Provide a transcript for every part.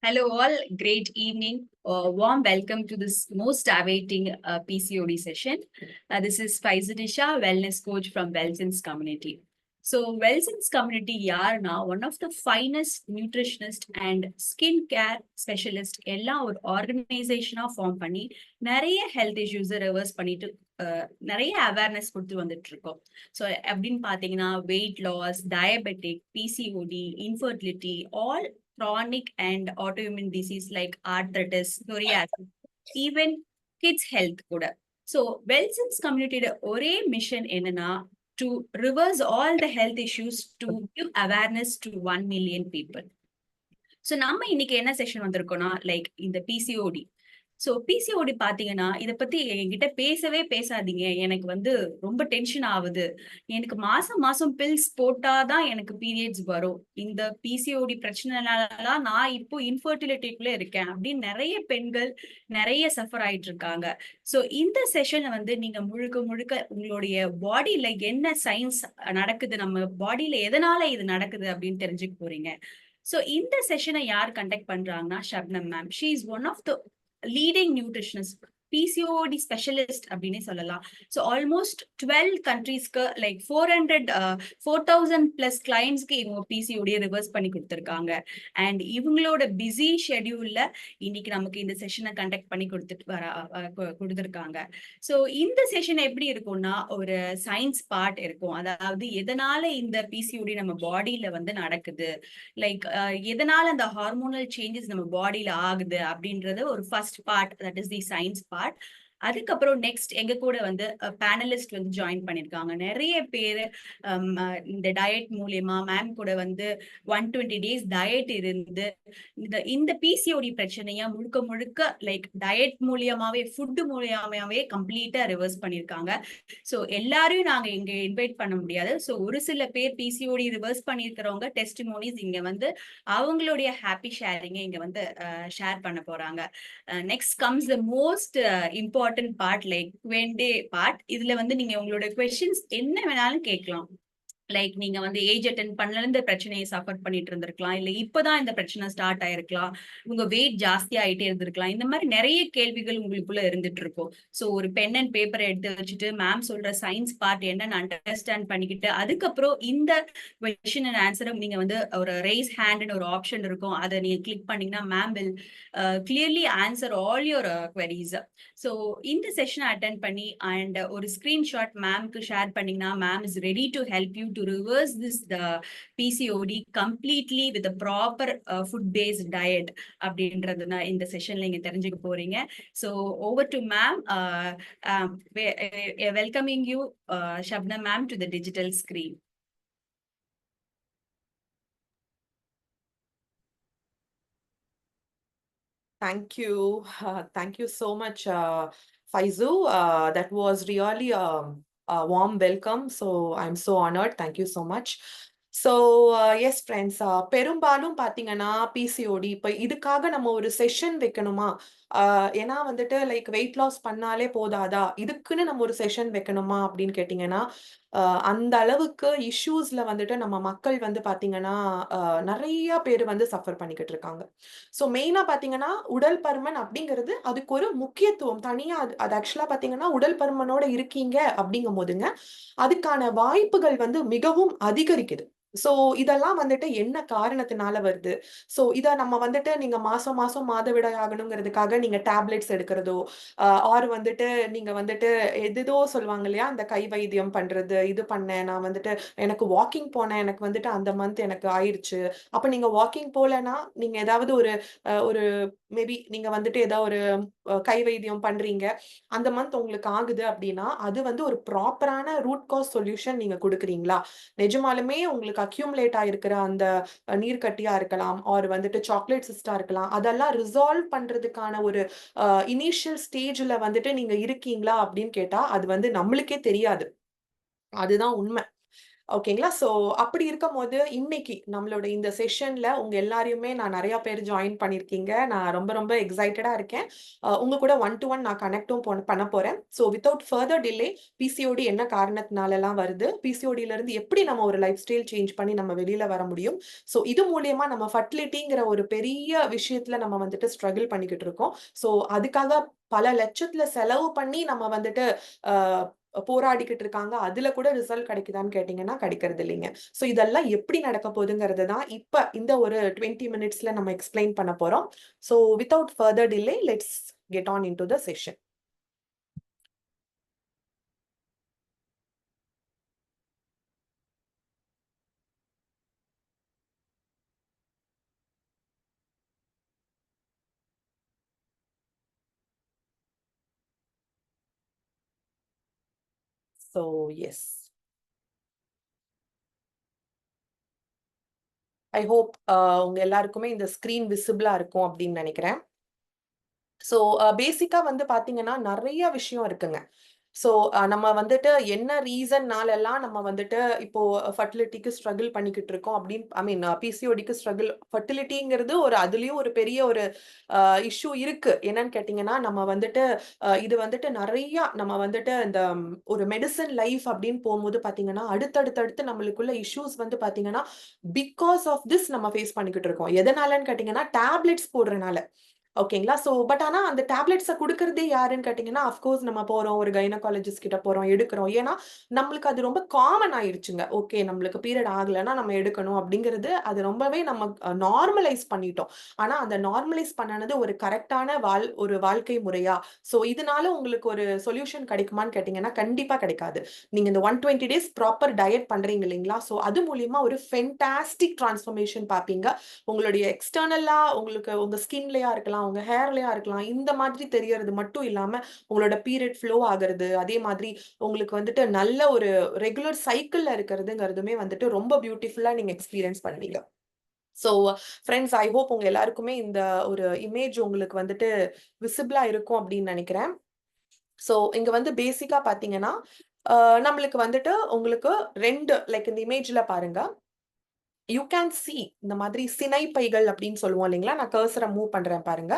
Hello, all. Great evening. Warm welcome to this most awaiting PCOD session. This is Faizadisha, wellness coach from Wellsins Community. So, Wellsins Community யாருன்னா one of the finest nutritionist and skin care specialist எல்லாம் ஒரு ஆர்கனைசேஷனா form பண்ணி நிறைய health issues reverse பண்ணிட்டு நிறைய awareness கொடுத்து வந்துட்டு இருக்கோம். ஸோ அப்படின்னு பாத்தீங்கன்னா weight loss, diabetic, PCOD, infertility, all chronic and autoimmune disease like arthritis, psoriasis, even kids health கூட. So Wellsins community ஒரே மிஷன் என்னன்னா to reverse all the health issues to give awareness to 1 million people. So நம்ம இன்னைக்கு என்ன session வந்திருக்கோம்னா like இந்த PCOD. So PCOD பாத்தீங்கன்னா இத பத்தி என்கிட்ட பேசவே பேசாதீங்க, எனக்கு வந்து ரொம்ப டென்ஷன் ஆகுது, எனக்கு மாசம் மாசம் பில்ஸ் போட்டாதான் எனக்கு பீரியட்ஸ் வரும், இந்த பிசிஓடி பிரச்சனைனாலதான் நான் இப்போ இன்ஃபர்டிலிட்டிக்குள்ள இருக்கேன் அப்படின்னு நிறைய பெண்கள் நிறைய சஃபர் ஆயிட்டு இருக்காங்க. சோ இந்த செஷனை வந்து நீங்க முழுக்க முழுக்க உங்களுடைய பாடியில என்ன சயின்ஸ் நடக்குது, நம்ம பாடியில எதனால இது நடக்குது அப்படின்னு தெரிஞ்சுக்க போறீங்க. சோ இந்த செஷனை யார் கண்டக்ட் பண்றாங்கன்னா Shabnam ma'am. She is one of the leading nutritionist, PCOD specialist அப்படின்னு சொல்லலாம். ஸோ ஆல்மோஸ்ட் 12 கண்ட்ரீஸ்க்கு லைக் 4,000 பிளஸ் கிளைண்ட்ஸ்க்கு இவங்க பிசிஓடியை ரிவர்ஸ் பண்ணி கொடுத்துருக்காங்க. அண்ட் இவங்களோட பிஸி ஷெடியூல்ல இன்னைக்கு நமக்கு இந்த செஷனை கண்டக்ட் பண்ணி கொடுத்துருக்காங்க. ஸோ இந்த செஷன் எப்படி இருக்கும்னா ஒரு சயின்ஸ் பார்ட் இருக்கும், அதாவது எதனால இந்த பிசிஓடி நம்ம பாடியில வந்து நடக்குது, லைக் எதனால அந்த ஹார்மோனல் சேஞ்சஸ் நம்ம பாடியில ஆகுது அப்படின்றது ஒரு first part, that is the science part. அதுக்கப்புறம் நெக்ஸ்ட் எங்க கூட வந்து பேனலிஸ்ட் வந்து ஜாயின் பண்ணிருக்காங்க. நிறைய பேரு இந்த டயட் மூலியமா மேம் கூட வந்து 120 days டயட் இருந்து இந்த பிசிஓடி பிரச்சனைய முழுக்க முழுக்க லைக் டயட் மூலியமாவே, ஃபுட் மூலியமாவே கம்ப்ளீட்டா ரிவர்ஸ் பண்ணிருக்காங்க. சோ எல்லாரையும் நாங்க இங்க இன்வைட் பண்ண முடியாது. சோ ஒரு சில பேர் பிசிஓடி ரிவர்ஸ் பண்ணிருக்கிறவங்க டெஸ்டிமோனிஸ் இங்க வந்து அவங்களுடைய ஹாப்பி ஷேரிங்க இங்க வந்து ஷேர் பண்ண போறாங்க. Next comes the most important part, like Q&A part. இதுல வந்து நீங்க உங்களோட கொஸ்டின்ஸ் என்ன வேணாலும் கேட்கலாம். லைக் நீங்க வந்து ஏஜ் அட்டன் பண்ணல இந்த பிரச்சனையை சஃபர் பண்ணிட்டு இருந்திருக்கலாம், இல்ல இப்பதான் இந்த பிரச்சனை ஸ்டார்ட் ஆயிருக்கலாம், உங்க வெயிட் ஜாஸ்தியா ஆயிட்டே இருந்திருக்கலாம், இந்த மாதிரி நிறைய கேள்விகள் உங்களுக்குள்ள இருந்துட்டு இருக்கும். சோ ஒரு பென் அண்ட் பேப்பரை எடுத்து வச்சுட்டு மேம் சொல்ற சயின்ஸ் பார்ட் என்னன்னு அண்டர்ஸ்டாண்ட் பண்ணிக்கிட்டு அதுக்கப்புறம் இந்த கொஸ்டின் அண்ட் ஆன்சரும் நீங்க வந்து ஒரு ரேஸ் ஹேண்ட்னு ஒரு ஆப்ஷன் இருக்கும், அதை நீங்க கிளிக் பண்ணீங்கன்னா ma'am will clearly answer all your queries. So இந்த செஷனை அட்டென்ட் பண்ணி அண்ட் ஒரு ஸ்கிரீன்ஷாட் மேம்க்கு ஷேர் பண்ணீங்கன்னா ma'am is ready to help you to reverse this PCOD completely with proper food paste diet அப்படின்றது இந்த செஷன்ல நீங்க தெரிஞ்சுக்க போறீங்க. So over to ma'am, welcoming you Shabna ma'am to the digital screen. Thank you. Thank you so much, Faizu. That was really a warm welcome. So I'm so honored. Thank you so much. So yes friends, பெரும்பாலும் பார்த்தீங்கன்னா PCOD இப்போ இதுக்காக நம்ம ஒரு session வைக்கணுமா, ஏன்னா வந்துட்டு like weight loss பண்ணாலே போதாதா, இதுக்குன்னு நம்ம ஒரு செஷன் வைக்கணுமா அப்படின்னு கேட்டிங்கன்னா அந்த அளவுக்கு இஷ்யூஸ்ல வந்துட்டு நம்ம மக்கள் வந்து பார்த்தீங்கன்னா நிறைய பேர் வந்து சஃபர் பண்ணிக்கிட்டு இருக்காங்க. ஸோ மெயினா பார்த்தீங்கன்னா உடல் பருமன் அப்படிங்கிறது அதுக்கு ஒரு முக்கியத்துவம் தனியா. அது ஆக்சுவலா பார்த்தீங்கன்னா உடல் பருமனோட இருக்கீங்க அப்படிங்கும் போதுங்க அதுக்கான வாய்ப்புகள் வந்து மிகவும் அதிகரிக்குது. சோ இதெல்லாம் வந்துட்டு என்ன காரணத்தினால வருது, சோ இத நம்ம வந்துட்டு நீங்க மாசம் மாசம் மாதவிடாய் ஆகணுங்கிறதுக்காக நீங்க டேப்லெட்ஸ் எடுக்கிறதோ, ஆர் வந்துட்டு நீங்க வந்துட்டு எதோ சொல்லுவாங்க இல்லையா, இந்த கை வைத்தியம் பண்றது, இது பண்ணேன் நான் வந்துட்டு எனக்கு வாக்கிங் போனேன் எனக்கு வந்துட்டு அந்த மந்த் எனக்கு ஆயிடுச்சு. அப்ப நீங்க வாக்கிங் போலன்னா நீங்க ஏதாவது ஒரு மேபி நீங்க வந்துட்டு ஏதாவது ஒரு கை வைத்தியம் பண்றீங்க, அந்த மந்த் உங்களுக்கு ஆகுது அப்படின்னா அது வந்து ஒரு ப்ராப்பரான ரூட் காஸ் சொல்யூஷன் நீங்க கொடுக்குறீங்களா, நிஜமாலுமே உங்களுக்கு அக்யூமுலேட் ஆயிருக்கிற அந்த நீர்க்கட்டியா இருக்கலாம், ஆர் வந்துட்டு சாக்லேட் சிஸ்டா இருக்கலாம், அதெல்லாம் ரிசால்வ் பண்றதுக்கான ஒரு இனிஷியல் ஸ்டேஜ்ல வந்துட்டு நீங்க இருக்கீங்களா அப்படின்னு கேட்டா அது வந்து நம்மளுக்கே தெரியாது. அதுதான் உண்மை. ஓகேங்களா? ஸோ அப்படி இருக்கும்போது இன்னைக்கு நம்மளோட இந்த செஷன்ல உங்க எல்லாரையுமே நான் நெறைய பேர் ஜாயின் பண்ணியிருக்கீங்க. நான் ரொம்ப ரொம்ப எக்ஸைட்டடா இருக்கேன். உங்க கூட ஒன் டூ ஒன் நான் கனெக்ட்டும் பண்ண போறேன். So without further delay PCOD என்ன காரணத்தினாலலாம் வருது? பிசிஓடில இருந்து எப்படி நம்ம ஒரு லைஃப் ஸ்டைல் சேஞ்ச் பண்ணி நம்ம வெளியில வர முடியும்? ஸோ இது மூலியமா நம்ம ஃபர்டிலிட்டிங்கிற ஒரு பெரிய விஷயத்துல நம்ம வந்துட்டு ஸ்ட்ரகிள் பண்ணிக்கிட்டு இருக்கோம். ஸோ அதுக்காக பல லட்சத்துல செலவு பண்ணி நம்ம வந்துட்டு அ போராடிக்கிட்டு இருக்காங்க. அதுல கூட ரிசல்ட் கிடைக்குதான்னு கேட்டீங்கன்னா, கிடைக்கிறது இல்லைங்க. ஸோ இதெல்லாம் எப்படி நடக்க போகுதுங்கிறது தான் இப்ப இந்த ஒரு 20 மினிட்ஸ்ல நம்ம எக்ஸ்பிளைன் பண்ண போறோம். So without further delay let's get on into the session. So yes. I hope உங்க எல்லாருக்குமே இந்த ஸ்க்ரீன் விசிபிளா இருக்கும் அப்படின்னு நினைக்கிறேன். ஸோ பேசிக்கா வந்து பார்த்தீங்கன்னா, நெறைய விஷயம் இருக்குங்க. ஸோ நம்ம வந்துட்டு என்ன ரீசன்னாலலாம் நம்ம வந்துட்டு இப்போ ஃபர்டிலிட்டிக்கு ஸ்ட்ரகிள் பண்ணிக்கிட்டு இருக்கோம் அப்படின்னு ஐ மீன் பிசிஓடிக்கு ஸ்ட்ரகிள் ஃபர்டிலிட்டிங்கிறது ஒரு அதுலயும் ஒரு பெரிய ஒரு இஷ்யூ இருக்கு. என்னன்னு கேட்டீங்கன்னா, நம்ம வந்துட்டு இது வந்துட்டு நெறைய நம்ம வந்துட்டு இந்த ஒரு மெடிசின் லைஃப் அப்படின்னு போம்போது பார்த்தீங்கன்னா, அடுத்தடுத்து நம்மளுக்குள்ள இஷ்யூஸ் வந்து பார்த்தீங்கன்னா, பிக்காஸ் ஆஃப் திஸ் நம்ம ஃபேஸ் பண்ணிக்கிட்டு இருக்கோம். எதனாலன்னு கேட்டீங்கன்னா, டேப்லெட்ஸ் போடுறனால. ஓகேங்களா. பட் ஆனா அந்த டேப்லெட்ஸ குடுக்குறதே யாருன்னு கேட்டீங்கன்னா, அஃப்கோர்ஸ் நம்ம போறோம். ஒரு கைனகாலஜிஸ்ட் கிட்ட போறோம், எடுக்குறோம். ஏன்னா, நம்மளுக்கு அது ரொம்ப காமன் ஆயிருச்சுங்க. ஓகே நம்மளுக்கு பீரியட் ஆகலன்னா நம்ம எடுக்கணும் அப்படிங்கிறது, அது ரொம்பவே நம்ம நார்மலைஸ் பண்ணிட்டோம். ஆனா, அந்த நார்மலைஸ் பண்ணுனது ஒரு கரெக்ட்டான ஒரு வாழ்க்கை முறையா? இதனால உங்களுக்கு ஒரு சொல்யூஷன் கிடைக்குமான்னு கேட்டீங்கன்னா, கண்டிப்பா கிடைக்காது. நீங்க இந்த 120 டேஸ் ப்ராப்பர் டயட் பண்றீங்க இல்லைங்களா? அது மூலியமா ஒரு ஃபென்டாஸ்டிக் டிரான்ஸ்ஃபர்மேஷன் பார்ப்பீங்க. உங்களுடைய எக்ஸ்டர்னலா உங்களுக்கு உங்க ஸ்கின்லயா இருக்கலாம், உங்க ஹேர்லயா இருக்கலாம். இந்த மாதிரி தெரியறது மட்டும் இல்லாம, உங்களோட பீரியட் ஃப்ளோ ஆகுறது, அதே மாதிரி உங்களுக்கு வந்துட்டு நல்ல ஒரு ரெகுலர் சைக்கிள்ல இருக்கிறதுங்கிறதுமே வந்துட்டு ரொம்ப பியூட்டிஃபுல்லா நீங்க எக்ஸ்பீரியன்ஸ் பண்ணுவீங்க. ஸோ ஃபிரெண்ட்ஸ் ஐ ஹோப் உங்க எல்லாருக்குமே இந்த ஒரு இமேஜ் உங்களுக்கு வந்துட்டு விசிபிளா இருக்கும் அப்படின்னு நெனைக்கிறேன். இங்க வந்து பேசிக்கா பார்த்தீங்கன்னா, அ நம்மளுக்கு வந்துட்டு உங்களுக்கு 2 லைக் இந்த இமேஜ்ல பாருங்க. யூ கேன் சீ இந்த மாதிரி சினை பைகள் அப்படின்னு சொல்லுவோம் இல்லைங்களா? நான் கர்சர மூவ் பண்றேன் பாருங்க.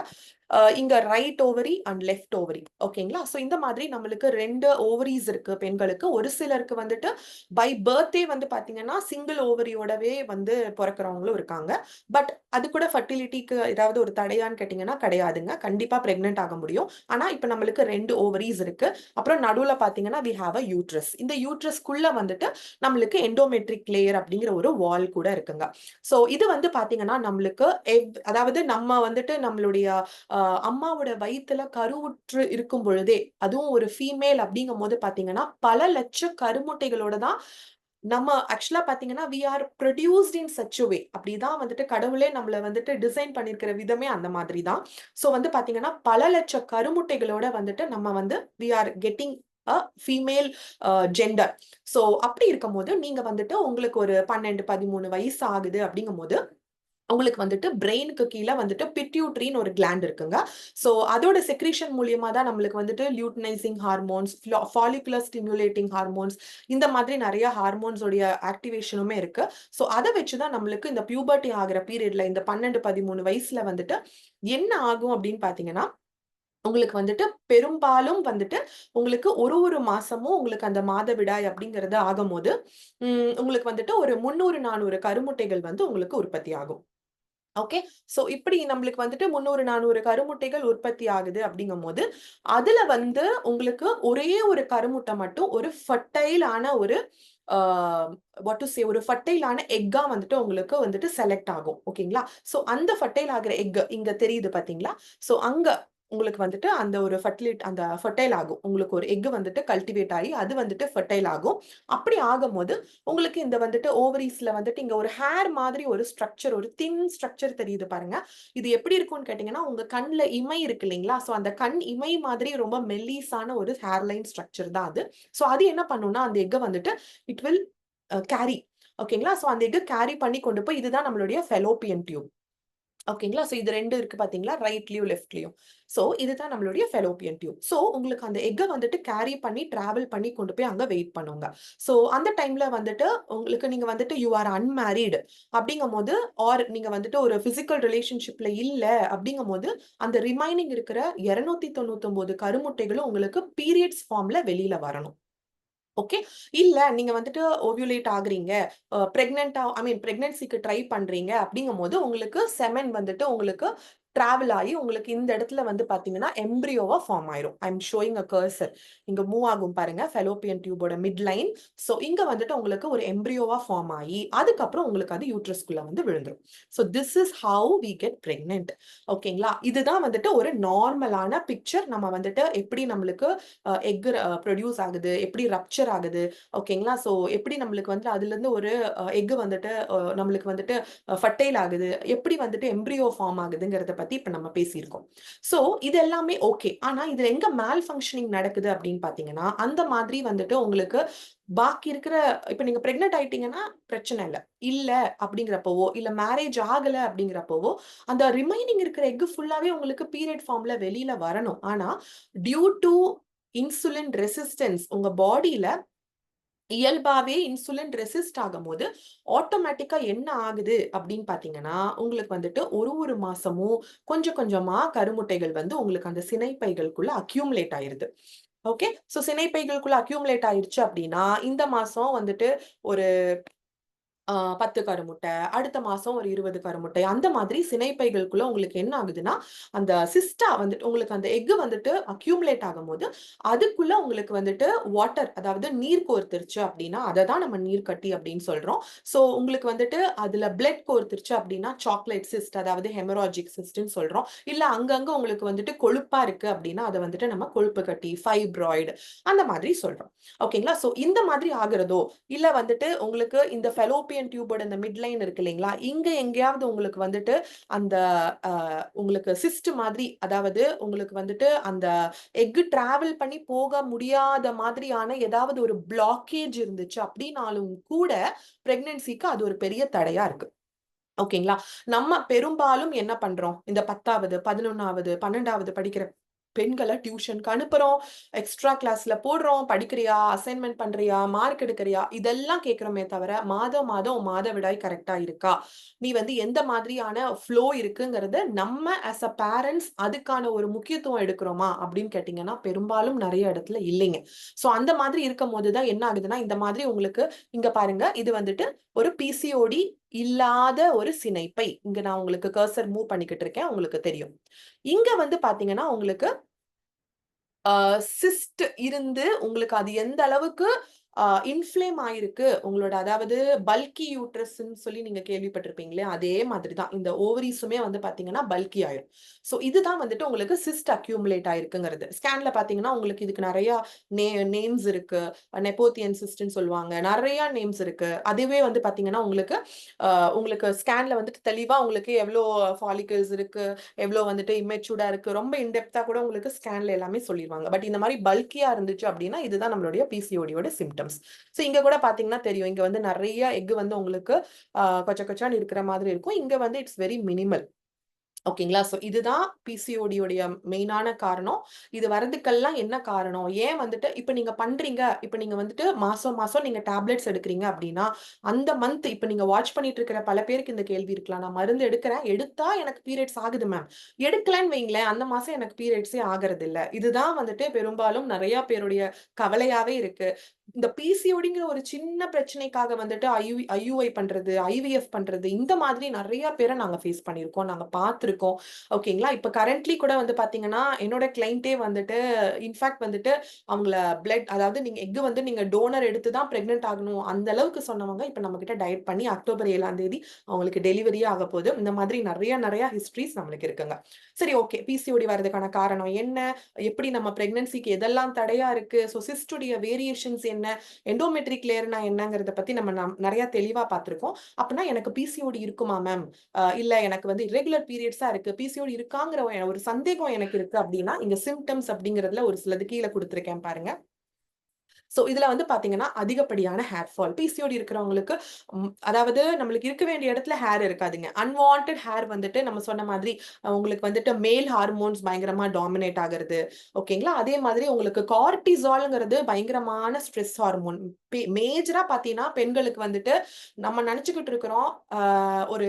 இங்க right ovary and left ovary. ஓகேங்களா? இந்த மாதிரி நம்மளுக்கு 2 ஓவரீஸ் இருக்கு பெண்களுக்கு. ஒரு சிலருக்கு வந்துட்டு பை பர்த்டே வந்து பார்த்தீங்கன்னா, சிங்கிள் ஓவரியோடவே வந்து பொறக்கிறவங்களும் இருக்காங்க. பட் அது கூட ஃபர்டிலிட்டிக்கு ஏதாவது ஒரு தடையான்னு கேட்டீங்கன்னா, கிடையாதுங்க. கண்டிப்பா பிரெக்னன்ட் ஆக முடியும். ஆனா, இப்ப நம்மளுக்கு 2 ஓவரீஸ் இருக்கு. அப்புறம் நடுவுல பார்த்தீங்கன்னா, வி ஹேவ் அ யூட்ரஸ். இந்த யூட்ரஸ்க்குள்ள வந்துட்டு நம்மளுக்கு எண்டோமெட்ரிக் லேயர் அப்படிங்கிற ஒரு வால் கூட இருக்குங்க. இது வந்து பார்த்தீங்கன்னா, நம்மளுக்கு அதாவது நம்ம வந்துட்டு நம்மளுடைய அம்மாவோட வயித்துல கருவுற்று இருக்கும் பொழுதே, அதுவும் ஒரு ஃபீமேல் அப்படிங்கும்போது பார்த்தீங்கன்னா, பல லட்ச கருமுட்டைகளோட தான் நம்ம ஆக்சுவலா பார்த்தீங்கன்னா, we are produced in such a way. அப்படிதான் வந்துட்டு கடவுளே நம்மள வந்துட்டு டிசைன் பண்ணியிருக்கிற விதமே அந்த மாதிரி தான். வந்து பார்த்தீங்கன்னா, பல லட்ச கருமுட்டைகளோட வந்துட்டு நம்ம வந்து we are getting a female gender. அப்படி இருக்கும்போது, நீங்க வந்துட்டு உங்களுக்கு ஒரு 12, 13 வயசு ஆகுது அப்படிங்கும்போது, உங்களுக்கு வந்துட்டு பிரெயினுக்கு கீழ வந்துட்டு பிட்யூட்டரின்னு ஒரு கிளாண்ட் இருக்குங்க. அதோட செக்ரீஷன் மூலியமா தான் நம்மளுக்கு வந்துட்டு luteinising hormones, follicular stimulating hormones இந்த மாதிரி நெறைய ஹார்மோன்ஸ் உடைய ஆக்டிவேஷனுமே இருக்கு. அத வச்சு தான் நம்மளுக்கு இந்த பியூபர்ட்டி ஆகுற பீரியட்ல இந்த 12, 13 வயசுல வந்துட்டு என்ன ஆகும் அப்படின்னு பார்த்தீங்கன்னா, உங்களுக்கு வந்துட்டு பெரும்பாலும் வந்துட்டு உங்களுக்கு ஒரு மாசமும் உங்களுக்கு அந்த மாதவிடாய் அப்படிங்கிறது ஆகும்போது, உங்களுக்கு வந்துட்டு ஒரு 300, 400 கருமுட்டைகள் வந்து உங்களுக்கு உற்பத்தி ஆகும். ஓகே. இப்படி நம்மளுக்கு வந்துட்டு 300, 400 கருமுட்டைகள் உற்பத்தி ஆகுது அப்படிங்கும்போது, அதுல வந்து உங்களுக்கு ஒரே ஒரு கருமுட்டை மட்டும் ஒரு ஃபெர்டைல் ஆன ஒரு ஆ வாட் டூ சே ஒரு ஃபெர்டைல் ஆன எக்கா வந்துட்டு உங்களுக்கு வந்துட்டு செலக்ட் ஆகும். ஓகேங்களா? அந்த ஃபெர்டைல் ஆகுற எக் இங்க தெரியுது பார்த்தீங்களா? அங்க உங்களுக்கு வந்துட்டு அந்த ஒரு அந்த ஃபெர்டைல் ஆகும். உங்களுக்கு ஒரு எக் வந்துட்டு கல்டிவேட் ஆயி, அது வந்துட்டு ஃபெர்டைல் ஆகும். அப்படி ஆகும்போது, உங்களுக்கு இந்த வந்துட்டு ஓவரீஸ்ல வந்துட்டு இங்க ஒரு ஹேர் மாதிரி ஒரு ஸ்ட்ரக்சர், ஒரு தின் ஸ்ட்ரக்சர் தெரியுது பாருங்க. இது எப்படி இருக்கும்னு கேட்டீங்கன்னா, உங்க கண்ல இமை இருக்கு இல்லைங்களா? அந்த கண் இமை மாதிரி ரொம்ப மெல்லிஸான ஒரு ஹேர் லைன் ஸ்ட்ரக்சர் தான் அது. அது என்ன பண்ணும்னா, அந்த எக்க வந்துட்டு இட் வில் கேரி. ஓகேங்களா? அந்த எக்க கேரி பண்ணி கொண்டு போய் இதுதான் நம்மளுடைய ஃபெலோப்பியன் டியூப். ஓகேங்களா? ஸோ இது 2 இருக்கு பார்த்தீங்களா? ரைட்லயும், லெஃப்ட்லயும். ஸோ இதுதான் நம்மளுடைய ஃபெலோப்பியன் டியூப். ஸோ உங்களுக்கு அந்த எக்க வந்துட்டு கேரி பண்ணி, டிராவல் பண்ணி கொண்டு போய் அங்க வெயிட் பண்ணுங்க. ஸோ அந்த டைம்ல வந்துட்டு உங்களுக்கு நீங்க வந்துட்டு யூ ஆர் அன்மேரிட் அப்படிங்கும்போது, ஆர் நீங்க வந்துட்டு ஒரு பிசிக்கல் ரிலேஷன்ஷிப்ல இல்ல அப்படிங்கும்போது, அந்த ரிமைனிங் இருக்கிற 299 கருமுட்டைகளும் உங்களுக்கு பீரியட்ஸ் ஃபார்ம்ல வெளியில வரணும். ஓகே. இல்ல நீங்க வந்துட்டு ஓவியுலேட் ஆகுறீங்க. பிரெக்னன்ட்டா ஐ மீன் பிரெக்னன்சிக்கு ட்ரை பண்றீங்க அப்படிங்கும்போது, உங்களுக்கு செமன் வந்துட்டு உங்களுக்கு டிராவல் ஆயி உங்களுக்கு இந்த இடத்துல வந்து பார்த்தீங்கன்னா, எம்ப்ரியோவா ஃபார்ம் ஆயிரும். I am showing a cursor. இங்க மூவ் ஆகும் பாருங்க. ஃபெலோப்பியன் டியூபோட மிட் லைன். ஸோ இங்க வந்துட்டு உங்களுக்கு ஒரு எம்ப்ரியோவா ஃபார்ம் ஆயி, அதுக்கப்புறம் உங்களுக்கு அது யூட்ரஸ்குள்ள வந்து விழுந்துரும். So this is how we get pregnant. ஓகேங்களா? இதுதான் வந்துட்டு ஒரு நார்மலான பிக்சர். நம்ம வந்துட்டு எப்படி நம்மளுக்கு எக் ப்ரொடியூஸ் ஆகுது, எப்படி ரப்சர் ஆகுது, ஓகேங்களா? ஸோ எப்படி நம்மளுக்கு வந்து அதுலருந்து ஒரு எக் வந்துட்டு நம்மளுக்கு வந்துட்டு ஃபர்டைல் ஆகுது, எப்படி வந்துட்டு எம்ப்ரியோ ஃபார்ம் ஆகுதுங்கிறத பத்தி இப்ப நம்ம பேசியிருக்கோம். ஸோ இது எல்லாமே ஓகே. ஆனா இதுல எங்க மால் ஃபங்ஷனிங் நடக்குது அப்படின்னு பார்த்தீங்கன்னா, அந்த மாதிரி வந்துட்டு உங்களுக்கு பாக்கி இருக்கிற இப்ப நீங்க பிரெக்னன்ட் ஆயிட்டீங்கன்னா பிரச்சனை இல்ல. இல்ல அப்படிங்கிறப்பவோ, இல்ல மேரேஜ் ஆகல அப்படிங்கிறப்பவோ, அந்த ரிமைனிங் இருக்கிற எக் ஃபுல்லாவே உங்களுக்கு பீரியட் ஃபார்ம்ல வெளியில வரணும். ஆனா டியூ டூ இன்சுலின் ரெசிஸ்டன்ஸ் உங்க பாடியில இயல்பாவே இன்சுலின் ரெசிஸ்ட் ஆகும்போது, ஆட்டோமேட்டிக்கா என்ன ஆகுது அப்படின்னு பார்த்தீங்கன்னா, உங்களுக்கு வந்துட்டு ஒரு மாசமும் கொஞ்சம் கொஞ்சமா கருமுட்டைகள் வந்து உங்களுக்கு அந்த சினைப்பைகளுக்குள்ள அக்யூமுலேட் ஆயிருது. ஓகே. ஸோ சினைப்பைகளுக்குள்ள அக்யூமுலேட் ஆயிருச்சு அப்படின்னா, இந்த மாசம் வந்துட்டு ஒரு 10 கருமுட்டை, அடுத்த மாசம் ஒரு 20 கருமுட்டை. அந்த மாதிரி சினைப்பைகளுக்குள்ள உங்களுக்கு என்ன ஆகுதுன்னா, அந்த சிஸ்டா வந்துட்டு உங்களுக்கு அந்த எக் வந்துட்டு அக்யூமுலேட் ஆகும்போது, அதுக்குள்ள உங்களுக்கு வந்துட்டு வாட்டர் அதாவது நீர் கோர்த்துருச்சு அப்டின்னா, அத தான் நம்ம நீர்க்கட்டி அப்டின்னு சொல்றோம். ஸோ உங்களுக்கு வந்துட்டு அதுல பிளட் கோர்த்துருச்சு அப்டின்னா, சாக்லேட் சிஸ்ட் அதாவது ஹெமராஜிக் சிஸ்ட்ன்னு சொல்றோம். இல்ல அங்கங்க உங்களுக்கு வந்துட்டு கொழுப்பா இருக்கு அப்டின்னா, அத வந்துட்டு நம்ம கொழுப்பு கட்டி, ஃபைப்ராய்டு அந்த மாதிரி சொல்றோம். ஓகேங்களா? ஸோ இந்த மாதிரி ஆகுறதோ, இல்ல வந்துட்டு உங்களுக்கு இந்த ஃபெலோப்பியன் டியூபோட இந்த மிட் லைன் இருக்கு இல்லைங்களா? இங்க எங்கேயாவது உங்களுக்கு வந்துட்டு அந்த அ உங்களுக்கு சிஸ்ட் மாதிரி அதாவது உங்களுக்கு வந்துட்டு அந்த எக் டிராவல் பண்ணி போக முடியாத மாதிரியான ஏதாவது ஒரு பிளாக்கேஜ் இருந்துச்சு அப்படின்னாலும் கூட பிரெக்னன்சிக்கு அது ஒரு பெரிய தடையா இருக்கு. ஓகேங்களா? நம்ம பெரும்பாலும் என்ன பண்றோம்? இந்த 10வது, 11வது, 12வது படிக்கிற பெண்கள டியூஷனுக்கு அனுப்புறோம். எக்ஸ்ட்ரா கிளாஸ்ல போடுறோம். படிக்கிறியா? அசைன்மென்ட் பண்றியா? மார்க் எடுக்கிறியா? இதெல்லாம் கேட்கிறோமே தவிர, மாதம் மாதம் உன் மாதவிடாய் கரெக்ட்டா இருக்கா? நீ வந்து எந்த மாதிரியான ஃப்ளோ இருக்குங்கிறத நம்ம ஆஸ் அ பேரண்ட்ஸ் அதுக்கான ஒரு முக்கியத்துவம் எடுக்கிறோமா? அப்படின்னு கேட்டீங்கன்னா, பெரும்பாலும் நெறைய இடத்துல இல்லைங்க. ஸோ அந்த மாதிரி இருக்கும்போது தான் என்ன ஆகுதுன்னா, இந்த மாதிரி உங்களுக்கு இங்க பாருங்க, இது வந்துட்டு ஒரு பிசிஓடி இல்லாத ஒரு சினைப்பை. இங்க நான் உங்களுக்கு கர்சர் மூவ் பண்ணிக்கிட்டு இருக்கேன். உங்களுக்கு தெரியும். இங்க வந்து பார்த்தீங்கன்னா, உங்களுக்கு ஆ சிஸ்ட் இருந்து உங்களுக்கு அது எந்த அளவுக்கு இன்ஃப்ளேம் ஆயிருக்கு. உங்களோட அதாவது பல்கி யூட்ரஸ்ன்னு சொல்லி நீங்க கேள்விப்பட்டிருப்பீங்களே, அதே மாதிரி தான். இந்த ஓவரீஸுமே வந்து பார்த்தீங்கன்னா, பல்கி ஆயிரும். ஸோ இதுதான் வந்துட்டு உங்களுக்கு சிஸ்ட் அக்யூமுலேட் ஆயிருக்குங்கிறது. ஸ்கேன்ல பார்த்தீங்கன்னா, உங்களுக்கு இதுக்கு நெறையா நேம்ஸ் இருக்கு. நெப்போத்தியன் சிஸ்ட்ன்னு சொல்லுவாங்க. நெறையா நேம்ஸ் இருக்கு. அதுவே வந்து பார்த்தீங்கன்னா, உங்களுக்கு அ உங்களுக்கு ஸ்கேன்ல வந்துட்டு தெளிவா உங்களுக்கு எவ்ளோ ஃபாலிகல்ஸ் இருக்கு, எவ்ளோ வந்துட்டு இம்மெச்சூர்டா இருக்கு. ரொம்ப இன்டெப்த்தா கூட உங்களுக்கு ஸ்கேன்ல எல்லாமே சொல்லிருவாங்க. பட் இந்த மாரி பல்கியா இருந்துச்சு அப்டின்னா, இதுதான் நம்மளுடைய பிசிஓடியோட சிம்ப்டம்ஸ். ஸோ இங்க கூட பார்த்தீங்கன்னா தெரியும். இங்க வந்து நெறைய எக் வந்து உங்களுக்கு கொச்ச கொச்சன்னு இருக்கிற மாதிரி இருக்கும். இங்க வந்து இட்ஸ் வெரி மினிமல். ஓகேங்களா? ஸோ இதுதான் பிசிஓடி உடைய மெயினான காரணம். இது வரதுக்கெல்லாம் என்ன காரணம்? ஏன் வந்துட்டு இப்ப நீங்க பண்றீங்க. இப்ப நீங்க வந்துட்டு மாசம் மாசம் நீங்க டேப்லெட்ஸ் எடுக்கிறீங்க அப்டின்னா, அந்த மந்த் இப்ப நீங்க வாட்ச் பண்ணிட்டு இருக்கிற பல பேருக்கு இந்த கேள்வி இருக்கலாம். நான் மருந்து எடுக்கிறேன். எடுத்தா எனக்கு பீரியட்ஸ் ஆகுது மேம். எடுக்கலன்னு வைங்களேன், அந்த மாசம் எனக்கு பீரியட்ஸே ஆகுறதில்ல. இதுதான் வந்துட்டு பெரும்பாலும் நெறைய பேருடைய கவலையாவே இருக்கு. இந்த பிசிஓடிங்கிற ஒரு சின்ன பிரச்சனைக்காக வந்துட்டு ஐயுஐ பண்றது, ஐவிஎஃப் பண்றது, இந்த மாதிரி நெறைய பேர நாங்க ஃபேஸ் பண்ணியிருக்கோம். நாங்க பார்த்துருக்கோம். ஓகேங்களா? இப்ப கரண்ட்லி கூட வந்து பார்த்தீங்கன்னா, என்னோட கிளையன்ட்டே வந்துட்டு இன்ஃபாக்ட் வந்துட்டு அவங்கள அதாவது நீங்க எக் வந்து நீங்க டோனர் எடுத்து தான் பிரெக்னன்ட் ஆகணும். அந்த அளவுக்கு சொன்னவங்க, இப்ப நம்மகிட்ட டயட் பண்ணி அக்டோபர் 7ஆம் தேதி அவங்களுக்கு டெலிவரியே ஆகப்போது. இந்த மாதிரி நெறைய ஹிஸ்டரீஸ் நம்மளுக்கு இருக்குங்க. சரி ஓகே. பிசிஓடி வரதுக்கான காரணம் என்ன? எப்படி நம்ம பிரெக்னன்சிக்கு எதெல்லாம் தடையா இருக்கு? ஸோ சிஸ்டுடைய வேரியேஷன்ஸ் என்ன? எண்டோமெட்ரிக் லேயர்னா என்னங்கிறத பத்தி நம்ம நெறைய தெளிவா பார்த்திருக்கோம். அப்பன்னா எனக்கு பிசிஓடி இருக்குமா மேம்? இல்ல எனக்கு வந்து இர்ரெகுலர் பீரியட்ஸா இருக்கு. பிசிஓடி இருக்காங்கிற ஒரு சந்தேகம் எனக்கு இருக்கு அப்டின்னா, இங்க சிம்ப்டம்ஸ் அப்டிங்கிறதுல ஒரு சிலது கீழ குடுத்திருக்கேன் பாருங்க. ஸோ இதுல வந்து பாத்தீங்கன்னா அதிகப்படியான ஹேர் ஃபால். பிசிஓடி இருக்கிறவங்களுக்கு அதாவது நம்மளுக்கு இருக்க வேண்டிய இடத்துல ஹேர் இருக்காதுங்க. அன்வான்ட் ஹேர் வந்துட்டு நம்ம சொன்ன மாதிரி உங்களுக்கு வந்துட்டு மேல் ஹார்மோன்ஸ் பயங்கரமா டாமினேட் ஆகுறது. ஓகேங்களா? அதே மாதிரி உங்களுக்கு கார்டிசால்ங்கிறது பயங்கரமான ஸ்ட்ரெஸ் ஹார்மோன். மேஜரா பாத்தீங்கன்னா பெண்களுக்கு வந்துட்டு நம்ம நினைச்சுக்கிட்டு இருக்கிறோம் ஒரு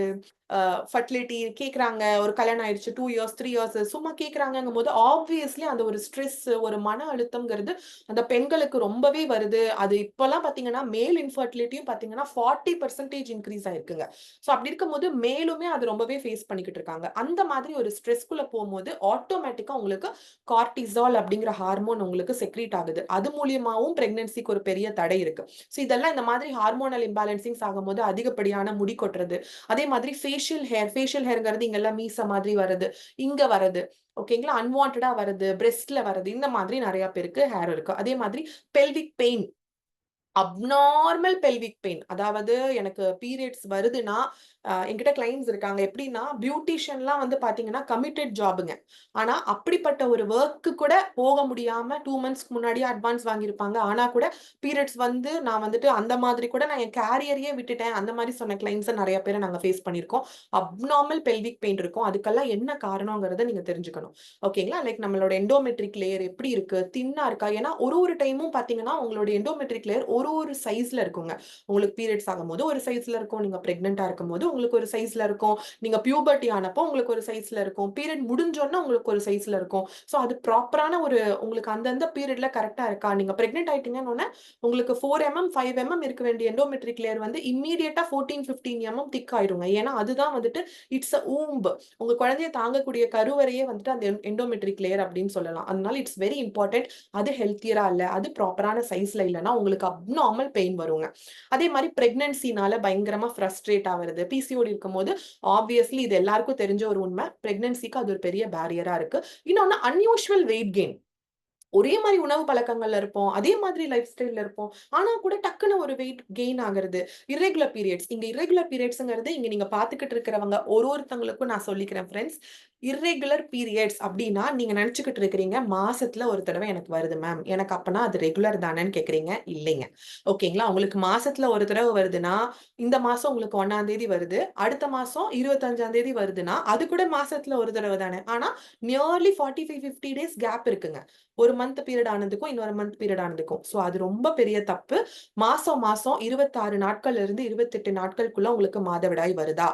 ஃபர்டிலிட்டி கேக்குறாங்க, ஒரு கல்யாணம் ஆயிடுச்சு 2 இயர்ஸ் 3 இயர்ஸ் சும்மா கேக்குறாங்கங்கும் போது ஆப்வியஸ்லி அந்த ஒரு ஸ்ட்ரெஸ், ஒரு மன அழுத்தம்ங்கிறது அந்த பெண்களுக்கு ரொம்பவே வருது. அது இப்பெல்லாம் பாத்தீங்கன்னா மேல் இன்ஃபர்டிலிட்டியும் பாத்தீங்கன்னா 40% இன்க்ரீஸ் ஆயிருக்குங்க. சோ அப்படி இருக்கும்போது மேலுமே அது ரொம்பவே ஃபேஸ் பண்ணிக்கிட்டு இருக்காங்க. அந்த மாதிரி ஒரு ஸ்ட்ரெஸ்க்குள்ள போகும்போது ஆட்டோமேட்டிக்கா உங்களுக்கு கார்டிசால் அப்படிங்கிற ஹார்மோன் உங்களுக்கு செக்ரீட் ஆகுது. அது மூலியமாவும் பிரெக்னன்சிக்கு ஒரு பெரிய தடை இருக்கு. சோ இதெல்லாம் இந்த மாதிரி ஹார்மோனல் இம்பேலன்சிங்ஸ் ஆகும்போது அதிகப்படியான முடி கொட்டுறது. அதே மாதிரி ஃபேஷியல் ஹேர்ங்கிறது இங்கெல்லாம் மீச மாதிரி வருது, இங்க வருது. ஓகேங்களா? அன்வான்டடா வருது, பிரெஸ்ட்ல வருது. இந்த மாதிரி நிறைய பேருக்கு ஹேர் இருக்கு. அதே மாதிரி pelvic pain, abnormal pelvic pain. அதாவது எனக்கு பீரியட்ஸ் வருதுன்னா என்கிட்ட கிளைண்ட்ஸ் இருக்காங்க. எப்படின்னா பியூட்டிஷியன்லாம் வந்து பாத்தீங்கன்னா கமிட்டட் ஜாபுங்க. ஆனா அப்படிப்பட்ட ஒரு ஒர்க்கு கூட போக முடியாம 2 மந்த்ஸ்க்கு முன்னாடியே அட்வான்ஸ் வாங்கியிருப்பாங்க. ஆனா கூட பீரியட்ஸ் வந்து நான் வந்துட்டு அந்த மாதிரி கூட நான் என் கேரியரையே விட்டுட்டேன். அந்த மாதிரி சொன்ன கிளைண்ட்ஸ நிறைய பேரை நாங்க ஃபேஸ் பண்ணியிருக்கோம். அப்நார்மல் பெல்விக் பெயின் இருக்கும். அதுக்கெல்லாம் என்ன காரணங்கிறத நீங்க தெரிஞ்சுக்கணும். ஓகேங்களா? லைக் நம்மளோட எண்டோமெட்ரிக் லேயர் எப்படி இருக்கு? தின்னா இருக்கா? ஏன்னா ஒரு டைமும் பாத்தீங்கன்னா உங்களோட எண்டோமெட்ரிக் லேயர் ஒரு சைஸ்ல இருக்குங்க. உங்களுக்கு பீரியட்ஸ் ஆகும்போது ஒரு சைஸ்ல இருக்கும். நீங்க பிரெக்னன்ட்டா இருக்கும்போது உங்களுக்கு ஒரு சைஸ்ல இருக்கும். நீங்க பியூபர்ட்டி ஆனப்போ உங்களுக்கு ஒரு சைஸ்ல இருக்கும். பீரியட் முடிஞ்சோனே உங்களுக்கு ஒரு சைஸ்ல இருக்கும். சோ அது ப்ராப்பரான ஒரு உங்களுக்கு அந்தந்த பீரியட்ல கரெக்ட்டா இருக்கா? நீங்க பிரெக்னன்ட் ஆயிட்டீங்கன்னு உங்களுக்கு 4 5 இருக்க வேண்டிய எண்டோமெட்ரிக் லேயர் வந்து இம்மீடியட்டா 14, 15 திக் ஆயிருங்க. ஏன்னா அதுதான் வந்துட்டு இட்ஸ் அ ஊம்ப். உங்க குழந்தைய தாங்கக்கூடிய கருவறையே வந்துட்டு அந்த எண்டோமெட்ரிக் லேயர் அப்படின்னு சொல்லலாம். அதனால இட்ஸ் வெரி இம்பார்ட்டன்ட். அது ஹெல்த்தியரா இல்ல, அது ப்ராப்பரான சைஸ்ல இல்லன்னா உங்களுக்கு அப்நார்மல் பெயின் வருங்க. அதே மாதிரி பிரெக்னன்சினால பயங்கரமா ஃப்ரஸ்ட்ரேட் ஆகுறது. பிசிஓடி இருக்கும்போது ஆப்வியஸ்லி இது எல்லாருக்கும் தெரிஞ்ச ஒரு உண்மை. பிரெக்னன்சிக்கு அது ஒரு பெரிய பேரியரா இருக்கு. இன்னொன்னு அன்யூஷுவல் வெயிட் கெயின். ஒரே மாதிரி உணவு பழக்கங்கள்ல இருப்போம். அதே மாதிரி லைஃப் ஸ்டைல்ல இருப்போம். ஆனா கூட டக்குன்னு ஒரு வெயிட் கெயின் ஆகுறது. Irregular periods. இங்க இர்ரெகுலர் பீரியட்ஸ்ங்கிறது இங்க நீங்க பார்த்துக்கிட்டு இருக்கிறவங்க ஒருத்தவங்களுக்கும் நான் சொல்லிக்கிறேன் ஃப்ரெண்ட்ஸ். இர்ரெகுலர் பீரியட்ஸ் அப்படின்னா நீங்க நினைச்சுக்கிட்டு இருக்கிறீங்க மாசத்துல ஒரு தடவை எனக்கு வருது மேம். எனக்கு அப்பனா அது ரெகுலர் தானேன்னு கேக்குறீங்க. இல்லைங்க. ஓகேங்களா? உங்களுக்கு மாசத்துல ஒரு தடவை வருதுன்னா இந்த மாசம் உங்களுக்கு 1ஆம் தேதி வருது. அடுத்த மாசம் 25ஆம் தேதி வருதுன்னா அது கூட மாசத்துல ஒரு தடவை தானே. ஆனா நியர்லி 45, 50 டேஸ் கேப் இருக்குங்க. ஒரு மந்த் பீரியட் ஆனதுக்கும் இன்னொரு மந்த் பீரியட் ஆனதுக்கும். சோ அது ரொம்ப பெரிய தப்பு. மாசம் 26 நாட்கள்ல இருந்து 28 நாட்களுக்குள்ள உங்களுக்கு மாதவிடாய் வருதா?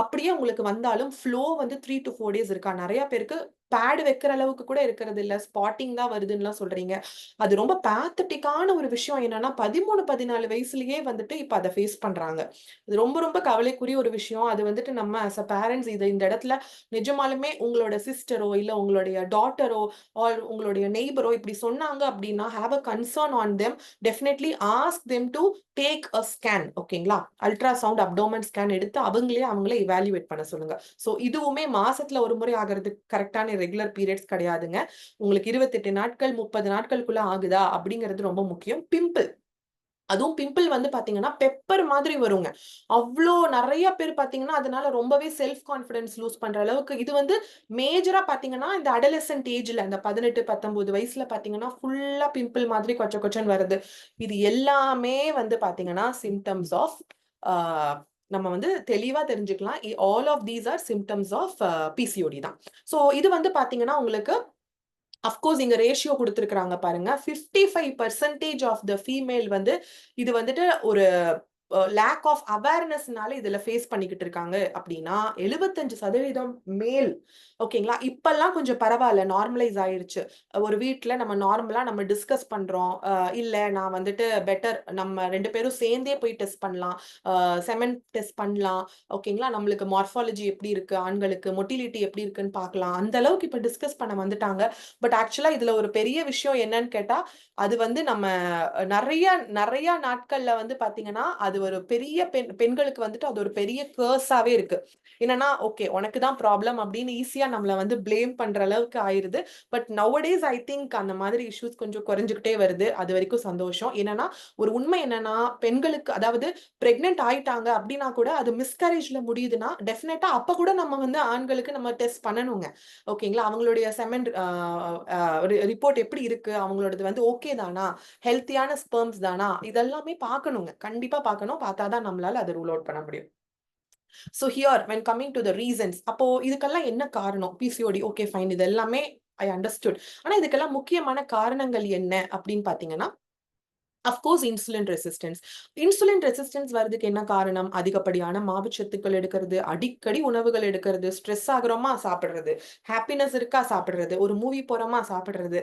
அப்படியே உங்களுக்கு வந்தாலும் ஃப்ளோ வந்து 3 to 4 டேஸ் இருக்கா? நிறைய பேருக்கு பேட் வைக்கிற அளவுக்கு கூட இருக்கிறது இல்ல. ஸ்பாட்டிங் தான் வருதுன்னுலாம் சொல்றீங்க. அது ரொம்ப பேத்தட்டிக்கான ஒரு விஷயம் என்னன்னா 13, 14 வயசுலயே வந்துட்டு இப்ப அத ஃபேஸ் பண்றாங்க. இது ரொம்ப ரொம்ப கவலைக்குரிய ஒரு விஷயம். அது வந்துட்டு நம்ம ஆஸ் அ பேரண்ட்ஸ் இது இந்த இடத்துல நிஜமாலுமே உங்களோட சிஸ்டரோ இல்ல உங்களுடைய டாட்டரோ ஆர் உங்களுடைய நெய்பரோ இப்படி சொன்னாங்க அப்படின்னா have a concern on them. Definitely ask them to take a scan. ஓகேங்களா? அல்ட்ராசவுண்ட் அப்டோமன் ஸ்கேன் எடுத்து அவங்களே இவாலுவேட் பண்ண சொல்லுங்க. சோ இதுவுமே மாசத்துல ஒரு முறை ஆகிறது கரெக்டான ரெகுலர் பீரியட்ஸ் கிடையாதுங்க. உங்களுக்கு 28 நாட்கள் 30 நாட்களுக்குள்ள ஆகுதா அப்படிங்கிறது ரொம்ப முக்கியம். பிம்பிள். அதுவும் பிம்பிள் வந்து பாத்தீங்கன்னா பெப்பர் மாதிரி வருங்க. அவ்ளோ நெறைய பேர் பாத்தீங்கன்னா அதனால ரொம்பவே செல்ஃப் கான்ஃபிடன்ஸ் லூஸ் பண்ற அளவுக்கு இது வந்து மேஜரா பாத்தீங்கன்னா இந்த அடலசன்ட் ஏஜ்ல இந்த 18, 19 வயசுல பாத்தீங்கன்னா ஃபுல்லா பிம்பிள் மாதிரி கொச்ச கொச்சன்னு வருது. இது எல்லாமே வந்து பாத்தீங்கன்னா சிம்ப்டம்ஸ் ஆஃப் நம்ம வந்து தெளிவா தெரிஞ்சுக்கலாம். All of these are symptoms of PCOD தான். சோ இது வந்து பாத்தீங்கன்னா உங்களுக்கு அஃப்கோர்ஸ் இங்க ரேஷியோ குடுத்திருக்காங்க பாருங்க. 55% ஆஃப் த ஃபீமேல் வந்து இது வந்துட்டு ஒரு லேக் ஆஃப் அவேர்னஸ்னால இதுல ஃபேஸ் பண்ணிக்கிட்டு இருக்காங்க அப்படின்னா 75% மேல். ஓகேங்களா? இப்பல்லாம் கொஞ்சம் பரவால்ல. நார்மலைஸ் ஆயிருச்சு. ஒரு வீட்ல நம்ம நார்மலா நம்ம டிஸ்கஸ் பண்றோம். இல்ல நான் வந்துட்டு பெட்டர் நம்ம 2 பேரும் சேர்ந்தே போய் டெஸ்ட் பண்ணலாம். செமன் டெஸ்ட் பண்ணலாம். ஓகேங்களா? நம்மளுக்கு மார்ஃபாலஜி எப்படி இருக்கு? ஆண்களுக்கு மொட்டிலிட்டி எப்படி இருக்குன்னு பார்க்கலாம். அந்த அளவுக்கு இப்ப டிஸ்கஸ் பண்ண வந்துட்டாங்க. பட் ஆக்சுவலா இதுல ஒரு பெரிய விஷயம் என்னன்னு கேட்டா, அது வந்து நம்ம நெறைய நெறைய நாட்கள்ல வந்து பாத்தீங்கன்னா, அது அது ஒரு பெரிய பெண்களுக்கு வந்துட்டு அது ஒரு பெரிய கேர்ஸாவே இருக்கு. என்னன்னா ஓகே உனக்கு தான் ப்ராப்ளம் அப்படின்னு ஈஸியா நம்மள வந்து பிளேம் பண்ற அளவுக்கு ஆயிருது. பட் நவடேஸ் ஐ திங்க் அந்த மாதிரி இஷ்யூஸ் கொஞ்சம் குறைஞ்சுக்கிட்டே வருது. அது வரைக்கும் சந்தோஷம். என்னன்னா ஒரு உண்மை என்னன்னா பெண்களுக்கு அதாவது பிரெக்னென்ட் ஆயிட்டாங்க அப்படின்னா கூட அது மிஸ்கரேஜ்ல முடியுதுன்னா டெஃபினட்டா அப்ப கூட நம்ம வந்து ஆண்களுக்கு நம்ம டெஸ்ட் பண்ணணுங்க. ஓகேங்களா? அவங்களுடைய செமன் ரிப்போர்ட் எப்படி இருக்கு, அவங்களோடது வந்து ஓகே தானா, ஹெல்த்தியான ஸ்பெர்ம்ஸ் தானா, இதெல்லாமே பார்க்கணுங்க. கண்டிப்பா பார்க்கணும். பார்த்தாதான் நம்மளால அதை ரூல் அவுட் பண்ண முடியும். So here, when coming to the reasons, அப்போ இதுக்கெல்லாம் என்ன காரணம்? PCOD, okay fine, இது எல்லாமே I understood. ஆனா இதுக்கெல்லாம் முக்கியமான காரணங்கள் என்ன அப்படின்னு பாத்தீங்கன்னா, of course insulin resistance. Insulin resistance வரதுக்கு என்ன காரணம்? அதிகப்படியான மாவுச்சத்துக்கள் எடுக்கிறது, அடிக்கடி உணவுகள் எடுக்கிறது, ஸ்ட்ரெஸ் ஆகுறோமா சாப்பிடுறது, ஹாப்பினஸ் இருக்கா சாப்பிடுறது, ஒரு மூவி போறோமா சாப்பிடுறது,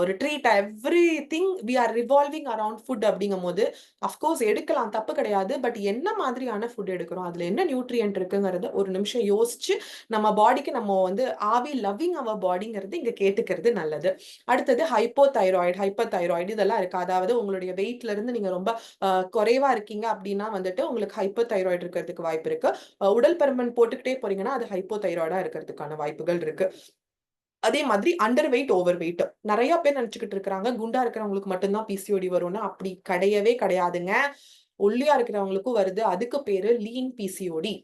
ஒரு treat, everything we are revolving around food அப்படிங்கும்போது அஃப்கோர்ஸ் எடுக்கலாம், தப்பு கிடையாது. பட் என்ன மாதிரியான ஃபுட் எடுக்கிறோம், அதுல என்ன நியூட்ரியன்ட் இருக்குங்கிறத ஒரு நிமிஷம் யோசிச்சு நம்ம பாடிக்கு நம்ம வந்து ஆவி லவ்விங் அவர் பாடிங்கிறது இங்க கேட்டுக்கிறது நல்லது. அடுத்தது ஹைப்பர் தைராய்டு இதெல்லாம் இருக்கு. அதாவது உங்களுடைய வெயிட்ல இருந்து நீங்க ரொம்ப குறைவா இருக்கீங்க அப்படின்னா வந்துட்டு உங்களுக்கு ஹைப்பர் தைராய்டு இருக்கிறதுக்கு வாய்ப்பு இருக்கு. உடல் பருமன் போட்டுக்கிட்டே போறீங்கன்னா அது ஹைப்போ தைராய்டா இருக்கிறதுக்கான வாய்ப்புகள் இருக்கு. அதே மாதிரி அண்டர் வெயிட், ஓவர் வெயிட். நிறைய பேர் நினைச்சுக்கிட்டு இருக்காங்க குண்டா இருக்கிறவங்களுக்கு மட்டும்தான் பிசிஓடி வரும்னு. அப்படி கிடையவே கிடையாதுங்க. ஒல்லியா இருக்கிறவங்களுக்கும் வருது. அதுக்கு பேரு லீன் பிசிஓடி.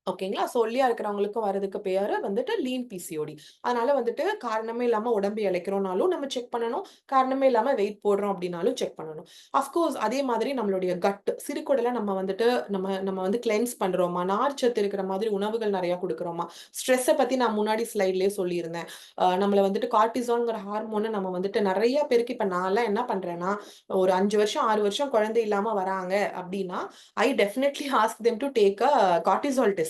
ஓகேங்களா? சோ ஒல்லியா இருக்கிறவங்களுக்கும் வரதுக்கு பேரு வந்துட்டு லீன் பிசிஓடி. அதனால வந்துட்டு காரணமே இல்லாம உடம்பு இளைக்கிறோம்னாலும் நம்ம செக் பண்ணணும். காரணமே இல்லாம வெயிட் போடுறோம் அப்படின்னாலும் செக் பண்ணணும். அஃப்கோர்ஸ் அதே மாதிரி நம்மளுடைய கட், சிறுகுடல நம்ம வந்துட்டு நம்ம வந்து கிளென்ஸ் பண்றோமா, நார்ச்சத்து இருக்கிற மாதிரி உணவுகள் நிறைய குடுக்குறோமா, ஸ்ட்ரெஸ்ஸ பத்தி நான் முன்னாடி ஸ்லைட்லயே சொல்லியிருந்தேன். நம்மள வந்துட்டு கார்டிசால்ங்கிற ஹார்மோன நம்ம வந்துட்டு நிறைய பேருக்கு இப்ப நான்லாம் என்ன பண்றேன்னா, ஒரு 5 வருஷம் 6 வருஷம் குழந்தை இல்லாம வராங்க அப்படின்னா, I definitely ask them to take a cortisol test.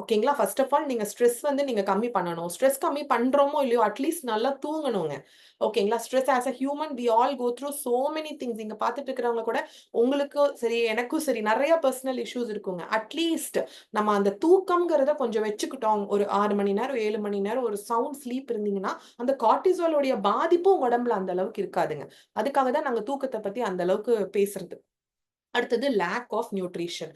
ஓகேங்களா? ஃபர்ஸ்ட் ஆஃப் ஆல் நீங்க ஸ்ட்ரெஸ் வந்து நீங்க கம்மி பண்ணணும். ஸ்ட்ரெஸ் கம்மி பண்றோமோ இல்லையோ அட்லீஸ்ட் நல்லா தூங்கணுங்க. ஓகேங்களா? Stress as a human we all go through so many things. இங்க பார்த்துட்டு இருக்கிறவங்க கூட உங்களுக்கும் சரி, எனக்கும் சரி நெறைய பெர்சனல் இஷ்யூஸ் இருக்குங்க. அட்லீஸ்ட் நம்ம அந்த தூக்கம்ங்கிறத கொஞ்சம் வச்சுக்கிட்டோம். ஒரு 6 மணி நேரம், 7 மணி நேரம் ஒரு சவுண்ட் ஸ்லீப் இருந்தீங்கன்னா, அந்த கார்ட்டிசாலோடைய பாதிப்பும் உங்க உடம்புல அந்த அளவுக்கு இருக்காதுங்க. அதுக்காக தான் நாங்க தூக்கத்த பத்தி அந்த அளவுக்கு பேசுறது. அடுத்தது லேக் ஆஃப் நியூட்ரிஷன்.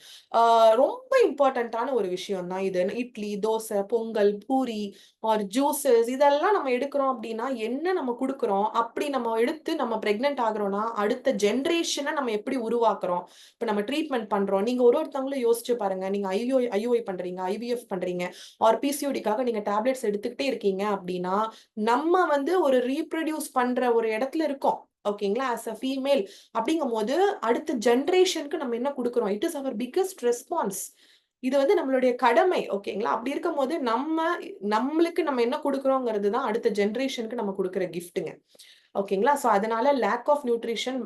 ரொம்ப இம்பார்ட்டன்ட்டான ஒரு விஷயம் தான் இது. இட்லி, தோசை, பொங்கல், பூரி ஆர் ஜூஸஸ் இதெல்லாம் நம்ம எடுக்கிறோம் அப்படின்னா, என்ன நம்ம குடுக்குறோம்? அப்படி நம்ம எடுத்து நம்ம பிரெக்னன்ட் ஆகுறோம்னா, அடுத்த ஜெனரேஷன நம்ம எப்படி உருவாக்குறோம்? இப்ப நம்ம ட்ரீட்மெண்ட் பண்றோம். நீங்க ஒருத்தவங்களும் யோசிச்சு பாருங்க. நீங்க ஐயுஐ பண்றீங்க, ஐவிஎஃப் பண்றீங்க ஆர் பிசிஓடிக்காக நீங்க டேப்லெட்ஸ் எடுத்துக்கிட்டே இருக்கீங்க அப்படின்னா, நம்ம வந்து ஒரு ரீப்ரொடியூஸ் பண்ற ஒரு இடத்துல இருக்கோம். ஓகேங்களா? ஆஸ் அ ஃபீமேல் அப்படிங்கும்போது அடுத்த ஜெனரேஷனுக்கு நம்ம என்ன குடுக்குறோம்? It is our biggest response. இது வந்து நம்மளுடைய கடமை. ஓகேங்களா? அப்படி இருக்கும்போது நம்மளுக்கு நம்ம என்ன குடுக்குறோங்கிறது தான் அடுத்த ஜெனரேஷனுக்கு நம்ம குடுக்குற கிஃப்ட்டுங்க. ஓகேங்களா? சோ அதனால லேக் ஆஃப் நியூட்ரிஷன்,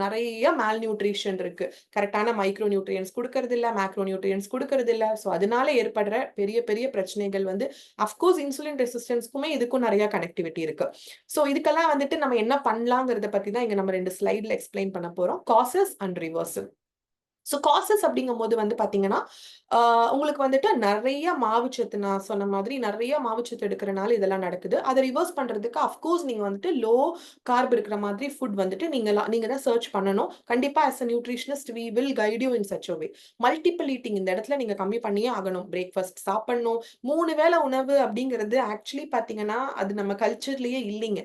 நெறைய மால் நியூட்ரிஷன் இருக்கு. கரெக்ட்டான மைக்ரோ நியூட்ரியன்ட்ஸ் குடுக்கறதில்ல, மேக்ரோ நியூட்ரியன்ட்ஸ் குடுக்கறதில்ல. சோ அதனால ஏற்படுற பெரிய பெரிய பிரச்சனைகள் வந்து அஃப்கோர்ஸ் இன்சுலின் ரெசிஸ்டன்ஸ்க்குமே இதுக்கும் நெறைய கனெக்டிவிட்டி இருக்கு. சோ இதுக்கெல்லாம் வந்துட்டு நம்ம என்ன பண்ணலாங்கிறத பத்தி தான் இங்க நம்ம 2 ஸ்லைட்ல எக்ஸ்பிளைன் பண்ண போறோம். Causes and reversal. So causes அப்படிங்கும்போது வந்து பாத்தீங்கன்னா, உங்களுக்கு வந்துட்டு நெறைய மாவுச்சத்து நான் சொன்ன மாதிரி நெறைய மாவுச்சத்து எடுக்கிறனால இதெல்லாம் நடக்குது. அத ரிவர்ஸ் பண்றதுக்கு அஃப்கோர்ஸ் நீங்க வந்துட்டு லோ கார்ப் இருக்கிற மாதிரி ஃபுட் வந்துட்டு நீங்க தான் சர்ச் பண்ணணும். கண்டிப்பா as a nutritionist we will guide you in such a way. Multiple eating இந்த இடத்துல நீங்க கம்மி பண்ணியே ஆகணும். பிரேக்ஃபாஸ்ட் சாப்பிடணும். 3 வேள உணவு அப்படிங்கிறது ஆக்சுவலி பாத்தீங்கன்னா, அது நம்ம கல்ச்சர்லயே இல்லைங்க.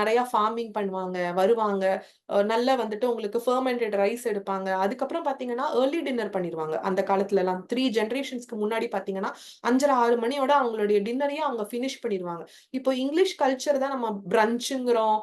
நெறைய ஃபார்மிங் பண்ணுவாங்க, வருவாங்க. நல்லா வந்துட்டு உங்களுக்கு ஃபெர்மென்டட் ரைஸ் எடுப்பாங்க. அதுக்கப்புறம் பார்த்தீங்கன்னா, ஏர்லி டின்னர் பண்ணிருவாங்க. அந்த காலத்துலலாம் 3 ஜெனரேஷன்ஸ்க்கு முன்னாடி பார்த்தீங்கன்னா, 5:30, 6 மணியோட அவங்களுடைய டின்னரையே அவங்க ஃபினிஷ் பண்ணிருவாங்க. இப்போ இங்கிலீஷ் கல்ச்சர் தான் நம்ம பிரஞ்சுங்கிறோம்,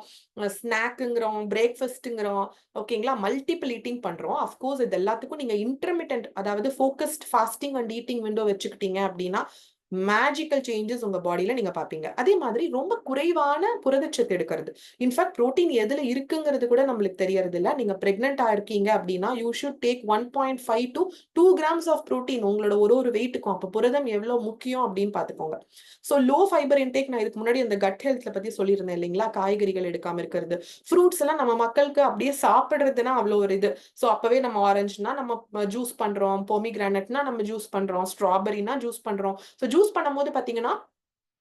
ஸ்நாக்குங்கிறோம், பிரேக்ஃபாஸ்ட்ங்கிறோம். ஓகேங்களா? மல்டிபிள் ஈட்டிங் பண்றோம். அஃப்கோர்ஸ் இது எல்லாத்துக்கும் நீங்க இன்டர்மிட்டன்ட் அதாவது focused fasting and eating window வச்சுக்கிட்டீங்க அப்படின்னா, மேஜிக்கல் சேஞ்சஸ் உங்க பாடில நீங்க பார்ப்பீங்க. அதே மாதிரி ரொம்ப குறைவான புரதச்சத்து எடுக்கிறது. இன்ஃபாக்ட் புரோட்டீன் எதுல இருக்குங்கிறது கூட நம்மளுக்கு தெரியறதில்ல. நீங்க பிரெக்னன்ட்டா இருக்கீங்க அப்படின்னா, you should take 1.5 to 2 grams of protein உங்களோட ஒரு வெயிட்டுக்கும். அப்ப புரதம் எவ்வளவு முக்கியம் அப்படின்னு பார்த்துக்கோங்க. சோ லோ ஃபைபர் இன்டேக் நான் இதுக்கு முன்னாடி அந்த கட் ஹெல்த்ல பத்தி சொல்லியிருந்தேன் இல்லைங்களா? காய்கறிகள் எடுக்காம இருக்கிறது. ஃப்ரூட்ஸ் எல்லாம் நம்ம மக்களுக்கு அப்படியே சாப்பிடுறதுன்னா அவ்வளோ ஒரு இது. சோ அப்பவே நம்ம ஆரஞ்சுனா நம்ம ஜூஸ் பண்றோம். பொமிகிரானட்னா நம்ம ஜூஸ் பண்றோம். ஸ்ட்ராபெர்ரினா ஜூஸ் பண்றோம். சோ ஜூஸ் பண்ணும்போது பார்த்தீங்கன்னா,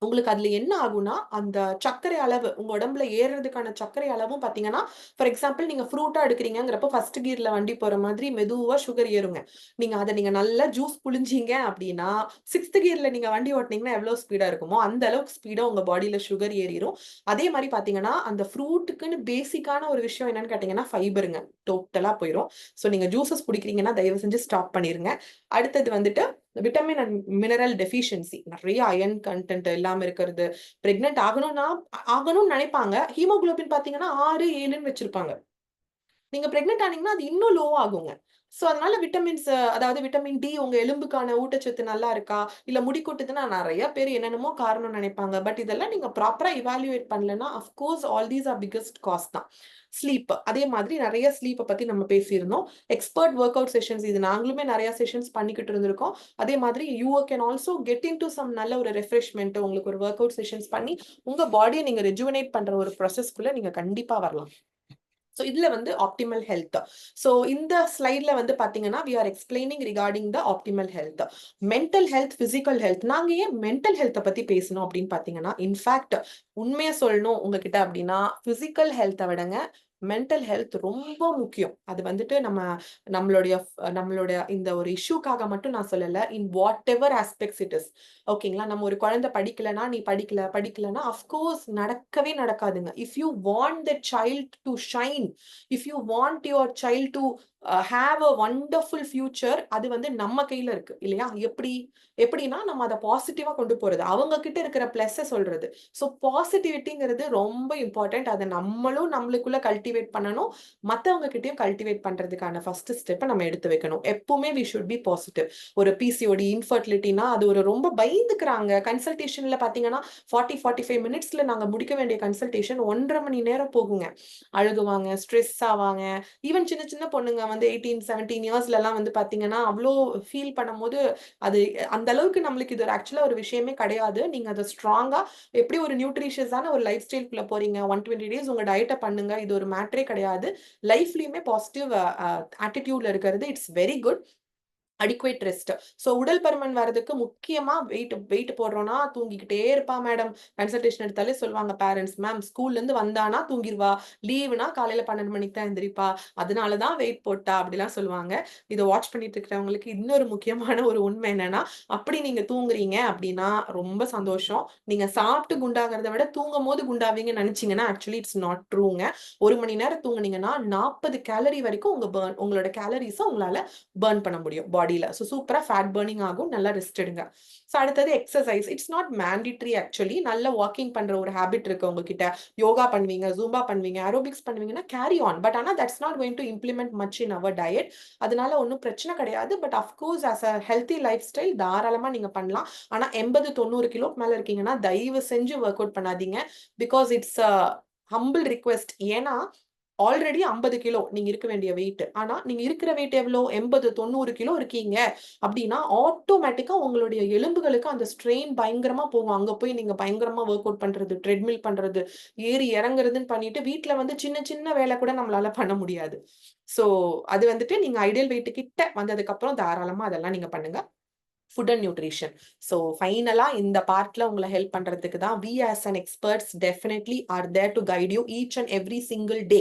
உங்களுக்கு அதுல என்ன ஆகும்னா, அந்த சர்க்கரை அளவு உங்க உடம்புல ஏறுறதுக்கான சர்க்கரை அளவும் பாத்தீங்கன்னா, ஃபார் எக்ஸாம்பிள் நீங்க ஃப்ரூட்டா எடுக்கிறீங்கங்கிறப்ப ஃபர்ஸ்ட் கியர்ல வண்டி போற மாதிரி மெதுவா சுகர் ஏறுங்க. நீங்க நல்லா ஜூஸ் புழிஞ்சீங்க அப்படின்னா, 6த் கியர்ல நீங்க வண்டி ஓட்டுனீங்கன்னா எவ்வளவு ஸ்பீடா இருக்குமோ, அந்த அளவுக்கு ஸ்பீடா உங்க பாடியில சுகர் ஏறிரும். அதே மாரி பாத்தீங்கன்னா, அந்த ஃப்ரூட்டுக்குன்னு பேசிக்கான ஒரு விஷயம் என்னன்னு கேட்டீங்கன்னா, ஃபைபருங்க. டோட்டலா போயிரும். சோ நீங்க ஜூஸஸ் குடிக்கிறீங்கன்னா தயவு செஞ்சு ஸ்டாப் பண்ணிருங்க. அடுத்தது வந்துட்டு விட்டமின் அண்ட் மினரல் டெஃபிஷியன்சி. நெறைய அயர்ன் கன்டென்ட் இல்லாம இருக்கிறது. பிரெக்னன்ட் ஆகணும்னு நினைப்பாங்க. ஹீமோகுளோபின் பார்த்தீங்கன்னா 6, 7ன்னு வச்சிருப்பாங்க. நீங்க பிரெக்னன்ட் ஆனீங்கன்னா, அது இன்னும் லோ ஆகுங்க. சோ அதனால விட்டமின்ஸ் அதாவது விட்டமின் டி உங்க எலும்புக்கான ஊட்டச்சத்து நல்லா இருக்கா? இல்ல முடி கொட்டுதுன்னா நெறைய பேர் என்னென்னமோ காரணம் நினைப்பாங்க. பட் இதெல்லாம் நீங்க ப்ராப்பரா இவாலுவேட் பண்ணலன்னா, of course all these are biggest cause தான். ஸ்லீப். அதே மாதிரி நெறைய ஸ்லீப்ப பத்தி நம்ம பேசியிருந்தோம். எக்ஸ்பர்ட் வொர்க் அவுட் செஷன்ஸ் இது நாங்களுமே நெறைய செஷன்ஸ் பண்ணிக்கிட்டு இருந்திருக்கோம். அதே மாதிரி you can also get into some நல்ல ஒரு ரெஃப்ரெஷ்மென்ட் உங்களுக்கு ஒரு வொர்க் அவுட் செஷன்ஸ் பண்ணி, உங்க பாடிய நீங்க ரெஜுவனேட் பண்ற ஒரு ப்ராசஸ்க்குள்ள நீங்க கண்டிப்பா வரலாம். சோ இதுல வந்து ஆப்டிமல் ஹெல்த். சோ இந்த ஸ்லைட்ல வந்து பாத்தீங்கன்னா, we are explaining regarding the optimal health. Mental health, physical health. நாங்க ஏன் மென்டல் ஹெல்த்த பத்தி பேசணும் அப்படின்னு பாத்தீங்கன்னா, இன்ஃபேக்ட் உண்மைய சொல்லணும் உங்ககிட்ட அப்படின்னா, பிசிக்கல் ஹெல்த்த விடங்க மென்டல் ஹெல்த் ரொம்ப முக்கியம். அது வந்துட்டு நம்மளுடைய இந்த ஒரு இஷ்யூக்காக மட்டும் நான் சொல்லல. In what ever aspects it is. ஓகேங்களா? நம்ம ஒரு குழந்தை படிக்கலன்னா, நீ படிக்கலன்னா, ஆஃப் கோர்ஸ் நடக்கவே நடக்காதுங்க. If you want that child to shine, if you want your child to have a wonderful future, அது வந்து நம்ம கையில இருக்கு இல்லையா? எப்படின்னா நம்ம அத பாசிட்டிவா கொண்டு போறது. அவங்க கிட்ட இருக்கிற பிளஸ்ஸ சொல்றது. சோ பாசிட்டிவிட்டிங்கிறது ரொம்ப இம்பார்ட்டன்ட். அத நம்மளும் நம்மளுக்குள்ள கல்டிவேட் பண்ணணும். மத்தவங்க கிட்டயும் கல்டிவேட் பண்றதுக்கான ஃபர்ஸ்ட் ஸ்டெப்ப நம்ம எடுத்து வைக்கணும். எப்பவுமே வி ஷுட் பி பாசிட்டிவ். ஒரு பிசிஓடி, இன்ஃபர்டிலிட்டினா அது ஒரு ரொம்ப பயந்துக்கிறாங்க. கன்சல்டேஷன்ல பாத்தீங்கன்னா 40, 45 மினிட்ஸ்ல நாங்க முடிக்க வேண்டிய கன்சல்டேஷன் 1.5 மணி நேரம் போகுங்க. அழுகுவாங்க, ஸ்ட்ரெஸ் ஆவாங்க. ஈவன் சின்ன சின்ன பொண்ணுங்க வந்து 18, 17 இயர்ஸ்லலாம் வந்து பாத்தீங்கன்னா, அவ்ளோ ஃபீல் பண்ணும்போது, அது அந்த அளவுக்கு நம்மளுக்கு இது ஆக்சுவலா ஒரு விஷயமே கிடையாது. நீங்க அத ஸ்ட்ராங்கா எப்படி ஒரு நியூட்ரிஷியஸான ஒரு லைஃப் ஸ்டைல்குள்ள போறீங்க. 120 டேஸ் உங்க டயட்ட பண்ணுங்க. இது ஒரு மேட்டரே கிடையாது. லைஃப்லயுமே பாசிட்டிவ் ஆட்டிட்யூட்ல இருக்கிறது it's very good. Adequate rest. So உடல் பருமன் வரதுக்கு முக்கியமா வெயிட் போடுறோம்னா, தூங்கிக்கிட்டே இருப்பா மேடம். கன்சல்டேஷன் எடுத்தாலே சொல்லுவாங்க பேரண்ட்ஸ், மேம் ஸ்கூல்ல இருந்து வந்தானா தூங்கிருவா. லீவுனா காலையில 12 மணிக்கு தான் எந்திரிப்பா. அதனால தான் வெயிட் போட்டா அப்படிலாம் சொல்லுவாங்க. இத வாட்ச் பண்ணிட்டு இருக்கிறவங்களுக்கு இன்னொரு முக்கியமான ஒரு உண்மை என்னன்னா, அப்படி நீங்க தூங்குறீங்க அப்படின்னா ரொம்ப சந்தோஷம். நீங்க சாப்பிட்டு குண்டாகிறத விட தூங்கும்போது குண்டாவீங்கன்னு நினைச்சீங்கன்னா, ஆக்சுவலி இட்ஸ் நாட் ட்ரூங்க. 1 மணி நேரம் தூங்குனீங்கன்னா 40 கேலரி வரைக்கும் உங்களோட கேலரிஸ உங்களால பர்ன் பண்ண முடியும் பாடியில. சோ சூப்பரா ஃபேட் பர்னிங் ஆகும். நல்லா ரெஸ்ட் எடுங்க. சோ அடுத்தது exercise. It's not mandatory actually. நல்ல வாக்கிங் பண்ற ஒரு ஹேபிட் இருக்கு உங்ககிட்ட. யோகா பண்ணுவீங்க, ஜூம்பா பண்ணுவீங்க, ஏரோபிக்ஸ் பண்ணுவீங்கன்னா கேரி ஆன். பட் ஆனா that's not going to implement much in our diet. அதனால ஒண்ணும் பிரச்சனை கிடையாது. But of course as a healthy life style தாராளமா நீங்க பண்ணலாம். ஆனா 80, 90 கிலோக்கு மேல இருக்கீங்கன்னா தயவு செஞ்சு வொர்க் அவுட் பண்ணாதீங்க. Because it's a humble request. ஏன்னா ஆல்ரெடி 50 கிலோ நீங்க இருக்க வேண்டிய வெயிட். ஆனா நீங்க இருக்கிற வெயிட் எவ்வளோ? 80, 90 கிலோ இருக்கீங்க அப்படின்னா, ஆட்டோமேட்டிக்கா உங்களுடைய எலும்புகளுக்கு அந்த ஸ்ட்ரெயின் பயங்கரமா போகும். அங்க போய் நீங்க பயங்கரமா வொர்க் அவுட் பண்றது, ட்ரெட்மில் பண்றது, ஏறி இறங்குறதுன்னு பண்ணிட்டு, வீட்ல வந்து சின்ன சின்ன வேலை கூட நம்மளால பண்ண முடியாது. சோ அது வந்துட்டு நீங்க ஐடியல் வெயிட் கிட்ட வந்ததுக்கு அப்புறம் தாராளமா அதெல்லாம் நீங்க பண்ணுங்க. Food and nutrition. சோ ஃபைனலா இந்த பார்ட்ல உங்கள ஹெல்ப் பண்றதுக்கு தான் we as an experts definitely are there to guide you each and every single day.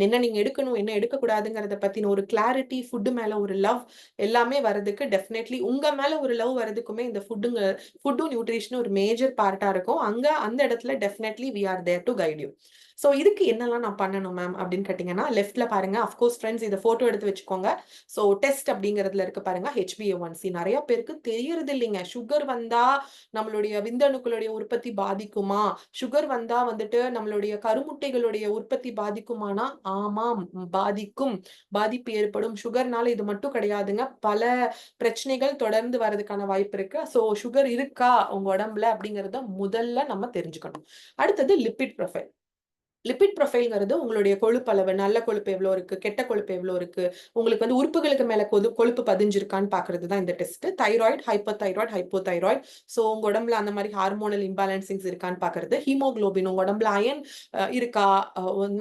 என்ன நீங்க எடுக்கணும், என்ன எடுக்கக்கூடாதுங்கிறத பத்தின ஒரு கிளாரிட்டி, ஃபுட் மேல ஒரு லவ் எல்லாமே வரதுக்கு டெஃபினெட்லி உங்க மேல ஒரு லவ் வரதுக்குமே இந்த ஃபுட்டும் நியூட்ரிஷனும் ஒரு மேஜர் பார்ட்டா இருக்கும். அந்த இடத்துல definitely we are there to guide you. So இதுக்கு என்னலாம் நான் பண்ணணும் மேம் அப்படின்னு கேட்டீங்கன்னா, லெஃப்ட்ல பாருங்க. அஃப்கோர்ஸ் ஃப்ரெண்ட்ஸ் இத ஃபோட்டோ எடுத்து வச்சுக்கோங்க. சோ டெஸ்ட் அப்படிங்கிறதுல இருக்கு பாருங்க. HbA1c நெறைய பேருக்கு தெரியறது இல்லைங்க. சுகர் வந்தா நம்மளுடைய விந்தணுக்களுடைய உற்பத்தி பாதிக்குமா? சுகர் வந்தா வந்துட்டு நம்மளுடைய கருமுட்டைகளுடைய உற்பத்தி பாதிக்குமானா, ஆமாம் பாதிக்கும். பாதிப்பு ஏற்படும். சுகர்னால இது மட்டும் கிடையாதுங்க. பல பிரச்சனைகள் தொடர்ந்து வரதுக்கான வாய்ப்பு இருக்கு. சோ சுகர் இருக்கா உங்க உடம்புல அப்படிங்கிறத முதல்ல நம்ம தெரிஞ்சுக்கணும். அடுத்தது லிபிட் ப்ரொஃபைல். லிபிட் ப்ரொஃபைல்ங்கிறது உங்களுடைய கொழுப்பு அளவு, நல்ல கொழுப்பு எவ்வளோ இருக்கு, கெட்ட கொழுப்பு எவ்வளோ இருக்கு, உங்களுக்கு வந்து உறுப்புகளுக்கு மேல கொழுப்பு பதிஞ்சிருக்கான்னு பாக்குறது தான் இந்த test. Thyroid, hypothyroid, hypothyroid. So உங்க உடம்புல அந்த மாதிரி ஹார்மோனல் இம்பேலன்சிங்ஸ் இருக்கான்னு பாக்குறது. ஹீமோகுளோபின், உங்க உடம்புல அயன் இருக்கா,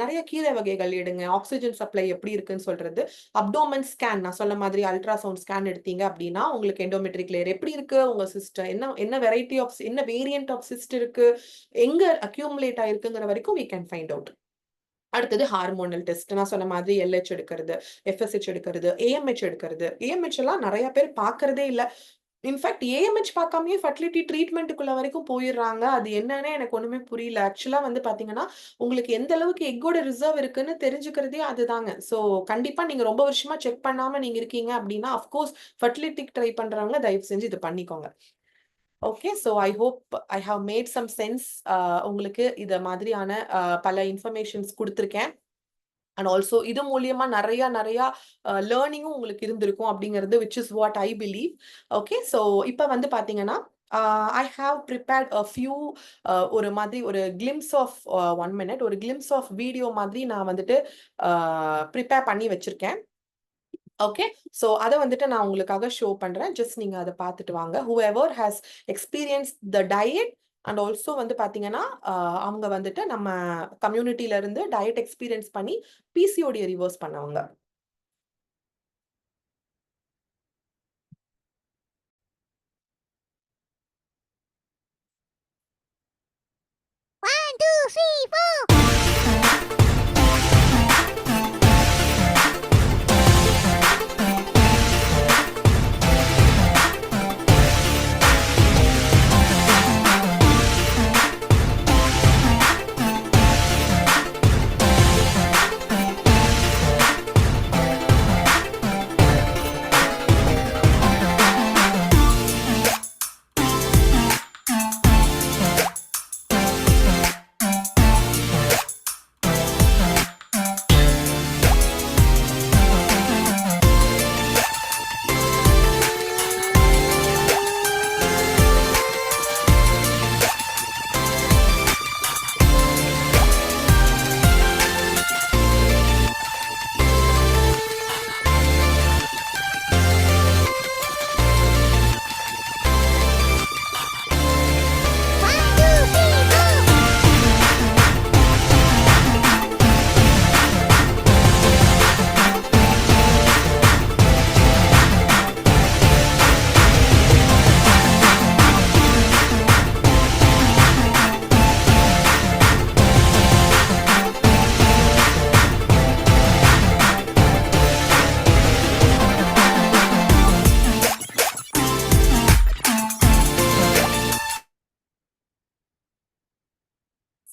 நிறைய கீரை வகைகள் எடுங்க, ஆக்சிஜன் சப்ளை எப்படி இருக்குன்னு சொல்றது. அப்டோமன் ஸ்கேன், நான் சொன்ன மாதிரி அல்ட்ராசவுண்ட் ஸ்கேன் எடுத்தீங்க அப்படின்னா உங்களுக்கு எண்டோமெட்ரிக் லேயர் எப்படி இருக்கு, உங்க சிஸ்டம் என்ன வெரைட்டி ஆஃப், என்ன வேரியன்ட் ஆஃப் சிஸ்ட் இருக்கு, எங்க அக்யூமுலேட் ஆயிருக்குங்கிற வரைக்கும் we can find out. அடுத்தது ஹார்மோனல் டெஸ்ட். நான் சொன்ன மாதிரி LH எடுக்கிறது, FSH எடுக்கிறது, AMH எடுக்கிறது. AMH எல்லாம் நிறைய பேர் பாக்குறதே இல்ல. இன்ஃபேக்ட் AMH பார்க்காமயே ஃபர்டிலிட்டி ட்ரீட்மெண்ட்டுக்குள்ள வரைக்கும் போயிடுறாங்க. அது என்னன்னே எனக்கு ஒண்ணுமே புரியல. ஆக்சுவலா வந்து பாத்தீங்கன்னா உங்களுக்கு எந்த அளவுக்கு எக்கோட ரிசர்வ் இருக்குன்னு தெரிஞ்சுக்கிறதே அதுதாங்க. ஸோ கண்டிப்பா நீங்க ரொம்ப வருஷமா செக் பண்ணாம நீங்க இருக்கீங்க அப்படின்னா அஃப்கோர்ஸ் ஃபர்டிலிட்டிக்கு ட்ரை பண்றவங்க தயவு செஞ்சு இது பண்ணிக்கோங்க. Okay, so I hope I have made some sense. உங்களுக்கு இத மாதிரியான பல இன்ஃபர்மேஷன்ஸ் கொடுத்துருக்கேன். அண்ட் ஆல்சோ இது மூலியமா நிறைய லேர்னிங்கும் உங்களுக்கு இருந்திருக்கும் அப்படிங்கிறது which is what I believe. Okay, so இப்போ வந்து பாத்தீங்கன்னா I have prepared a few ஒரு மாதிரி ஒரு glimpse of 1 minute, ஒரு glimpse of வீடியோ மாதிரி நான் வந்துட்டு ப்ரிப்பேர் பண்ணி வச்சிருக்கேன். ஓகே, ஸோ அதை வந்துட்டு நான் உங்களுக்காக ஷோ பண்றேன். ஜஸ்ட் நீங்க அதை பார்த்துட்டு வாங்க. whoever has experienced the diet and also வந்து பாத்தீங்கன்னா அவங்க வந்துட்டு நம்ம கம்யூனிட்டில இருந்து டயட் எக்ஸ்பீரியன்ஸ் பண்ணி PCOD ரிவர்ஸ் பண்ணவங்க.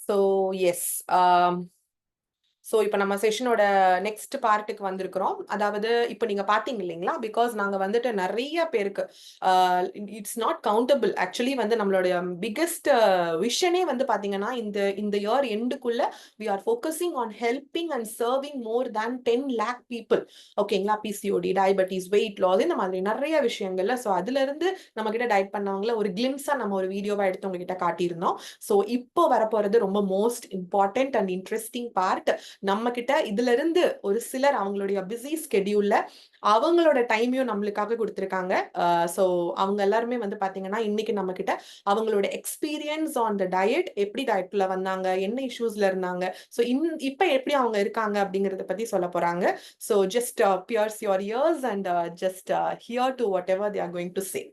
ஸோ எஸ், ஸோ இப்போ நம்ம செஷனோட நெக்ஸ்ட் பார்ட்டுக்கு வந்திருக்கிறோம். அதாவது இப்போ நீங்க பாத்தீங்க இல்லைங்களா, பிகாஸ் நாங்க வந்துட்டு நிறைய பேருக்கு இட்ஸ் நாட் கவுண்டபிள். ஆக்சுவலி வந்து நம்மளுடைய பிக்கெஸ்ட் விஷனே வந்து பாத்தீங்கன்னா இந்த year எண்டுக்குள்ள we are focusing on helping and serving more than 10 lakh people. ஓகேங்களா, PCOD, டயபெட்டிஸ், வெயிட் லாஸ், இந்த மாதிரி நிறைய விஷயங்கள்ல. ஸோ அதுல இருந்து நம்ம கிட்ட டயட் பண்ணவங்கள ஒரு கிளிம்ஸா நம்ம ஒரு வீடியோவா எடுத்து உங்ககிட்ட காட்டியிருந்தோம். ஸோ இப்போ வரப்போறது ரொம்ப most important and interesting part. நம்ம கிட்ட இதுல இருந்து ஒரு சிலர் அவங்களுடைய பிஸி ஸ்கெடியூல்ல அவங்களோட டைமையும் நம்மளுக்காக கொடுத்துருக்காங்க. ஸோ அவங்க எல்லாருமே வந்து பாத்தீங்கன்னா இன்னைக்கு நம்ம கிட்ட அவங்களோட எக்ஸ்பீரியன்ஸ் ஆன் த டயட், எப்படி டயட்ல வந்தாங்க, என்ன இஷ்யூஸ்ல இருந்தாங்க, ஸோ இப்ப எப்படி அவங்க இருக்காங்க அப்படிங்கறத பத்தி சொல்ல போறாங்க. So just pierce your ears and just hear to whatever they are going to say.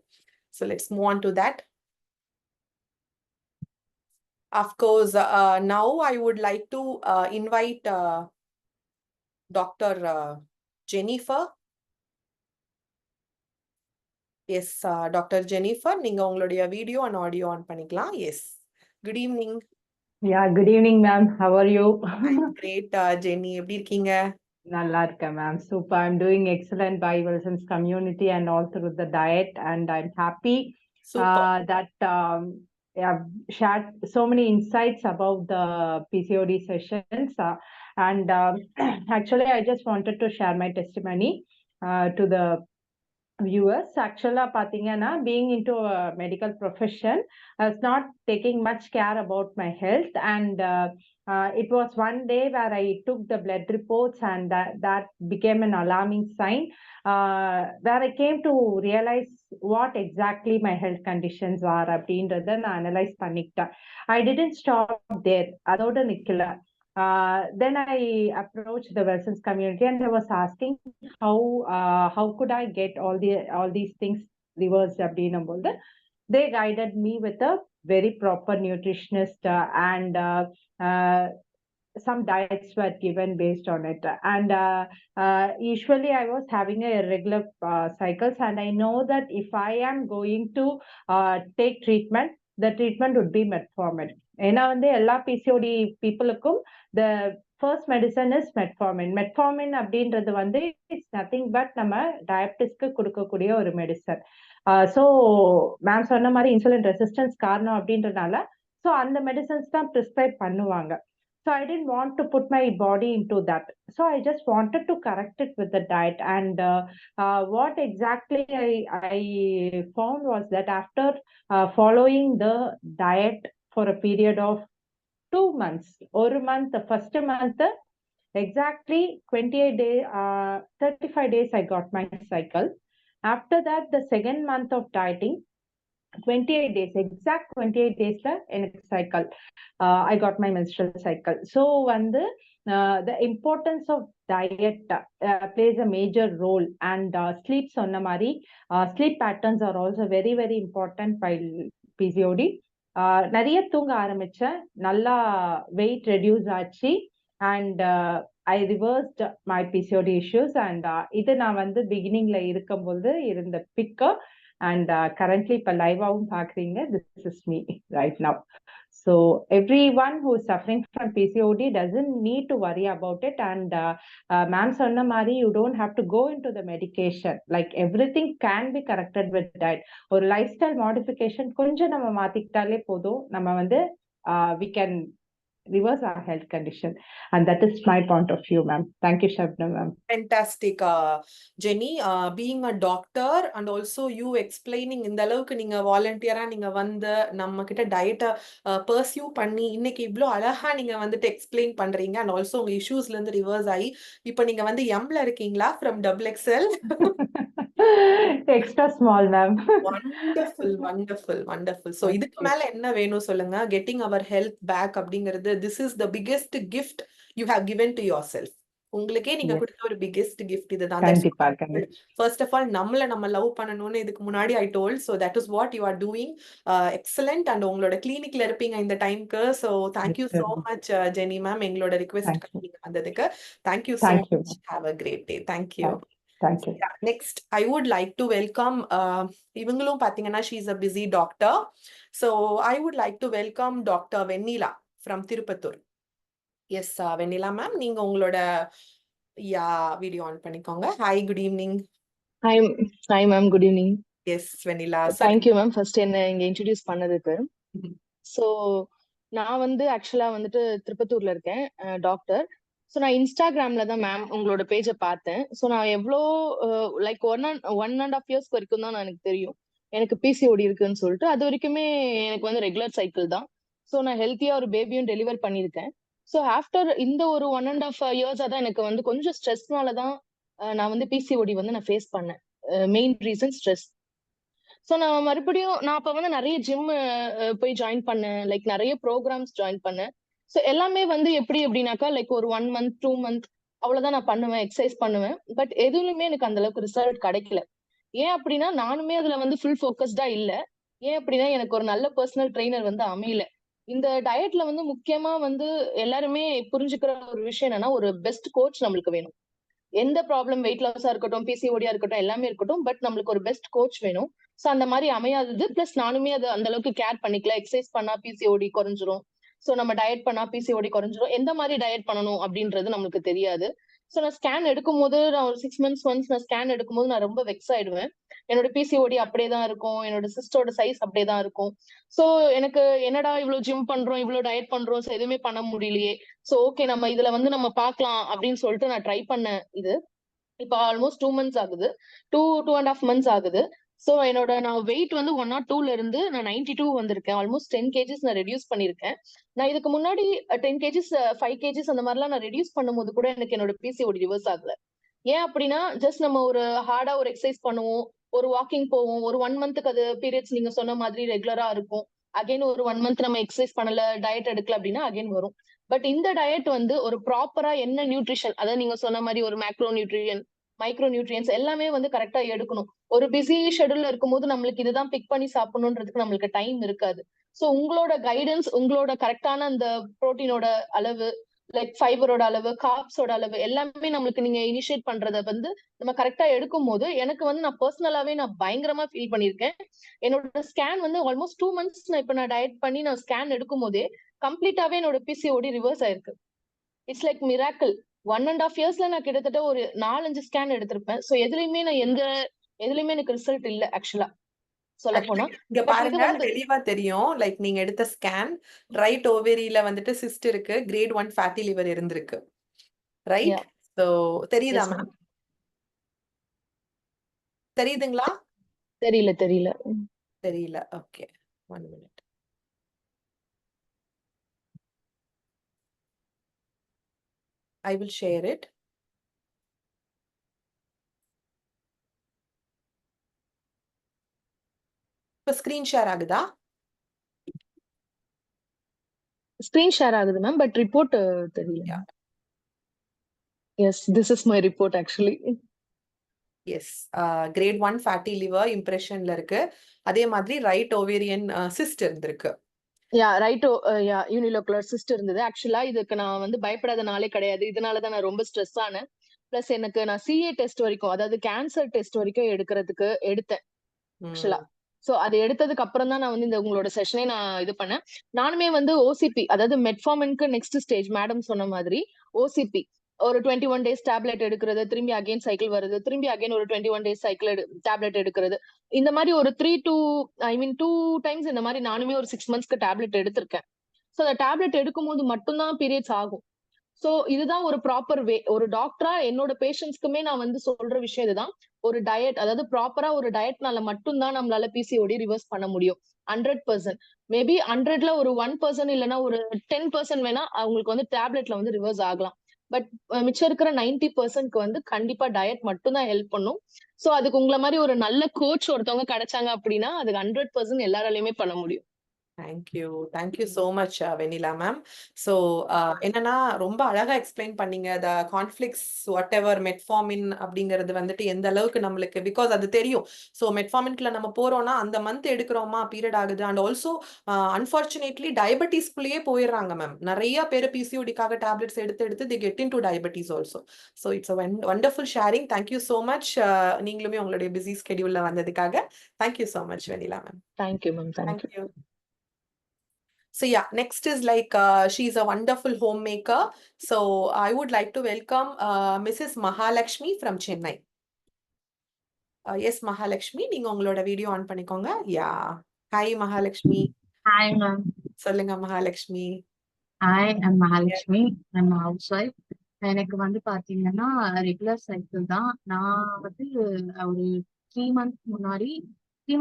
So let's move on to that. Of course, now I would like to invite Dr. Jennifer. Yes, Dr. Jennifer, நீங்க உங்களுடைய video and audio on பண்ணிக்கலாம். Yes. Good evening. Yeah, good evening, ma'am. How are you? I'm great, Jenny. எப்படி இருக்கீங்க? நல்லா இருக்கேன், ma'am. Super. I'm doing excellent by Wilson's community and all through the diet, and I'm happy Super. that I've shared so many insights about the PCOD sessions. And actually, I just wanted to share my testimony to the viewers. Actually, பாத்தீங்கன்னா, being into a medical profession, I was not taking much care about my health, and it was one day where I took the blood reports, and that became an alarming sign, where I came to realize what exactly my health conditions are அப்படின்றத நான் analyze பண்ணிக்கிட்டேன். I didn't stop there. அதோட நிக்கல. Then I approached the Welson's community and I was asking how could I get all these things reversed அப்படின்னும்போது they guided me with a very proper nutritionist, and some diets were given based on it. And usually I was having a irregular cycles, and I know that if I am going to take treatment, the treatment would be metformin. ஏன்னா வந்து எல்லா PCOD பீப்புளுக்கும் the first medicine is metformin. Metformin அப்படின்றது வந்து it's nothing but நம்ம டயபிட்டிஸ்க்கு கொடுக்கக்கூடிய ஒரு medicine. So ma'am சொன்ன மாதிரி இன்சுலின் ரெசிஸ்டன்ஸ் காரணம் அப்படின்றதுனால ஸோ அந்த மெடிசன்ஸ் தான் ப்ரிஸ்கிரைப் பண்ணுவாங்க. So I didn't want to put my body into that. So I just wanted to correct it with the diet. And what exactly I found was that after following the diet for a period of 2 months, or month, the first month, exactly 28 days, 35 days, I got my cycle. After that, the second month of dieting, 28 days, exact 28 days in a cycle, I got my menstrual cycle. So when the importance of diet plays a major role, and sleep sonamari, sleep patterns are also very, very important by PCOD. நிறைய தூங்க ஆரம்பிச்சேன், நல்லா weight reduce ஆச்சு, and I reversed my PCOD issues. And இது நான் வந்து பிகினிங்ல இருக்கும்போது இருந்த பிக்கு, and currently இப்ப லைவாவும் பாக்குறீங்க. This is me right now. So everyone who is suffering from PCOD doesn't need to worry about it. And ma'am சொன்ன மாதிரி you don't have to go into the medication. Like everything can be corrected with diet. ஒரு lifestyle modification கொஞ்சம் நம்ம மாத்திக்கிட்டாலே போதும், நம்ம வந்து we can reverse our health condition. And that is my point of view, ma'am. Thank you, Shabna, ma'am. Fantastic, Jenny. Being a doctor and also you explaining இந்த அளவுக்கு நீங்க வாலண்டியரா நீங்க வந்து நம்ம கிட்ட டயட்டை பர்சியூ பண்ணி இன்னைக்கு இவ்வளோ அழகா நீங்க வந்துட்டு எக்ஸ்பிளைன் பண்றீங்க. அண்ட் ஆல்சோ உங்க இஷ்யூஸ்ல இருந்து ரிவர்ஸ் ஆகி இப்போ நீங்க வந்து எம்ல இருக்கீங்களா from XXL? Extra small, ma'am. Wonderful, wonderful, wonderful. So இதுக்கு மேல என்ன வேணும் சொல்லுங்க? Getting our health back அப்படிங்கிறது, this is the biggest gift you have given to yourself. உங்களுக்கே நீங்க Yes. கொடுத்த ஒரு பிக்கெஸ்ட் கிஃப்ட் இதுதான். கண்டிப்பா. ஃபர்ஸ்ட் ஆஃப் ஆல் நம்ம லவ் பண்ணணும்னு இதுக்கு முன்னாடி I told. So that is what you are doing. Excellent. And உங்களோட கிளினிக்ல இருப்பீங்க இந்த டைம்க்கு. So thank you so much Jenny ma'am, எங்களோட ரிக்வெஸ்ட் வந்ததுக்கு. Thank you so much. Have a great day. Thank you. Thank you. Next, I would like to welcome, இவங்களும் பாத்தீங்கன்னா she is a busy doctor. So I would like to welcome Dr. Venila from Tirupattur. Yes, Venila ma'am, நீங்க உங்களோட video on பண்ணிக்கோங்க. Hi, good evening. Hi ma'am, good evening. Yes, Venila. Thank you ma'am, first என்ன இங்க introduce பண்ணதுக்கு. So நான் வந்து ஆக்சுவலா வந்துட்டு திருப்பத்தூர்ல இருக்கேன், டாக்டர். ஸோ நான் இன்ஸ்டாகிராம்ல தான் மேம் உங்களோட பேஜை பார்த்தேன். ஸோ நான் எவ்வளோ லைக் 1.5 years வரைக்கும் தான் எனக்கு தெரியும் எனக்கு பிசிஓடி இருக்குன்னு சொல்லிட்டு. அது வரைக்குமே எனக்கு வந்து ரெகுலர் சைக்கிள் தான். ஸோ நான் ஹெல்த்தியா ஒரு பேபியும் டெலிவர் பண்ணியிருக்கேன். ஸோ ஆஃப்டர் இந்த ஒரு 1.5 years தான் எனக்கு வந்து கொஞ்சம் ஸ்ட்ரெஸ்னால தான் நான் வந்து பிசிஓடி வந்து நான் ஃபேஸ் பண்ணேன். Main reason stress. ஸோ நான் மறுபடியும் அப்போ வந்து நிறைய ஜிம் போய் ஜாயின் பண்ணேன், லைக் நிறைய ப்ரோக்ராம்ஸ் ஜாயின் பண்ணேன். ஸோ எல்லாமே வந்து எப்படி அப்படின்னாக்கா லைக் ஒரு 1 month 2 month அவ்வளவுதான் நான் பண்ணுவேன், எக்ஸசைஸ் பண்ணுவேன். பட் எதுவுமே எனக்கு அந்த அளவுக்கு ரிசல்ட் கிடைக்கல. ஏன் அப்படின்னா நானுமே அதுல வந்து ஃபுல் ஃபோக்கஸ்டா இல்ல. ஏன் அப்படின்னா எனக்கு ஒரு நல்ல பர்சனல் ட்ரெயினர் வந்து அமையல. இந்த டயட்ல வந்து முக்கியமா வந்து எல்லாருமே புரிஞ்சுக்கிற ஒரு விஷயம் என்னன்னா, ஒரு பெஸ்ட் கோச் நம்மளுக்கு வேணும். எந்த ப்ராப்ளம், வெயிட் லாஸா இருக்கட்டும், பிசிஓடியா இருக்கட்டும், எல்லாமே இருக்கட்டும், பட் நம்மளுக்கு ஒரு பெஸ்ட் கோச் வேணும். ஸோ அந்த மாதிரி அமையாதது. பிளஸ் நானுமே அது அந்த அளவுக்கு கேர் பண்ணிக்கல. எக்ஸசைஸ் பண்ணா பிசிஓடி குறைஞ்சிரும், ஸோ நம்ம டயட் பண்ணா பிசிஓடி குறைஞ்சிரும், எந்த மாதிரி டயட் பண்ணணும் அப்படின்றது நம்மளுக்கு தெரியாது. ஸோ நான் ஸ்கேன் எடுக்கும்போது, நான் ஒரு 6 months ஒன்ஸ் நான் ஸ்கேன் எடுக்கும்போது நான் ரொம்ப வெக்ஸ் ஆயிடுவேன். என்னோட பிசிஓடி அப்படியே தான் இருக்கும், என்னோட சிஸ்டோட சைஸ் அப்படியே தான் இருக்கும். ஸோ எனக்கு என்னடா இவ்வளவு ஜிம் பண்றோம், இவ்வளவு டயட் பண்றோம், ஸோ எதுவுமே பண்ண முடியலையே. ஸோ ஓகே, நம்ம இதுல வந்து நம்ம பார்க்கலாம் அப்படின்னு சொல்லிட்டு நான் ட்ரை பண்ணேன். இது இப்போ ஆல்மோஸ்ட் 2 months ஆகுது. 2.5 months ஆகுது. ஸோ என்னோட நான் வெயிட் வந்து 102ல இருந்து நான் 92 வந்திருக்கேன். ஆல்மோஸ்ட் 10 கேஜிஸ் நான் ரெடியூஸ் பண்ணியிருக்கேன். நான் இதுக்கு முன்னாடி 10 கேஜிஸ் 5 கேஜிஸ் அந்த மாதிரிலாம் நான் ரெடியூஸ் பண்ணும்போது கூட எனக்கு என்னோட பிசிஓடி ரிவர்ஸ் ஆகல. ஏன் அப்படின்னா ஜஸ்ட் நம்ம ஒரு ஹார்டா ஒரு எக்ஸசைஸ் பண்ணுவோம், ஒரு வாக்கிங் போவோம், ஒரு 1 மந்த்துக்கு அது பீரியட்ஸ் நீங்க சொன்ன மாதிரி ரெகுலரா இருக்கும். அகைன் ஒரு 1 மந்த் நம்ம எக்ஸசைஸ் பண்ணல, டயட் எடுக்கல அப்படின்னா அகைன் வரும். பட் இந்த டயட் வந்து ஒரு ப்ராப்பரா என்ன நியூட்ரிஷன், அதாவது நீங்க சொன்ன மாதிரி ஒரு மேக்ரோ நியூட்ரியன், மைக்ரோ நியூட்ரியன்ஸ் எல்லாமே வந்து கரெக்டா எடுக்கணும். ஒரு பிஸி ஷெட்யூல்ல இருக்கும்போது நம்மளுக்கு இதுதான் பிக் பண்ணி சாப்பிடணுன்றதுக்கு நம்மளுக்கு டைம் இருக்காது. சோ உங்களோட கைடன்ஸ், உங்களோட கரெக்டான அந்த புரோட்டீனோட அளவு, லைக் ஃபைபரோட அளவு, கார்ப்ஸோட அளவு எல்லாமே நம்மளுக்கு நீங்க இனிஷியேட் பண்றத வந்து நம்ம கரெக்டா எடுக்கும்போது எனக்கு வந்து நான் பர்சனலாவே நான் பயங்கரமா ஃபீல் பண்ணியிருக்கேன். என்னோட ஸ்கேன் வந்து ஆல்மோஸ்ட் 2 months நான் டயட் பண்ணி நான் ஸ்கேன் எடுக்கும் போதே கம்ப்ளீட்டாவே என்னோட பிசிஓடி ரிவர்ஸ் ஆயிருக்கு. It's like miracle. 1.5 yearsல நான் கிட்டத்தட்ட ஒரு 4-5 ஸ்கேன் எடுத்திருப்பேன். சோ எதுலயுமே எனக்கு ரிசல்ட் இல்ல ஆக்சுவலா சொல்ல போனா. இங்க பட் இது பாருங்க வந்து தெளிவா தெரியும். லைக் நீங்க எடுத்த ஸ்கேன் ரைட் ஓவேரியில வந்துட்டு சிஸ்ட் இருக்கு, கிரேட் 1 ஃபேட்டி லிவர் இருந்திருக்கு, ரைட்? Yeah. சோ தெரியுதா Yes, மேம்? ma'am. தெரியுதுங்களா? தெரியல. தெரியல. Okay, 1 minute. I will share it. இப்ப ஸ்கிரீன் ஷேர் ஆகுதா? ஸ்கிரீன் ஷேர் ஆகுது மேம். பட் ரிப்போர்ட் தெரியல. Yeah. Yes, this is my report actually. Yes, grade 1 fatty liver இம்ப்ரெஷன்ல இருக்கு. அதே மாதிரி ரைட் ஓவேரியன் சிஸ்ட் இருந்திருக்கு. யூனிலோகுலர் சிஸ்ட் இருந்தது. ஆக்சுவலா இதுக்கு நான் வந்து பயப்படாத நாளே கிடையாது. இதனாலதான் நான் ரொம்ப ஸ்ட்ரெஸ் ஆனேன். பிளஸ் எனக்கு நான் சிஏ டெஸ்ட் வரைக்கும், அதாவது கேன்சர் டெஸ்ட் வரைக்கும் எடுத்தேன் ஆக்சுவலா. சோ அது எடுத்ததுக்கு அப்புறம் தான் நான் வந்து இந்த உங்களோட செஷனே நான் இது பண்ணேன். நானுமே வந்து ஓசிபி, அதாவது மெட்ஃபார்மினுக்கு நெக்ஸ்ட் ஸ்டேஜ் மேடம் சொன்ன மாதிரி ஓசிபி ஒரு 21 days டேப்லெட் எடுக்கிறது, திரும்பி அகைன் சைக்கிள் வருது, திரும்பி அகைன் ஒரு 21 days சைக்கிள் டேப்லெட் எடுக்கிறது. இந்த மாதிரி ஒரு 2 டைம்ஸ் இந்த மாதிரி நானுமே ஒரு 6 monthsக்கு டேப்லெட் எடுத்திருக்கேன். சோ அந்த டேப்லெட் எடுக்கும்போது மட்டும்தான் பீரியட்ஸ் ஆகும். சோ இதுதான் ஒரு ப்ராப்பர் வே. ஒரு டாக்டரா என்னோட பேஷண்ட்ஸ்க்குமே நான் வந்து சொல்ற விஷயம் இதுதான். ஒரு டயட், அதாவது ப்ராப்பரா ஒரு டயட்னால மட்டும்தான் நம்மளால பிசிஓடி ரிவர்ஸ் பண்ண முடியும். 100%. மேபி 100ல ஒரு 1% இல்லைன்னா ஒரு 10% வேணா அவங்களுக்கு வந்து டேப்லெட்ல வந்து ரிவர்ஸ் ஆகலாம். பட் மிச்சம் இருக்கிற 90%க்கு வந்து கண்டிப்பா டயட் மட்டும் தான் ஹெல்ப் பண்ணும். சோ அதுக்கு உங்களை மாதிரி ஒரு நல்ல கோச் ஒருத்தவங்க கிடைச்சாங்க அப்படின்னா அதுக்கு 100% எல்லாராலையுமே பண்ண முடியும். Thank you so much Vennila ma'am. So என்னன்னா ரொம்ப அழகா எக்ஸ்பிளைன் பண்ணீங்க. The conflicts whatever metformin அப்படிங்கிறது வந்துட்டு எந்த அளவுக்கு நம்மளுக்கு, பிகாஸ் அது தெரியும். ஸோ மெட்ஃபார்மின்குள்ள நம்ம போறோம்னா அந்த மந்த் எடுக்கிறோமா பீரியட் ஆகுது. அண்ட் ஆல்சோ அன்பார்ச்சுனேட்லி டயபெட்டிஸ்குள்ளேயே போயிடுறாங்க மேம். நிறைய பேர் பிசிஓடிக்காக டேப்லெட்ஸ் எடுத்து the get into diabetes also. So it's wonderful sharing. Thank you so much. நீங்களுமே உங்களுடைய பிஸி ஸ்கெடியூல்ல வந்ததுக்காக thank you so much Vennila ma'am. Thank you ma'am. Thank you. So yeah, next is like she's a wonderful homemaker. So I would like to welcome Mrs. Mahalakshmi from Chennai. Yes, Mahalakshmi, நீங்க உங்களோட video on பண்ணிக்கோங்க. Yeah. Hi Mahalakshmi. Hi, ma'am. சொல்லுங்க Mahalakshmi. Hi, I'm Mahalakshmi. I'm a housewife. எனக்கு வந்து பாத்தீங்கன்னா regular cycle தான். நான் வந்து ஒரு 3 months முன்னாடி 3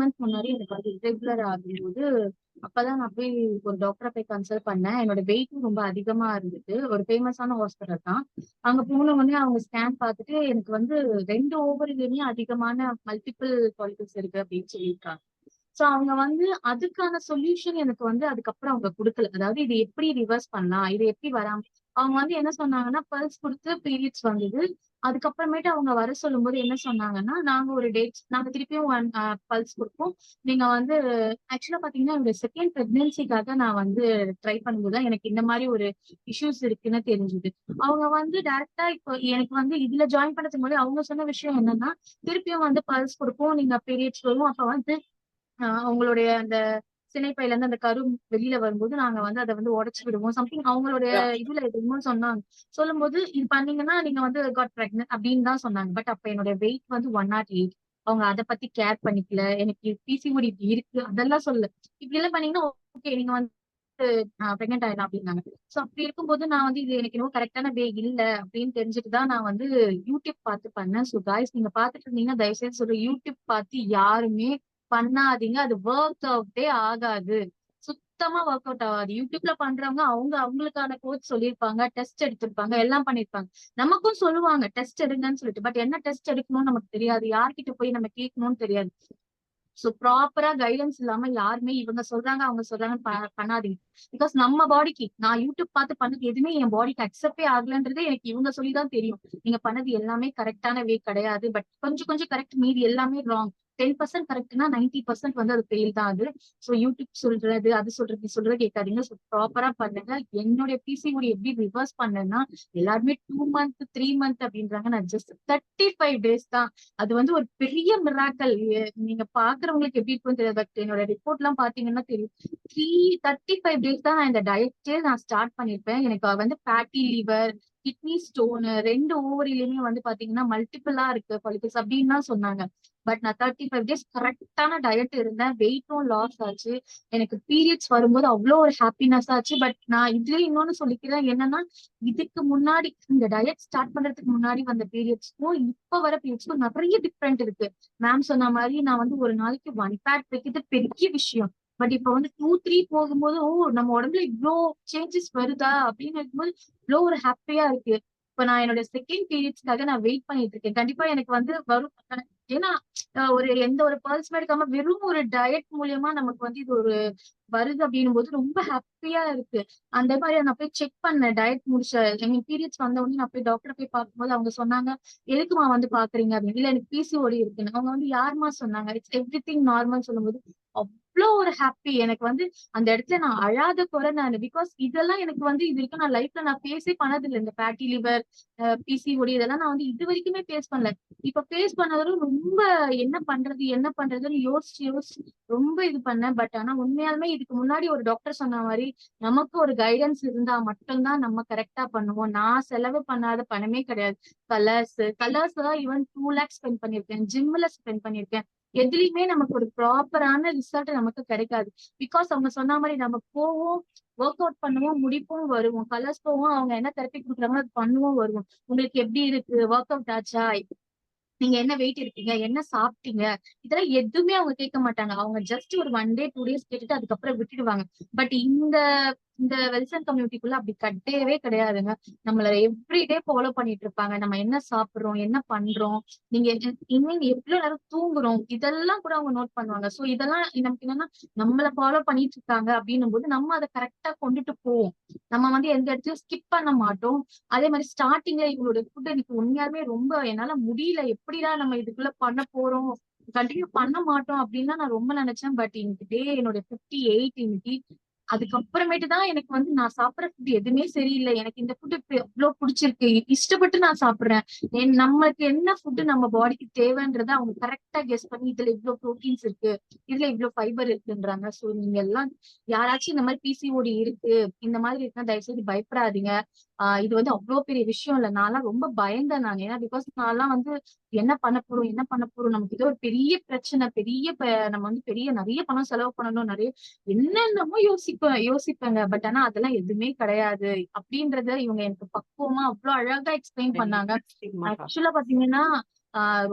months முன்னாடி எனக்கு வந்து இரெகுலர் ஆகும்போது அப்பதான் நான் போய் ஒரு டாக்டரை போய் கன்சல்ட் பண்ணேன். என்னோட வெயிட்டும் ரொம்ப அதிகமா இருந்தது. ஒரு ஃபேமஸான ஹாஸ்பிட்டல் தான். அங்க போன உடனே அவங்க ஸ்கேன் பார்த்துட்டு எனக்கு வந்து 2 ஓவரிலுமே அதிகமான மல்டிபிள் பாலிபிள்ஸ் இருக்கு அப்படின்னு சொல்லியிருக்காங்க. சோ அவங்க வந்து அதுக்கான சொல்யூஷன் எனக்கு வந்து அதுக்கப்புறம் அவங்க கொடுக்கல. அதாவது இது எப்படி ரிவர்ஸ் பண்ணலாம், இது எப்படி வராம அவங்க வந்து என்ன சொன்னாங்கன்னா பல்ஸ் கொடுத்து பீரியட்ஸ் வந்தது. அதுக்கப்புறமேட்டு அவங்க வர சொல்லும்போது என்ன சொன்னாங்கன்னா, நாங்க ஒரு டேட் நாங்க திருப்பியும் பல்ஸ் கொடுப்போம். நீங்க வந்து ஆக்சுவலா பாத்தீங்கன்னா என்னோட செகண்ட் பிரெக்னன்சிக்காக நான் வந்து ட்ரை பண்ணும்போது எனக்கு இந்த மாதிரி ஒரு இஷ்யூஸ் இருக்குன்னு தெரிஞ்சுது. அவங்க வந்து டைரக்டா இப்போ எனக்கு வந்து இதுல ஜாயின் பண்ணதுக்கு முன்னாடி அவங்க சொன்ன விஷயம் என்னன்னா, திருப்பியும் வந்து பல்ஸ் கொடுப்போம், நீங்க பீரியட்ஸ் வரும், அப்ப வந்து அவங்களுடைய அந்த சினைப்பையில இருந்து அந்த கரு வெளியில வரும்போது நாங்க வந்து அதை வந்து உடைச்சு விடுவோம் சம்திங் அவங்களுடைய இதுல எதுவுமே சொன்னாங்க. சொல்லும்போது இது பண்ணீங்கன்னா நீங்க வந்து காட் பிரெக்னன்ட் அப்படின்னு தான் சொன்னாங்க. பட் அப்ப என்னோட வெயிட் வந்து 108. அவங்க அதை பத்தி கேர் பண்ணிக்கல. எனக்கு பிசிஓடி இப்படி இருக்கு அதெல்லாம் சொல்லல. இப்படி எல்லாம் பண்ணீங்கன்னா ஓகே நீங்க வந்து பிரெக்னென்ட் ஆயிடலாம் அப்படின்னாங்க. சோ அப்படி இருக்கும்போது நான் வந்து இது எனக்கு இன்னும் கரெக்டான வே இல்ல அப்படின்னு தெரிஞ்சுட்டு தான் நான் வந்து யூடியூப் பார்த்து பண்ணேன். ஸோ காய்ஸ் நீங்க பாத்துட்டு இருந்தீங்கன்னா தயவுசெய்து சொல்ற யூடியூப் பார்த்து யாருமே பண்ணாதீங்க. அது ஒர்க் அவுட்டே ஆகாது. சுத்தமா ஒர்க் அவுட் ஆகாது. யூடியூப்ல பண்றவங்க அவங்களுக்கான கோச் சொல்லியிருப்பாங்க, டெஸ்ட் எடுத்திருப்பாங்க, எல்லாம் பண்ணிருப்பாங்க. நமக்கும் சொல்லுவாங்க டெஸ்ட் எடுங்கன்னு சொல்லிட்டு. பட் என்ன டெஸ்ட் எடுக்கணும்னு நமக்கு தெரியாது. யார்கிட்ட போய் நம்ம கேட்கணும்னு தெரியாது. சோ ப்ராப்பரா கைடன்ஸ் இல்லாம யாருமே இவங்க சொல்றாங்க அவங்க சொல்றாங்கன்னு பண்ணாதீங்க. பிகாஸ் நம்ம பாடிக்கு நான் யூடியூப் பார்த்து பண்ணது எதுவுமே என் பாடிக்கு அக்செப்டே ஆகலன்றது எனக்கு இவங்க சொல்லிதான் தெரியும். நீங்க பண்ணது எல்லாமே கரெக்டான வே கிடையாது. பட் கொஞ்சம் கொஞ்சம் கரெக்ட், மீதி எல்லாமே ராங். 10% கரெக்ட்னா 90% வந்து அது ஃபெயில் தான் அது. சோ யூடியூப் சொல்றது அது சொல்றது இது சொல்றது கேட்காதீங்க. சோ ப்ராப்பரா பண்ணுங்க. என்னுடைய பிசிஓடி எப்படி ரிவர்ஸ் பண்ணேன்னா எல்லாருமே 2 மந்த் 3 மந்த் அப்படின்றாங்க. நான் ஜஸ்ட் 35 days தான். அது வந்து ஒரு பெரிய மிராக்கல். நீங்க பாக்குறவங்களுக்கு எப்படி இருக்கும்னு தெரியாது. பட் என்னோட ரிப்போர்ட் எல்லாம் பாத்தீங்கன்னா தெரியும். 35 days தான் நான் இந்த டயட்டே நான் ஸ்டார்ட் பண்ணிருப்பேன். எனக்கு வந்து ஃபேட்டி லிவர், கிட்னி ஸ்டோன், 2 ஓவரிலுமே வந்து பாத்தீங்கன்னா மல்டிபிளா இருக்கு பாலிபிள்ஸ் அப்படின்னு தான் சொன்னாங்க. பட் நான் 35 days கரெக்டான டயட் இருந்தேன். வெயிட்டும் லாஸ் ஆச்சு. எனக்கு பீரியட்ஸ் வரும்போது அவ்வளோ ஒரு ஹாப்பினஸ் ஆச்சு. பட் நான் இதுல இன்னொன்னு சொல்லிக்கிறேன் என்னன்னா, இதுக்கு முன்னாடி இந்த டயட் ஸ்டார்ட் பண்றதுக்கு முன்னாடி வந்த பீரியட்ஸ்க்கும் இப்ப வர பீரியட்ஸ்க்கும் நிறைய டிஃப்ரெண்ட் இருக்கு. மேம் சொன்ன மாதிரி நான் வந்து ஒரு நாளைக்கு 1 பேட் வைக்கிறது பெரிய விஷயம். பட் இப்ப வந்து 2, 3 போகும்போது நம்ம உடம்புல இவ்ளோ சேஞ்சஸ் வருதா அப்படின்னு இருக்கும்போது இவ்வளோ ஒரு ஹாப்பியா இருக்கு. இப்ப நான் என்னோட செகண்ட் பீரியட்ஸ்க்காக நான் வெயிட் பண்ணிட்டு இருக்கேன். கண்டிப்பா எனக்கு வந்து வரும். ஏன்னா ஒரு எந்த ஒரு பர்ஸ்மே எடுக்காம வெறும் ஒரு டயட் மூலியமா நமக்கு வந்து இது ஒரு வருது அப்படின்னும் போது ரொம்ப ஹாப்பியா இருக்கு. அந்த மாதிரி நான் போய் செக் பண்ணேன். டயட் முடிச்ச எங்க பீரியட்ஸ் வந்த உடனே நான் போய் டாக்டர் போய் பார்க்கும்போது அவங்க சொன்னாங்க, எதுக்குமா வந்து பாக்குறீங்க அப்படின்னு. இல்ல எனக்கு பிசிஓடி இருக்குன்னு. அவங்க வந்து யாருமா சொன்னாங்க, இட்ஸ் எவ்ரிதிங் நார்மல் சொல்லும்போது அவ்வளோ ஒரு ஹாப்பி. எனக்கு வந்து அந்த இடத்துல நான் அழாத குறை நான். பிகாஸ் இதெல்லாம் எனக்கு வந்து இது வரைக்கும் நான் லைஃப்ல நான் ஃபேஸே பண்ணதில்லை. இந்த ஃபேட்டி லிவர், பிசிஓடி இதெல்லாம் நான் வந்து இது வரைக்குமே ஃபேஸ் பண்ணல. இப்ப ஃபேஸ் பண்ணதும் ரொம்ப என்ன பண்றதுன்னு யோசிச்சு ரொம்ப இது பண்ணேன். பட் ஆனா உண்மையாலுமே இதுக்கு முன்னாடி ஒரு டாக்டர் சொன்ன மாதிரி நமக்கு ஒரு கைடன்ஸ் இருந்தா மட்டும்தான் நம்ம கரெக்டா பண்ணுவோம். நான் செலவு பண்ணாத பணமே கிடையாது. கலர்ஸ் தான் ஈவன் 2 lakhs ஸ்பெண்ட் பண்ணிருக்கேன். ஜிம்ல ஸ்பெண்ட் பண்ணிருக்கேன். எதுலயுமே நமக்கு ஒரு ப்ராப்பரான ரிசல்ட் நமக்கு கிடைக்காது. பிகாஸ் அவங்க சொன்ன மாதிரி நம்ம போவோம், ஒர்க் அவுட் பண்ணுவோம், முடிப்போம், வருவோம். கலர்ஸ் போவோம், அவங்க என்ன தெரப்பி கொடுக்குறாங்களோ அது பண்ணுவோம், வருவோம். உங்களுக்கு எப்படி இருக்கு, ஒர்க் அவுட் ஆச்சா, நீங்க என்ன வெயிட் இருக்கீங்க, என்ன சாப்பிட்டீங்க, இதெல்லாம் எதுவுமே அவங்க கேட்க மாட்டாங்க. அவங்க ஜஸ்ட் ஒரு 1 day 2 days கேட்டுட்டு அதுக்கப்புறம் விட்டுடுவாங்க. பட் இந்த இந்த வெல்சன் கம்யூனிட்டிக்குள்ள அப்படி கிடையவே கிடையாதுங்க. நம்மள எவ்ரிடே ஃபாலோ பண்ணிட்டு இருப்பாங்க. நம்ம என்ன சாப்பிடுறோம், என்ன பண்றோம், நீங்க இன்னும் எவ்வளவு நேரம் தூங்குறோம், இதெல்லாம் கூட அவங்க நோட் பண்ணுவாங்க. சோ இதெல்லாம் நமக்கு என்னன்னா நம்மள ஃபாலோ பண்ணிட்டு இருக்காங்க அப்படின்னும் போது நம்ம அதை கரெக்டா கொண்டுட்டு போவோம். நம்ம வந்து எந்த இடத்துலயும் ஸ்கிப் பண்ண மாட்டோம். அதே மாதிரி ஸ்டார்டிங்ல இவங்களோட ஃபுட் எனக்கு உண்மையாலுமே ரொம்ப என்னால முடியல. எப்படிடா நம்ம இதுக்குள்ள பண்ண போறோம், கண்டினியூ பண்ண மாட்டோம் அப்படின்னு நான் ரொம்ப நினைச்சேன். பட் இன்னைக்கு என்னோட 58 இன்னைக்கு. அதுக்கப்புறமேட்டு தான் எனக்கு வந்து நான் சாப்பிடுற ஃபுட் எதுவுமே சரியில்லை. எனக்கு இந்த ஃபுட் எவ்வளவு பிடிச்சிருக்கு, இஷ்டப்பட்டு நான் சாப்பிடுறேன். நம்மளுக்கு என்ன ஃபுட் நம்ம பாடிக்கு தேவைன்றத அவங்க கரெக்டா கெஸ் பண்ணி இதுல இவ்வளவு ப்ரோட்டீன்ஸ் இருக்கு, இதுல இவ்வளவு ஃபைபர் இருக்குன்றாங்க. சோ நீங்க எல்லாம் யாராச்சும் இந்த மாதிரி பிசிஓடி இருக்கு, இந்த மாதிரி இருக்குன்னா தயவுசெய்து பயப்படாதீங்க. இது வந்து அவ்வளவு பெரிய விஷயம் இல்ல. நான்லாம் ரொம்ப பயந்தேன் நான். ஏன்னா பிகாஸ் நான்லாம் வந்து என்ன பண்ண போறோம், நமக்கு ஏதோ ஒரு பெரிய பிரச்சனை, நம்ம வந்து நிறைய பணம் செலவு பண்ணணும், நிறைய என்னென்னமோ யோசிப்பேங்க. பட் ஆனா அதெல்லாம் எதுவுமே கிடையாது அப்படின்றத இவங்க எனக்கு பக்குவமா அவ்வளவு அழகா எக்ஸ்பிளைன் பண்ணாங்க. ஆக்சுவலா பாத்தீங்கன்னா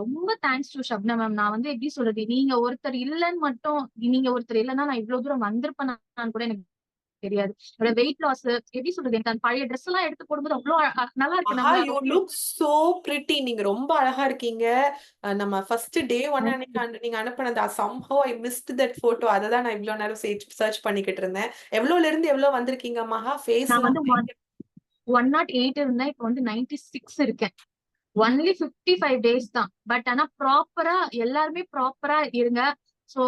ரொம்ப தேங்க்ஸ் டு ஷப்னா மேம். நான் வந்து எப்படி சொல்றது, நீங்க ஒருத்தர் இல்லைன்னா நான் இவ்வளவு தூரம் வந்திருப்பேன் கூட எனக்கு தெரியாது. என்னோட வெயிட் லாஸ் எப்படி சொல்றது, எனக்கு அந்த பழைய ட்ரெஸ் எல்லாம் எடுத்து போடும்போது அவ்வளவு நல்லா இருக்கு. மகா, you look so pretty. நீங்க ரொம்ப அழகா இருக்கீங்க. நம்ம ஃபர்ஸ்ட் டே 1 நீங்க அனுப்புனது somehow I missed that photo. அததான் நான் இவ்வளவு நேரம் சர்ச் பண்ணிக்கிட்டு இருந்தேன். எவ்வளவுல இருந்து எவ்வளவு வந்திருக்கீங்க மகா? ஃபேஸ் நான் வந்து 108 இருந்தேன். இப்ப வந்து 96 இருக்கேன். ஒன்லி 55 days தான். பட் ஆனா ப்ராப்பரா எல்லாருமே ப்ராப்பரா இருங்க. சோ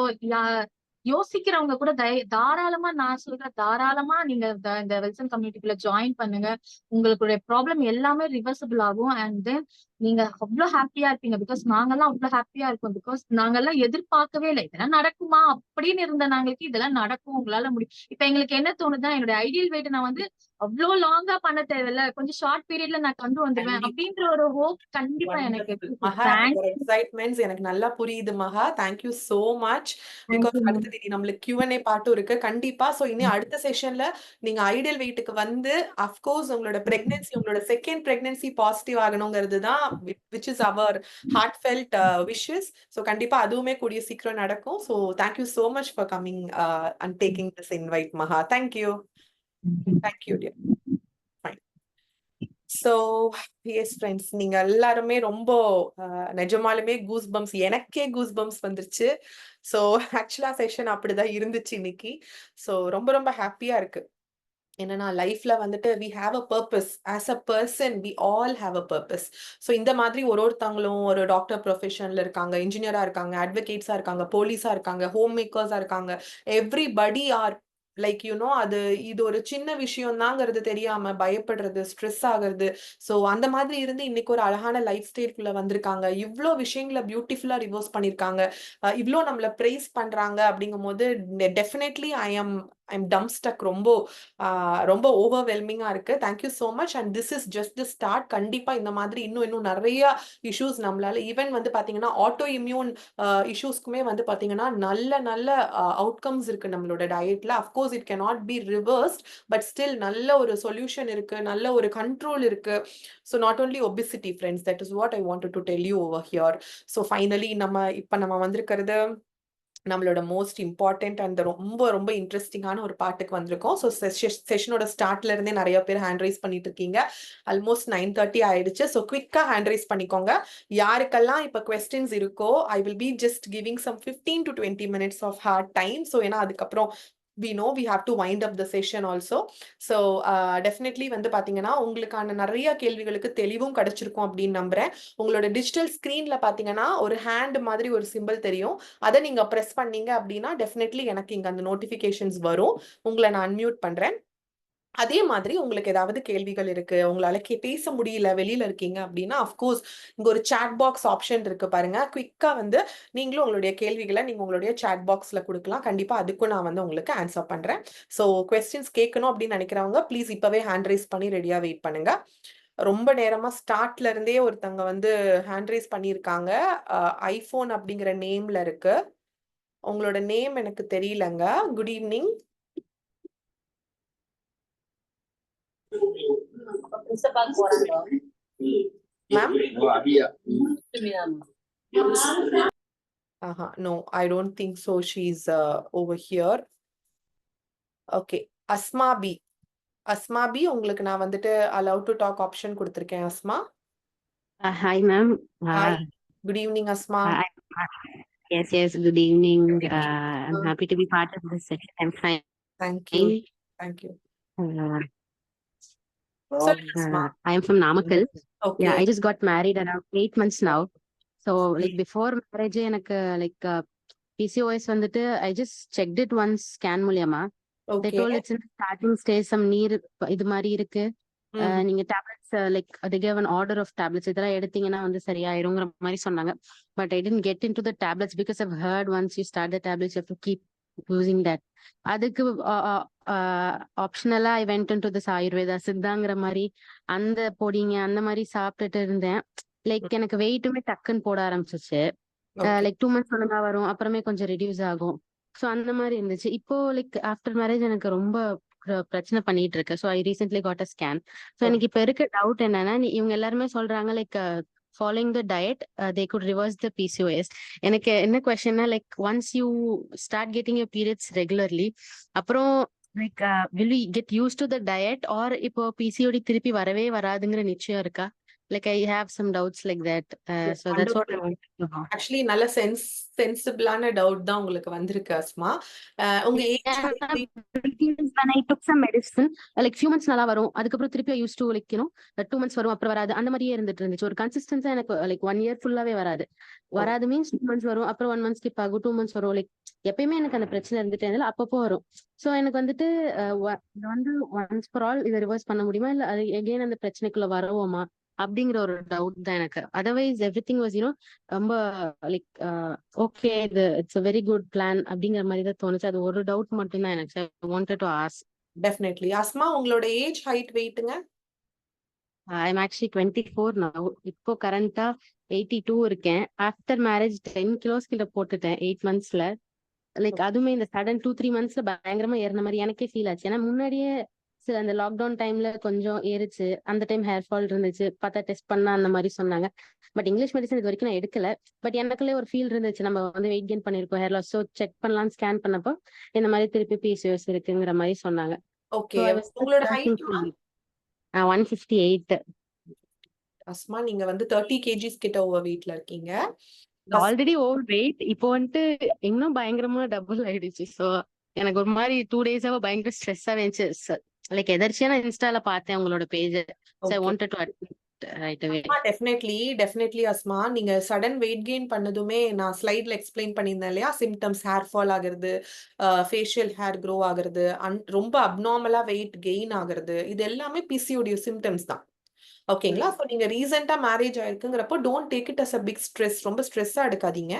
யோசிக்கிறவங்க கூட தாராளமா நான் சொல்றேன், தாராளமா நீங்க இந்த வெல்சன் கம்யூனிட்டிக்குள்ள ஜாயின் பண்ணுங்க. உங்களுடைய ப்ராப்ளம் எல்லாமே ரிவர்சிபிள் ஆகும். அண்ட் தென் நீங்க அவ்வளவு ஹாப்பியா இருப்பீங்க. பிகாஸ் நாங்கெல்லாம் அவ்வளவு ஹாப்பியா இருக்கோம். பிகாஸ் நாங்கெல்லாம் எதிர்பார்க்கவே இல்லை. இதெல்லாம் நடக்குமா அப்படின்னு இருந்த நாங்களுக்கு இதெல்லாம் நடக்கும், உங்களால முடியும். இப்ப எங்களுக்கு என்ன தோணுதுன்னா, என்னோட ஐடியல் வெயிட் நான் வந்து அவ்வளவு லாங்கா பண்ண தேவையில்ல, கொஞ்சம் ஷார்ட் பீரியட்ல நான் கொண்டு வந்துருவேன் கண்டிப்பா. அப்படின்ற ஒரு ஹோப் கண்டிப்பா எனக்கு Wonderful. இருக்கு. மகா, தேங்க்ஸ். your excitements எனக்கு நல்லா புரியுது மகா. Thank you so much. Because thank you ma'am. அடுத்தது இனி நம்மளுக்கு Q&A பார்ட்டும் இருக்கு. கண்டிப்பா. ஸோ இனி அடுத்த செஷன்ல நீங்க ஐடியல் வெயிட்டுக்கு வந்து அஃப்கோர்ஸ் உங்களோட பிரெக்னன்சி, உங்களோட செகண்ட் பிரெக்னன்சி பாசிட்டிவ் ஆகணுங்கிறது தான் which is our heart felt wishes. So கண்டிப்பா அதுவுமே கூடிய சீக்கிரம் நடக்கும். So thank you so much for coming and taking this invite Maha. Thank you. Thank you dear. Fine. So yes friends, நீங்க எல்லாருமே ரொம்ப நிஜமாலுமே கூஸ் பம்ப்ஸ், எனக்கே கூஸ் பம்ப்ஸ் வந்துருச்சு. ஸோ ஆக்சுவலா செஷன் அப்படிதான் இருந்துச்சு இன்னைக்கு. ஸோ ரொம்ப ரொம்ப ஹாப்பியா இருக்கு. என்னன்னா லைஃப்ல வந்துட்டு we have a purpose as a person, we all have a purpose. So இந்த மாதிரி ஒருத்தவங்களும் ஒரு டாக்டர் ப்ரொஃபஷன்ல இருக்காங்க, இன்ஜினியரா இருக்காங்க, அட்வொகேட்ஸா இருக்காங்க, போலீஸா இருக்காங்க, ஹோம் மேக்கர்ஸா இருக்காங்க. எவ்ரிபடி ஆர் லைக் அது இது ஒரு சின்ன விஷயம் தாங்கிறது தெரியாம பயப்படுறது, ஸ்ட்ரெஸ் ஆகுறது. ஸோ அந்த மாதிரி இருந்து இன்னைக்கு ஒரு அழகான லைஃப் ஸ்டைல்குள்ள வந்திருக்காங்க. இவ்வளோ விஷயங்களை பியூட்டிஃபுல்லா ரிவர்ஸ் பண்ணியிருக்காங்க. இவ்வளோ நம்மள பிரைஸ் பண்றாங்க அப்படிங்கும் போது டெஃபினெட்லி ஐ எம் டம் ஸ்டக். ரொம்ப ரொம்ப ஓவர்வெல்மிங்கா இருக்கு. Thank you so much. And this is just the start. கண்டிப்பா இந்த மாதிரி இன்னும் நிறைய இஷ்யூஸ் நம்மளால ஈவன் வந்து பாத்தீங்கன்னா ஆட்டோ இம்யூன் இஷ்யூஸ்க்குமே வந்து பாத்தீங்கன்னா நல்ல அவுட்கம்ஸ் இருக்கு நம்மளோட டயட்ல. Of course it cannot be reversed, but still நல்ல ஒரு சொல்யூஷன் இருக்கு, நல்ல ஒரு கண்ட்ரோல் இருக்கு. So not only obesity friends, that is what I wanted to tell you over here. So finally நம்ம வந்திருக்கிறது நம்மளோட மோஸ்ட் இம்பார்ட்டன்ட் அண்ட் ரொம்ப ரொம்ப இன்ட்ரெஸ்டிங்கான ஒரு பாட்டுக்கு வந்திருக்கோம். ஸோ செஷனோட ஸ்டார்ட்ல இருந்தே நிறைய பேர் ஹேண்ட் ரைஸ் பண்ணிட்டு இருக்கீங்க. ஆல்மோஸ்ட் 9:30 ஆயிடுச்சு. ஸோ குவிக்கா ஹேண்ட் ரைஸ் பண்ணிக்கோங்க. யாருக்கெல்லாம் இப்போ கொஸ்டின்ஸ் இருக்கோ, I will be just giving some 15 to 20 minutes of hard time. So ஏன்னா அதுக்கப்புறம் we know we have to wind up the session also. So definitely வந்து பாத்தீங்கன்னா உங்களுக்கான நிறைய கேள்விகளுக்கு தெளிவும் கிடைச்சிருக்கும் அப்படின்னு நம்புறேன். உங்களோட டிஜிட்டல் ஸ்கிரீன்ல பாத்தீங்கன்னா ஒரு ஹேண்ட் மாதிரி ஒரு சிம்பிள் தெரியும். அதை நீங்க பிரஸ் பண்ணீங்க அப்படின்னா டெஃபினெட்லி எனக்கு இங்க அந்த நோட்டிபிகேஷன்ஸ் வரும். உங்களை நான் அன்மியூட் பண்றேன். அதே மாதிரி உங்களுக்கு ஏதாவது கேள்விகள் இருக்கு, உங்களால பேச முடியல, வெளியில இருக்கீங்க அப்படின்னா அஃப்கோர்ஸ் இங்க ஒரு சாட் பாக்ஸ் ஆப்ஷன் இருக்கு பாருங்க. குவிக்கா வந்து நீங்களும் உங்களுடைய கேள்விகளை நீங்க உங்களுடைய சாட் பாக்ஸ்ல கொடுக்கலாம். கண்டிப்பா அதுக்கும் நான் வந்து உங்களுக்கு ஆன்சர் பண்றேன். ஸோ கொஸ்டின்ஸ் கேட்கணும் அப்படின்னு நினைக்கிறவங்க ப்ளீஸ் இப்பவே ஹேண்ட் ரைஸ் பண்ணி ரெடியா வெயிட் பண்ணுங்க. ரொம்ப நேரமா ஸ்டார்ட்ல இருந்தே ஒருத்தவங்க வந்து ஹேண்ட் ரைஸ் பண்ணியிருக்காங்க. ஐபோன் அப்படிங்கிற நேம்ல இருக்கு. உங்களோட நேம் எனக்கு தெரியலங்க. Good evening ma'am. No, I don't think so. She's over here. Okay, Asma B, உங்களுக்கு நான் வந்துட்டு allow to talk option கொடுத்திருக்கேன். Asma. Hi, ma'am. Hi. Good evening, Asma. Yes, good evening. I'm happy to be part of this section. I'm fine. Thank you. Thank you. Sorry, Asma. I am from Namakkal. Okay. Yeah, I just got married around 8 months now. So, like before marriage, எனக்கு like PCOS வந்துட்டு I just checked it once scan மூலியமா. They Okay. told it's in the starting stage, some நீர் இது மாதிரி இருக்கு. நீங்க tablets like they gave an order of tablets. இதெல்லாம் எடுத்தீங்கன்னா வந்து சரியாயிருங்கிற மாதிரி சொன்னாங்க. But I didn't get into the tablets because I've heard once you start the tablets, you have to keep using that. அதுக்கு ஆப்ஷனலா I went into this Ayurveda சித்தாங்கிற மாதிரி அந்த பொடிங்க அந்த மாதிரி சாப்பிட்டுட்டு இருந்தேன். லைக் எனக்கு வெயிட்டுமே டக்குன்னு போட ஆரம்பிச்சிச்சு. லைக் 2 months ஒழுங்கா வரும், அப்புறமே கொஞ்சம் ரெடியூஸ் ஆகும். ஸோ அந்த மாதிரி இருந்துச்சு. இப்போ லைக் ஆஃப்டர் மேரேஜ் எனக்கு ரொம்ப பிரச்சனை பண்ணிட்டு இருக்கு. So I recently got a scan. So எனக்கு இப்ப இருக்க டவுட் என்னன்னா, இவங்க எல்லாருமே சொல்றாங்க like following the diet, they could reverse the PCOS. எனக்கு என்ன கொஸ்டின்னா like once you start getting your periods regularly, அப்புறம் like will we get used to the diet or இப்போ PCOD திருப்பி வரவே வராதுங்கிற நிச்சயம் இருக்கா? Like I have some doubts like that. So that's what I want to know. Actually நல்ல சென்சிபிளான doubt தான் உங்களுக்கு வந்திருக்கு அஸ்மா. உங்க when I took some medicine, like few months நல்லா வரும், அதுக்கப்புறம் திருப்பி I used to like 2 months வரும், அப்புறம் வராது, அந்த மாதிரியே இருந்துட்டு இருந்துச்சு. ஒரு கன்சிஸ்டன்ஸா எனக்கு லைக் 1 year ஃபுல்லாவே வராது மீன்ஸ் 2 months வரும், அப்புறம் 1 month ஸ்கிப் ஆகும், 2 months வரும். லைக் எப்பயுமே எனக்கு அந்த பிரச்சனை இருந்துட்டே இருந்தது, அப்பப்போ வரும். சோ எனக்கு வந்துட்டு இது வந்து ஒன்ஸ் ஃபார் ஆல் இதை ரிவர்ஸ் பண்ண முடியுமா, இல்ல அது எகைன் அந்த பிரச்சனைக்குள்ள வருவோமா அப்படிங்கிற ஒரு டவுட் தான் எனக்கு. அதர்வைஸ் எவ்ரிதிங் வாஸ் ரொம்ப லைக் ஓகே, இது it's a very good plan அப்படிங்கிற மாதிரி தான் தோணுச்சு. அது ஒரு டவுட் மட்டும் தான் எனக்கு. I wanted to ask. Definitely. Asma, உங்களோட ஏஜ், ஹைட், வெயிட்டுங்க? I'm actually 24 now. இப்போ கரண்டா 82 இருக்கேன். ஆஃப்டர் மேரேஜ் 10 கிலோஸ் கிட்ட போட்டுட்டேன் 8 monthsல. லைக் அதுவுமே இந்த சடன் 2-3 monthsல பயங்கரமா ஏறின மாதிரி எனக்கே ஃபீல் ஆச்சு. ஏன்னா முன்னாடியே சில அந்த லாக்டவுன் டைம்ல கொஞ்சம் ஏறிச்சு. அந்த டைம் ஹேர் ஃபால் இருந்துச்சு, பார்த்தா டெஸ்ட் பண்ணா அந்த மாதிரி சொன்னாங்க. பட் இங்கிலீஷ் மெடிசன் இது வரைக்கும் நான் எடுக்கல. பட் எனக்குள்ளே ஒரு ஃபீல் இருந்துச்சு, நம்ம வந்து வெயிட் கெயின் பண்ணிருக்கோம், ஹேர் லாஸ். ஸோ செக் பண்ணலாம், ஸ்கேன் பண்ணப்போ இந்த மாதிரி திருப்பி PCOS இருக்குங்கிற மாதிரி சொன்னாங்க. ஓகே. ஸோ ஐ வாஸ் உங்களோட ட்ராக்கிங் ஹைட்? 158. அஸ்மா, நீங்க வந்து 30 kgs கிட்ட ஓவர் வெயிட்ல இருக்கீங்க. Already over weight. இப்போ வந்துட்டு இன்னும் பயங்கரமா டபுள் ஆயிடுச்சு. சோ எனக்கு ஒரு மாதிரி 2 days-ஆ பயங்கர ஸ்ட்ரெஸ்ஸா இருந்துச்சு. லைக் எதர்ச்சியா நான் இன்ஸ்டால பார்த்தேன் உங்களோட page. So I okay. Wanted to admit right away. Definitely Asma, நீங்க சடன் வெயிட் கெயின் பண்ணதுமே நான் ஸ்லைட்ல எக்ஸ்பிளைன் பண்ணியிருந்தேன் இல்லையா? சிம்டம்ஸ், ஹேர் ஃபால் ஆகுறது, ஃபேஷியல் ஹேர் க்ரோ ஆகுறது, ரொம்ப அப்நார்மலா வெயிட் கெயின் ஆகுறது, இது எல்லாமே PCOD சிம்டம்ஸ் தான். ஓகேங்களா? ஸோ நீங்க ரீசெண்டா மேரேஜ் ஆயிருக்குங்கிறப்போ don't take it as a big stress. ரொம்ப ஸ்ட்ரெஸ்ஸா எடுக்காதீங்க.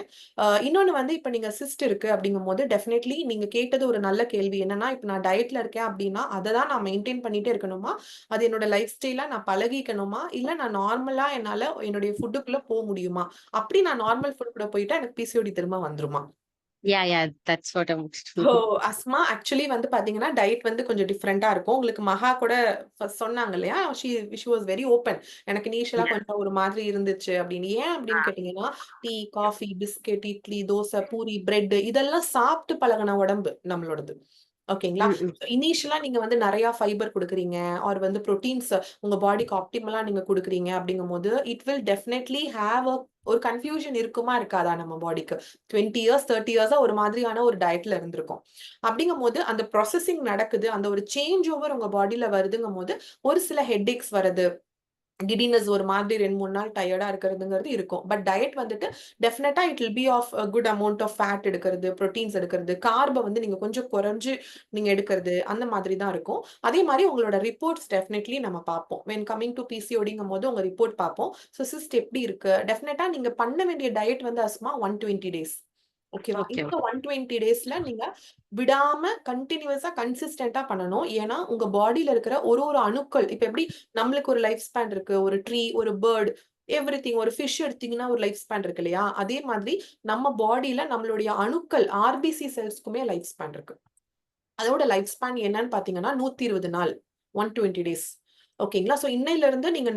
இன்னொன்னு வந்து இப்ப நீங்க சிஸ்ட் இருக்கு அப்படிங்கும் போது டெஃபினெட்லி நீங்க கேட்டது ஒரு நல்ல கேள்வி. என்னன்னா, இப்ப நான் டயட்ல இருக்கேன் அப்படின்னா அதை தான் நான் மெயின்டைன் பண்ணிட்டே இருக்கணுமா? அது என்னோட லைஃப் ஸ்டைலா நான் பழகிக்கணுமா? இல்ல நான் நார்மலா என்னால என்னுடைய ஃபுட்டுக்குள்ள போக முடியுமா? அப்படி நான் நார்மல் ஃபுட் கூட போயிட்டா எனக்கு PCOD திரும்ப வந்துருமா? Yeah that's what I wanted to oh, no. Asma, actually வந்து பாத்தீங்கன்னா டயட் வந்து கொஞ்சம் டிஃப்ரெண்டா இருக்கும். உங்களுக்கு மகா கூட ஃபர்ஸ்ட் சொன்னாங்க இல்லையா? She was very open. எனக்கு இனிஷியலா கொஞ்சம் ஒரு மாதிரி இருந்துச்சு அப்படின்னு. ஏன் அப்படின்னு கேட்டீங்கன்னா, tea, coffee, biscuit, idli, dosa, puri, bread இதெல்லாம் சாப்பிட்டு பழகின உடம்பு நம்மளோடது. ஓகேங்களா? இனிஷியலா நீங்க வந்து நிறைய ஃபைபர் கொடுக்குறீங்க, ஆர் வந்து ப்ரோட்டீன்ஸ் உங்க பாடிக்கு ஆப்டிமலா நீங்க கொடுக்குறீங்க அப்படிங்கும் போது இட் வில் டெஃபினெட்லி ஹேவ் ஒரு கன்ஃபியூஷன் இருக்குமா இருக்காதா நம்ம பாடிக்கு? 20 years 30 years ஒரு மாதிரியான ஒரு டயட்ல இருந்திருக்கும். அப்படிங்கும் போது அந்த ப்ராசஸிங் நடக்குது, அந்த ஒரு சேஞ்ச் ஓவர் உங்க பாடியில வருதுங்கும் போது ஒரு சில ஹெட்ஏக்ஸ் வருது, கிடினஸ், ஒரு மாதிரி 2-3 நாள் டயர்டா இருக்கிறதுங்கிறது இருக்கும். பட் டயட் வந்துட்டு டெஃபினட்டா it will be of good amount of fat எடுக்கிறது, ப்ரோட்டீன்ஸ் எடுக்கிறது, கார்பை வந்து நீங்க கொஞ்சம் குறைஞ்சு நீங்க எடுக்கிறது, அந்த மாதிரி தான் இருக்கும். அதே மாதிரி உங்களோட ரிப்போர்ட்ஸ் டெஃபினெட்லி நம்ம பார்ப்போம். வென் கமிங் டு PCODங்கும் போது உங்க ரிப்போர்ட் பார்ப்போம். ஸோ சிஸ்ட் எப்படி இருக்கு? டெஃபினட்டா நீங்க பண்ண வேண்டிய டயட் வந்து அஸ்மா 120 days. ஓகேவா? ஓகே. இந்த 120 daysல நீங்க விடாம கண்டினியூஸா கன்சிஸ்டன்டா பண்ணணும். ஏன்னா உங்க பாடியில இருக்கிற ஒரு ஒரு அணுக்கள், இப்ப எப்படி நம்மளுக்கு ஒரு லைஃப் ஸ்பேன் இருக்கு, ஒரு ட்ரீ, ஒரு பேர்ட், எவ்ரிதிங், ஒரு ஃபிஷ் எடுத்தீங்கன்னா ஒரு லைஃப் ஸ்பேன் இருக்கு இல்லையா? அதே மாதிரி நம்ம பாடியில நம்மளுடைய அணுக்கள், RBC செல்ஸ்க்குமே லைஃப் ஸ்பேன் இருக்கு. அதோட லைஃப் ஸ்பேன் என்னன்னு பாத்தீங்கன்னா 120 நாள், 120 days. ஓகேங்களா? சோ இன்னையில இருந்து நீங்க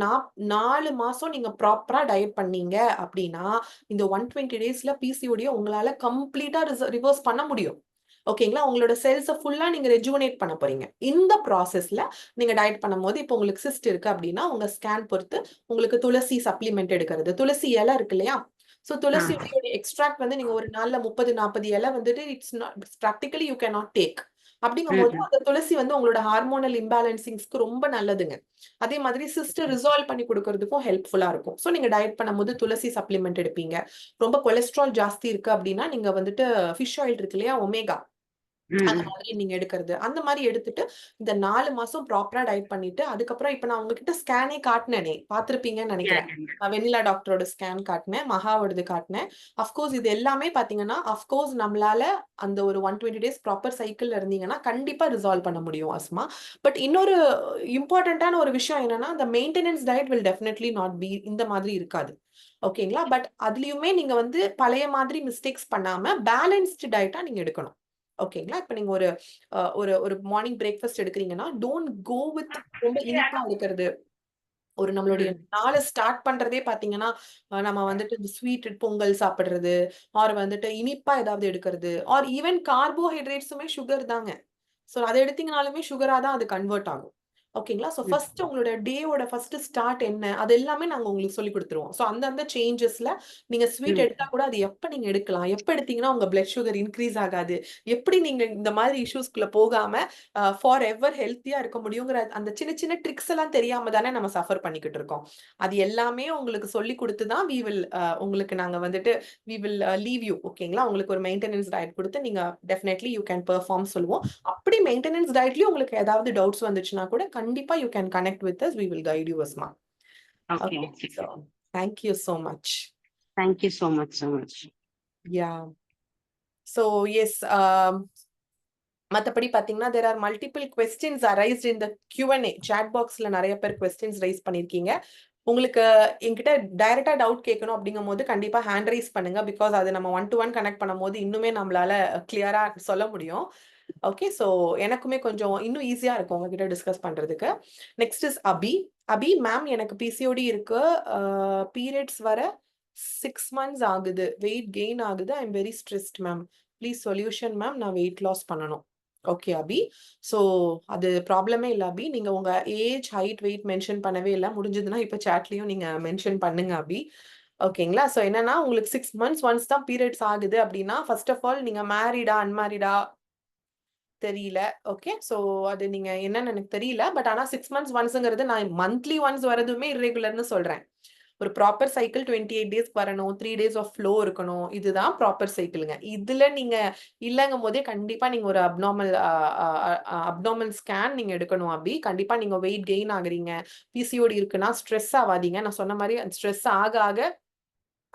4 மாசம் நீங்க ப்ராப்பரா டயட் பண்ணீங்க அப்படின்னா இந்த 120 daysல PCOD உங்களால கம்ப்ளீட்டா ரிவர்ஸ் பண்ண முடியும். ஓகேங்களா? உங்களோட செல்ஸை ஃபுல்லா நீங்க ரெஜுவனேட் பண்ண போறீங்க. இந்த ப்ராசஸ்ல நீங்க டயட் பண்ணும்போது இப்போ உங்களுக்கு சிஸ்ட் இருக்கு அப்படின்னா உங்க ஸ்கேன் பொறுத்து உங்களுக்கு துளசி சப்ளிமெண்ட் எடுக்கிறது, துளசி இலை இருக்கு இல்லையா? சோ துளசியோட எக்ஸ்ட்ராக்ட் வந்து நீங்க ஒரு நாள்ல 30-40 இலை வந்துட்டு it's not practically you can not take. அப்படிங்கும் போது அந்த துளசி வந்து உங்களோட ஹார்மோனல் இம்பேலன்சிங்ஸ்க்கு ரொம்ப நல்லதுங்க. அதே மாதிரி சிஸ்டர் ரிசால்வ் பண்ணி கொடுக்கறதுக்கும் ஹெல்ப்ஃபுல்லா இருக்கும். சோ நீங்க டயட் பண்ணும்போது துளசி சப்ளிமெண்ட் எடுப்பீங்க. ரொம்ப கொலஸ்ட்ரால் ஜாஸ்தி இருக்கு அப்படின்னா நீங்க வந்துட்டு ஃபிஷ் ஆயில் இருக்கு இல்லையா, ஒமேகா, அந்த மாதிரி நீங்க எடுக்கிறது, அந்த மாதிரி எடுத்துட்டு இந்த 4 மாசம் ப்ராப்பரா டயட் பண்ணிட்டு அதுக்கப்புறம் இப்ப நான் உங்ககிட்ட ஸ்கேனே காட்டினேனே, பார்த்திருப்பீங்கன்னு நினைக்கிறேன். வெண்ணிலா டாக்டரோட ஸ்கேன் காட்டினேன், மகாவோடது காட்டினேன். அஃப்கோர்ஸ் இது எல்லாமே பாத்தீங்கன்னா அஃப்கோர்ஸ் நம்மளால அந்த ஒரு 120 days ப்ராப்பர் சைக்கிள்ல இருந்தீங்கன்னா கண்டிப்பா ரிசால்வ் பண்ண முடியும் அஸ்மா. பட் இன்னொரு இம்பார்ட்டன்டான ஒரு விஷயம் என்னன்னா, அந்த maintenance diet will definitely not be இந்த மாதிரி இருக்காது. ஓகேங்களா? பட் அதுலயுமே நீங்க வந்து பழைய மாதிரி மிஸ்டேக்ஸ் பண்ணாம பேலன்ஸ்டு டயட்டா நீங்க எடுக்கணும். ஓகேங்களா? இப்ப நீங்க ஒரு ஒரு மார்னிங் பிரேக்ஃபாஸ்ட் எடுக்கிறீங்கன்னா டோன்ட் கோ வித் ரொம்ப இனிப்பா எடுக்கிறது. ஒரு நம்மளுடைய நாளை ஸ்டார்ட் பண்றதே பாத்தீங்கன்னா நம்ம வந்துட்டு இந்த ஸ்வீட் பொங்கல் சாப்பிடுறது, ஆர் வந்துட்டு இனிப்பா ஏதாவது எடுக்கிறது, ஆர் ஈவன் கார்போஹைட்ரேட்ஸுமே சுகர் தாங்க. சோ அதை எடுத்தீங்கனாலுமே சுகரா தான் அது கன்வெர்ட் ஆகும். ஓகேங்களா? சோ ஃபர்ஸ்ட் உங்களோட டேவோட ஃபர்ஸ்ட் ஸ்டார்ட் என்ன, அது எல்லாமே நாங்க உங்களுக்கு சொல்லி கொடுத்துருவோம். சோ அந்த சேஞ்சஸ்ல நீங்க ஸ்வீட் எடுத்தா கூட அது எப்ப நீங்க எடுக்கலாம், எப்ப எடுத்தீங்கன்னா உங்க பிளட் சுகர் இன்க்ரீஸ் ஆகாது, எப்படி நீங்க இந்த மாதிரி இஷ்யூஸ்க்குள்ள போகாம ஃபார் எவர் ஹெல்த்தியா இருக்க முடியுங்கிற அந்த சின்ன சின்ன ட்ரிக்ஸ் எல்லாம் தெரியாம தானே நம்ம சஃபர் பண்ணிக்கிட்டு இருக்கோம். அது எல்லாமே உங்களுக்கு சொல்லி கொடுத்து தான் உங்களுக்கு நாங்க வந்துட்டு வி வில் லீவ் யூ. ஓகேங்களா? உங்களுக்கு ஒரு மெயின்டெனன்ஸ் டயட் கொடுத்து நீங்க டெஃபினெட்லி யூ கேன் பெர்ஃபார்ம் சொல்லுவோம். அப்படி மெயின்டெனன்ஸ் டயட்லயும் உங்களுக்கு ஏதாவது டவுட்ஸ் வந்துச்சுன்னா கூட கண்டிப்பா you can connect with us, we will guide you Asma. Okay Okay, okay so thank you so much. Thank you so much Yeah. So yes, மத்தபடி பாத்தீங்கன்னா there are multiple questions arised in the Q&A chat boxல நிறைய பேர் questions raise பண்ணிருக்கீங்க. உங்களுக்கு என்கிட்ட டைரக்டா doubt கேட்கணும் அப்படிங்கும் போது கண்டிப்பா ஹேண்ட் ரைஸ் பண்ணுங்க, பிகாஸ் அது நம்ம 1-to-1 கனெக்ட் பண்ணும் போது இன்னுமே நம்மளால கிளியரா சொல்ல முடியும். ஓகே, ஸோ எனக்குமே கொஞ்சம் இன்னும் ஈஸியா இருக்கும் உங்ககிட்ட டிஸ்கஸ் பண்றதுக்கு. நெக்ஸ்ட் இஸ் அபி மேம், எனக்கு பிசிஓடி இருக்கு, பீரியட்ஸ் வர 6 months ஆகுது, வெயிட் கெயின் ஆகுது, I am very stressed ma'am, please solution ma'am, நான் வெயிட் லாஸ் பண்ணணும். ஓகே அபி, ஸோ அது ப்ராப்ளமே இல்லை அபி. நீங்க உங்க ஏஜ், ஹைட், வெயிட் மென்ஷன் பண்ணவே இல்லை. முடிஞ்சதுன்னா இப்போ சாட்லயும் நீங்க மென்ஷன் பண்ணுங்க அபி. ஓகேங்களா? ஸோ என்னன்னா, உங்களுக்கு 6 months ஒன்ஸ் தான் பீரியட்ஸ் ஆகுது அப்படின்னா, ஃபர்ஸ்ட் ஆஃப் ஆல் நீங்க மேரிடா அன்மேரிடா தெரியல. ஓகே, ஸோ அது நீங்க என்னன்னு எனக்கு தெரியல. பட் ஆனா 6 months ஒன்ஸ்ங்கிறது நான் மந்த்லி ஒன்ஸ் வரதுமே இர்ரெகுலர்னு சொல்றேன். ஒரு ப்ராப்பர் சைக்கிள் 28 days வரணும், 3 days ஆஃப் ஃப்ளோ இருக்கணும், இதுதான் ப்ராப்பர் சைக்கிளுங்க. இதுல நீங்க இல்லங்கும் போதே கண்டிப்பா நீங்க ஒரு அப்நார்மல் ஸ்கேன் நீங்க எடுக்கணும் அபி. கண்டிப்பா நீங்க வெயிட் கெயின் ஆகுறீங்க, பிசிஓடி இருக்குன்னா ஸ்ட்ரெஸ் ஆகாதீங்க. நான் சொன்ன மாதிரி ஸ்ட்ரெஸ் ஆக ஆக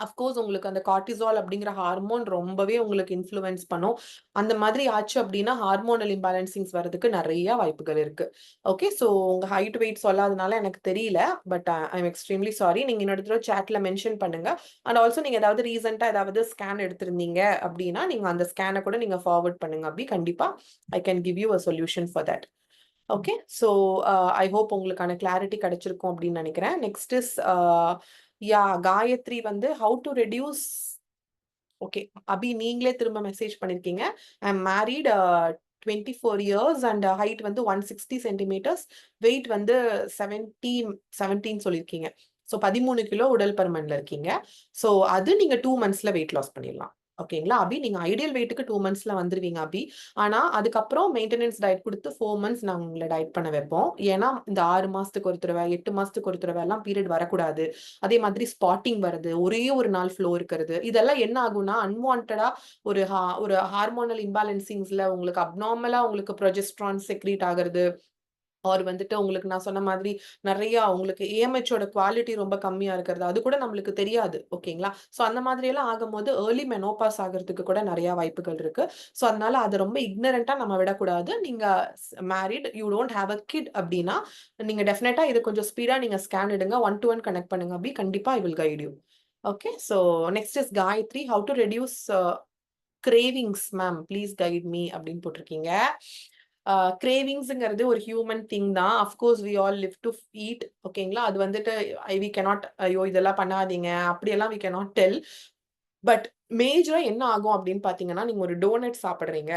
அஃப்கோர்ஸ் உங்களுக்கு அந்த கார்டிசால் அப்படிங்கிற ஹார்மோன் ரொம்பவே உங்களுக்கு இன்ஃப்ளூயன்ஸ் பண்ணும். அந்த மாதிரி ஆச்சு அப்படின்னா ஹார்மோனல் இம்பேலன்சிங்ஸ் வரதுக்கு நிறைய வாய்ப்புகள் இருக்கு. ஓகே, ஸோ உங்க ஹைட் வெயிட் சொல்லாதனால எனக்கு தெரியல, but I am extremely sorry. நீங்க இன்னொரு தடவை சாட்ல மென்ஷன் பண்ணுங்க. அண்ட் ஆல்சோ நீங்க ஏதாவது ரீசெண்டா ஏதாவது ஸ்கேன் எடுத்திருந்தீங்க அப்படின்னா நீங்க அந்த ஸ்கேனை கூட நீங்க ஃபார்வர்ட் பண்ணுங்க அப்படி. கண்டிப்பா I can give you a solution for that. Okay, so I hope உங்களுக்கான கிளாரிட்டி கிடைச்சிருக்கும் அப்படின்னு நினைக்கிறேன். நெக்ஸ்ட் இஸ் காயத்ரி வந்து how to reduce. Okay Abhi, நீங்களே திரும்ப மெசேஜ் பண்ணிருக்கீங்க. I am married 24 years and height வந்து 160 centimeters, வெயிட் வந்து 17 சொல்லியிருக்கீங்க. ஸோ 13 கிலோ உடல் பருமன்ல இருக்கீங்க. ஸோ அது நீங்க 2 monthsல வெயிட் லாஸ் பண்ணிடலாம். ஓகேங்களா அபி? நீங்க ஐடியல் வெயிட்டுக்கு 2 monthsல வந்துருவீங்க அபி. ஆனா அதுக்கப்புறம் மெயின்டெனன்ஸ் டயட் கொடுத்து 4 months நாங்க உங்களை டயட் பண்ண வைப்போம். ஏன்னா இந்த 6 மாசத்துக்கு ஒரு தடவை, 8 மாசத்துக்கு ஒரு தடவை எல்லாம் பீரியட் வரக்கூடாது. அதே மாதிரி ஸ்பாட்டிங் வருது, ஒரே ஒரு நாள் ஃப்ளோ இருக்கிறது, இதெல்லாம் என்ன ஆகும்னா அன்வான்டா ஒரு ஹார்மோனல் இம்பேலன்சிங்ஸ்ல உங்களுக்கு அப்நார்மலா உங்களுக்கு ப்ரொஜெஸ்ட்ரான் செக்ரீட் ஆகுறது, ஆர் வந்துட்டு உங்களுக்கு நான் சொன்ன மாதிரி நிறைய உங்களுக்கு ஏஎம்ஹெச்சோட குவாலிட்டி ரொம்ப கம்மியா இருக்கிறது, அது கூட நம்மளுக்கு தெரியாது. ஓகேங்களா? ஸோ அந்த மாதிரி எல்லாம் ஆகும்போது ஏர்லி மெனோபாஸ் ஆகிறதுக்கு கூட நிறைய வாய்ப்புகள் இருக்கு. ஸோ அதனால அதை ரொம்ப இக்னரண்டா நம்ம விடக்கூடாது. நீங்க married, you don't have a kid அப்படின்னா நீங்க டெஃபினட்டா இது கொஞ்சம் ஸ்பீடா நீங்க ஸ்கேன் எடுங்க, 1-to-1 கனெக்ட் பண்ணுங்க அப்படி. கண்டிப்பா I will guide you. Okay, so next is Gayathri, how to reduce cravings ma'am, please guide me அப்படின்னு போட்டிருக்கீங்க. கிரேவிங்ஸ்ங்கிறது ஒரு ஹியூமன் திங் தான். Of course we all live to eat. ஓகேங்களா? அது வந்துட்டு வி கேனாட், ஐயோ இதெல்லாம் பண்ணாதீங்க அப்படியெல்லாம் வி கேனாட் டெல். பட் மேஜரா என்ன ஆகும் அப்படின்னு பாத்தீங்கன்னா, நீங்க ஒரு டோனட் சாப்பிடுறீங்க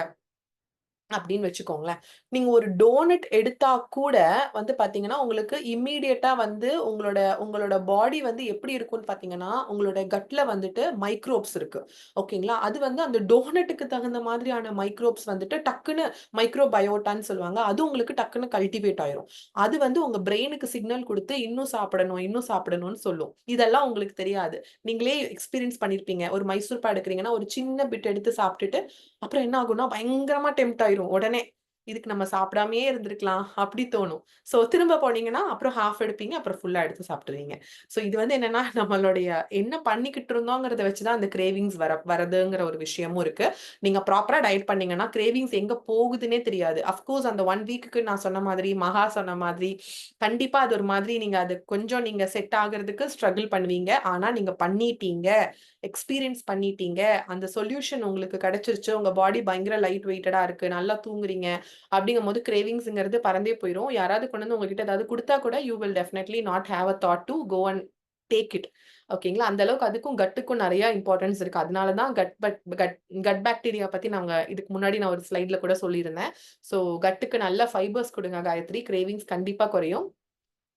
அப்படின்னு வச்சுக்கோங்களேன். நீங்க ஒரு டோனட் எடுத்தா கூட வந்து பாத்தீங்கன்னா உங்களுக்கு இம்மீடியட்டா வந்து உங்களோட பாடி வந்து எப்படி இருக்கும்னு பாத்தீங்கன்னா, உங்களோட கட்ல வந்துட்டு மைக்ரோப்ஸ் இருக்கு. ஓகேங்களா? அது வந்து அந்த டோனட்டுக்கு தகுந்த மாதிரியான மைக்ரோப்ஸ் வந்துட்டு டக்குன்னு மைக்ரோபயோட்டான்னு சொல்லுவாங்க, அது உங்களுக்கு டக்குன்னு கல்டிவேட் ஆயிரும். அது வந்து உங்க பிரெயினுக்கு சிக்னல் கொடுத்து இன்னும் சாப்பிடணும், இன்னும் சாப்பிடணும்னு சொல்லும். இதெல்லாம் உங்களுக்கு தெரியாது. நீங்களே எக்ஸ்பீரியன்ஸ் பண்ணிருப்பீங்க. ஒரு மைசூர் பா எடுக்கிறீங்கன்னா ஒரு சின்ன பிட் எடுத்து சாப்பிட்டுட்டு அப்புறம் என்ன ஆகும்னா பயங்கரமா டெம்ப்ட் ஆயிரும். உடனே இதுக்கு நம்ம சாப்பிடாமே இருந்திருக்கலாம் அப்படி தோணும். சோ திரும்ப போனீங்கன்னா அப்புறம் ஹாஃப் எடுப்பீங்க, அப்புறம் ஃபுல்லா எடுத்து சாப்பிடுவீங்க. சோ இது வந்து என்னன்னா நம்மளுடைய என்ன பண்ணிக்கிட்டு இருந்தோங்கிறத வச்சுதான் அந்த கிரேவிங்ஸ் வரதுங்கிற ஒரு விஷயமும் இருக்கு. நீங்க ப்ராப்பரா டயட் பண்ணீங்கன்னா கிரேவிங்ஸ் எங்க போகுதுன்னே தெரியாது. அஃப்கோர்ஸ் அந்த 1 வீக்குக்கு நான் சொன்ன மாதிரி, மகா சொன்ன மாதிரி கண்டிப்பா அது ஒரு மாதிரி நீங்க அது கொஞ்சம் நீங்க செட் ஆகுறதுக்கு ஸ்ட்ரகிள் பண்ணுவீங்க. ஆனா நீங்க பண்ணிட்டீங்க, எக்ஸ்பீரியன்ஸ் பண்ணிட்டீங்க, அந்த சொல்யூஷன் உங்களுக்கு கிடைச்சிருச்சு, உங்க பாடி பயங்கர லைட் வெயிட்டடா இருக்கு, நல்லா தூங்குறீங்க அப்படிங்கும் போது கிரேவிங்ஸ்ங்கிறது பறந்தே போயிரும். யாராவது கொண்டு வந்து உங்ககிட்ட ஏதாவது கொடுத்தா கூட you will definitely not have a thought to go and take it. ஓகேங்களா? அந்த அளவுக்கு அதுக்கும் கட்டுக்கும் நிறைய இம்பார்ட்டன்ஸ் இருக்கு. அதனாலதான் கட் பாக்டீரியா பத்தி நாங்க இதுக்கு முன்னாடி நான் ஒரு ஸ்லைட்ல கூட சொல்லியிருந்தேன். சோ கட்டுக்கு நல்ல ஃபைபர்ஸ் கொடுங்க காயத்ரி, கிரேவிங்ஸ் கண்டிப்பா குறையும்.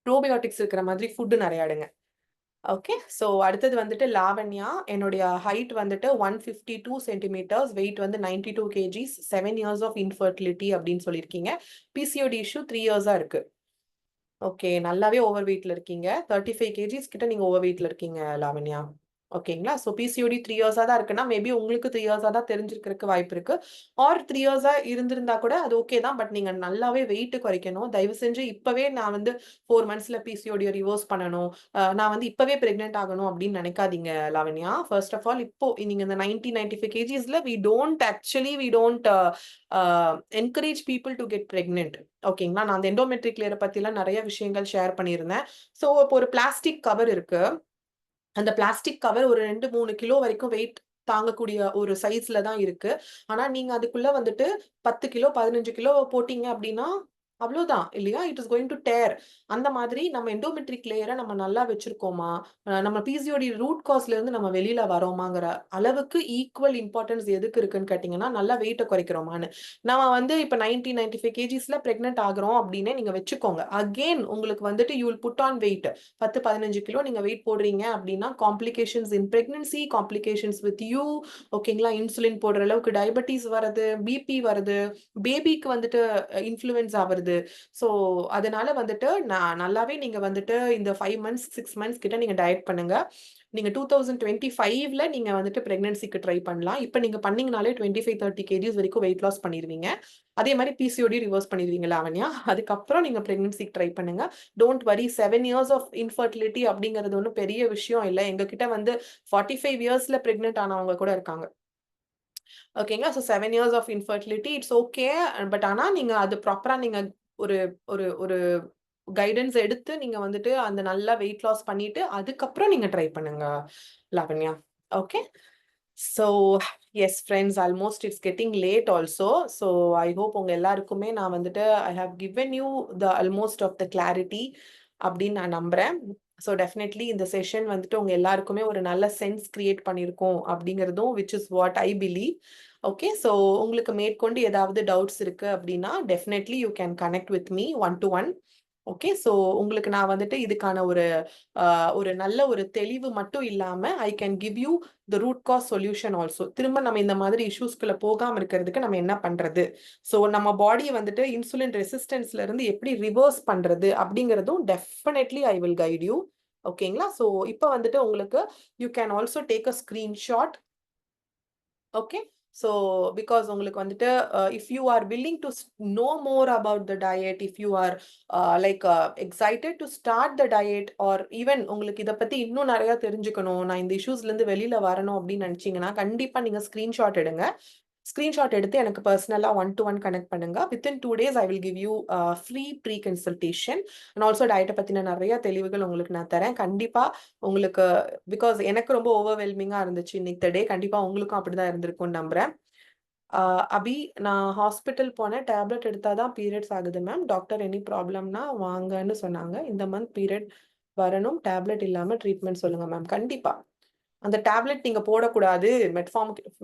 ப்ரோபயோட்டிக்ஸ் இருக்கிற மாதிரி ஃபுட் நிறைய எடுங்க. ஓகே, சோ அடுத்தது வந்துட்டு லாவண்யா, என்னுடைய ஹைட் வந்துட்டு 152 centimeters, வெயிட் வந்து 92 kgs, 7 years of infertility அப்படின்னு சொல்லியிருக்கீங்க. பிசிஓடி இஷ்யூ 3 years-ஆ இருக்கு. ஓகே, நல்லாவே ஓவர் வெயிட்ல இருக்கீங்க. 35 kgs கிட்ட நீங்க ஓவர் வெயிட்ல இருக்கீங்க லாவண்யா. ஓகேங்களா? ஸோ பிசிஓடி 3 இயர்ஸா தான் இருக்குன்னா மேபி உங்களுக்கு 3 இயர்ஸா தான் தெரிஞ்சிருக்கிறதுக்கு வாய்ப்பு இருக்கு. ஆர் 3 இயர்ஸா இருந்திருந்தா கூட அது ஓகே தான். பட் நீங்க நல்லாவே வெயிட் குறைக்கணும். தயவு செஞ்சு இப்பவே நான் வந்து 4 மந்த்ஸ்ல பிசிஓடியை ரிவர்ஸ் பண்ணணும், நான் வந்து இப்பவே பிரெக்னென்ட் ஆகணும் அப்படின்னு நினைக்காதீங்க லாவண்யா. ஃபர்ஸ்ட் ஆஃப் ஆல் இப்போ நீங்க இந்த 90-95 kgsல we don't encourage people to get pregnant. ஓகேங்களா? நான் அந்த எண்டோமெட்ரிக் லேயரை பத்திலாம் நிறைய விஷயங்கள் ஷேர் பண்ணியிருந்தேன். ஸோ இப்போ ஒரு பிளாஸ்டிக் கவர் இருக்கு. அந்த பிளாஸ்டிக் கவர் ஒரு 2-3 கிலோ வரைக்கும் வெயிட் தாங்கக்கூடிய ஒரு சைஸ்ல தான் இருக்கு. ஆனா நீங்க அதுக்குள்ள வந்துட்டு 10 கிலோ 15 கிலோ போட்டீங்க அப்படின்னா அவ்வளவுதான் இல்லையா? It is going to dare. அந்த மாதிரி நம்ம எண்டோமெட்ரிக் லேயரை நம்ம நல்லா வச்சிருக்கோமா, நம்ம பிசிஓடி ரூட் காஸ்ல இருந்து நம்ம வெளியில வரோமாங்கிற அளவுக்கு ஈக்குவல் இம்பார்ட்டன்ஸ் எதுக்கு இருக்குன்னு கேட்டீங்கன்னா நல்லா வெயிட்டை குறைக்கிறோமான்னு. நம்ம வந்து இப்ப 90-95 kgsல பிரெக்னென்ட் ஆகுறோம் அப்படின்னு நீங்க வச்சுக்கோங்க. அகெயின் உங்களுக்கு வந்துட்டு you will put on weight. 10-15 kilo நீங்க வெயிட் போடுறீங்க அப்படின்னா complications in pregnancy, complications with you, ஓகேங்களா? இன்சுலின் போடுற அளவுக்கு டயபெட்டிஸ் வருது, பிபி வருது, பேபிக்கு வந்துட்டு இன்ஃப்ளூயன்ஸா வருது. ஸோ அதனால வந்துட்டு நான் நல்லாவே நீங்க வந்துட்டு இந்த 5 மந்த்ஸ் 6 மந்த்ஸ் கிட்ட நீங்க டயட் பண்ணுங்க. நீங்க 2025ல நீங்க வந்துட்டு பிரெக்னன்சிக்கு ட்ரை பண்ணலாம். இப்போ நீங்க பண்ணீங்கனாலே 25-30 kgs வரைக்கும் வெயிட் லாஸ் பண்ணிடுவீங்க. அதே மாதிரி பிசிஓடி ரிவர்ஸ் பண்ணிடுவீங்க லாவண்யா. அதுக்கப்புறம் நீங்க பிரெக்னன்சிக்கு ட்ரை பண்ணுங்க. Don't worry. 7 years of infertility அப்படிங்கிறது ஒன்றும் பெரிய விஷயம் இல்லை. எங்ககிட்ட வந்து 45 இயர்ஸ்ல பிரெக்னென்ட் ஆனவங்க கூட இருக்காங்க. ஓகேங்களா? So 7 years of infertility it's okay. But ஆனா நீங்க அது ப்ராப்பரா நீங்க ஒரு ஒரு ஒரு கைடன்ஸ் எடுத்து நீங்க வந்துட்டு அந்த நல்லா வெயிட் லாஸ் பண்ணிட்டு அதுக்கப்புறம் நீங்க ட்ரை பண்ணுங்க Lavanya. Okay. So yes friends, almost it's getting late also. So I hope உங்க எல்லாருக்குமே நான் வந்துட்டு I have given you the almost of the clarity அப்படின்னு நான் நம்புறேன். ஸோ டெஃபினெட்லி இந்த செஷன் வந்துட்டு உங்க எல்லாருக்குமே ஒரு நல்ல சென்ஸ் கிரியேட் பண்ணியிருக்கோம் அப்படிங்கிறதும் which is what I believe. Okay. So உங்களுக்கு மேற்கொண்டு ஏதாவது டவுட்ஸ் இருக்கு அப்படின்னா definitely you can connect with me 1-to-1. Okay. So உங்களுக்கு நான் வந்துட்டு இதுக்கான ஒரு நல்ல ஒரு தெளிவு மட்டும் இல்லாம I can give you the root cause solution also. திரும்ப நம்ம இந்த மாதிரி இஷ்யூஸ்குள்ள போகாம இருக்கிறதுக்கு நம்ம என்ன பண்றது, ஸோ நம்ம பாடியை வந்துட்டு இன்சுலின் ரெசிஸ்டன்ஸ்ல இருந்து எப்படி ரிவர்ஸ் பண்றது அப்படிங்கிறதும் definitely I will guide you. ஓகேங்களா? ஸோ இப்போ வந்துட்டு உங்களுக்கு you can also take a screenshot. Okay. So because உங்களுக்கு வந்துட்டு if you are willing to know more about the diet, if you are excited to start the diet, or even உங்களுக்கு இத பத்தி இன்னும் நிறைய தெரிஞ்சுக்கணும், நான் இந்த இஷ்யூஸ்ல இருந்து வெளியில வரணும் அப்படின்னு நினைச்சீங்கன்னா கண்டிப்பா நீங்க ஸ்கிரீன்ஷாட் எடுங்க. ஸ்கிரீன்ஷாட் எடுத்து எனக்கு பர்சனலா 1-to-1 கனெக்ட் பண்ணுங்க. Within 2 days I will give you free free consultation. And also டயட்டை பத்தின நிறைய தெளிவுகள் உங்களுக்கு நான் தரேன். கண்டிப்பா உங்களுக்கு பிகாஸ் எனக்கு ரொம்ப ஓவர்வெல்மிங்கா இருந்துச்சு இன்னைக்கு டே. கண்டிப்பா உங்களுக்கும் அப்படிதான் இருந்திருக்கும்னு நம்புறேன். அபி, நான் ஹாஸ்பிட்டல் போனேன், டேப்லெட் எடுத்தாதான் பீரியட்ஸ் ஆகுது மேம். டாக்டர் எனி ப்ராப்ளம்னா வாங்கன்னு சொன்னாங்க. இந்த மந்த் பீரியட் வரணும், டேப்லெட் இல்லாம ட்ரீட்மெண்ட் சொல்லுங்க மேம். கண்டிப்பா அந்த டேப்லெட் நீங்க போடக்கூடாது,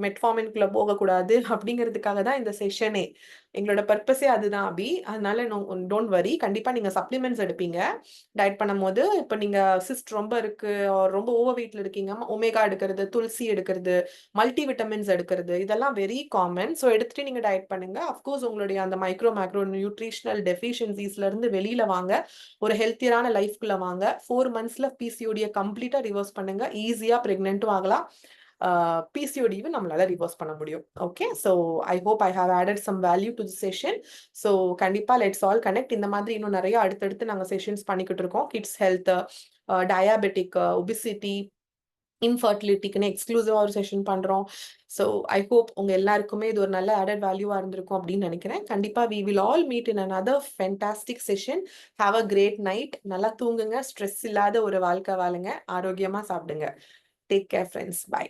மெட்ஃபார்மின்குள்ள போகக்கூடாது அப்படிங்கிறதுக்காக தான் இந்த செஷனே. எங்களோட பர்பஸே அதுதான் அபி. அதனால டோன்ட் வரி. கண்டிப்பா நீங்க சப்ளிமெண்ட்ஸ் எடுப்பீங்க டயட் பண்ணும்போது. இப்போ நீங்க சிஸ்ட் ரொம்ப இருக்கு, ரொம்ப ஓவர் வெயிட்ல இருக்கீங்க, ஒமேகா எடுக்கிறது, துளசி எடுக்கிறது, மல்டி விட்டமின்ஸ் எடுக்கிறது, இதெல்லாம் வெரி காமன். ஸோ எடுத்துட்டு நீங்க டயட் பண்ணுங்க. அஃப்கோர்ஸ் உங்களுடைய அந்த மேக்ரோ நியூட்ரிஷனல் டெஃபிஷியன்சிஸ்ல இருந்து வெளியில வாங்க, ஒரு ஹெல்த்தியான லைஃப்குள்ள வாங்க. 4 மந்த்ஸ்ல பிசிஓடியை கம்ப்ளீட்டா ரிவர்ஸ் பண்ணுங்க. ஈஸியா பிரெக்னென்ட்டும் ஆகலாம், பிசிஓடியும் நம்மளால ரிவர்ஸ் பண்ண முடியும். Okay. So I hope I have added some value to the session. So கண்டிப்பா லெட்ஸ் ஆல் கனெக்ட். இந்த மாதிரி இன்னும் நிறைய அடுத்தடுத்து நாங்கள் செஷன்ஸ் பண்ணிக்கிட்டு இருக்கோம். கிட்ஸ் ஹெல்த், டயாபெட்டிக், ஒபிசிட்டி, இன்ஃபர்டிலிட்டிக்குன்னு எக்ஸ்க்ளூசிவா ஒரு செஷன் பண்றோம். ஸோ ஐ ஹோப் உங்க எல்லாருக்குமே இது ஒரு நல்ல ஆடட் வேல்யூவா இருந்திருக்கும் அப்படின்னு நினைக்கிறேன். கண்டிப்பா we will all meet in another fantastic session. Have a great night. நல்லா தூங்குங்க, ஸ்ட்ரெஸ் இல்லாத ஒரு வாழ்க்கை வாழுங்க, ஆரோக்கியமா சாப்பிடுங்க. Take care friends. Bye.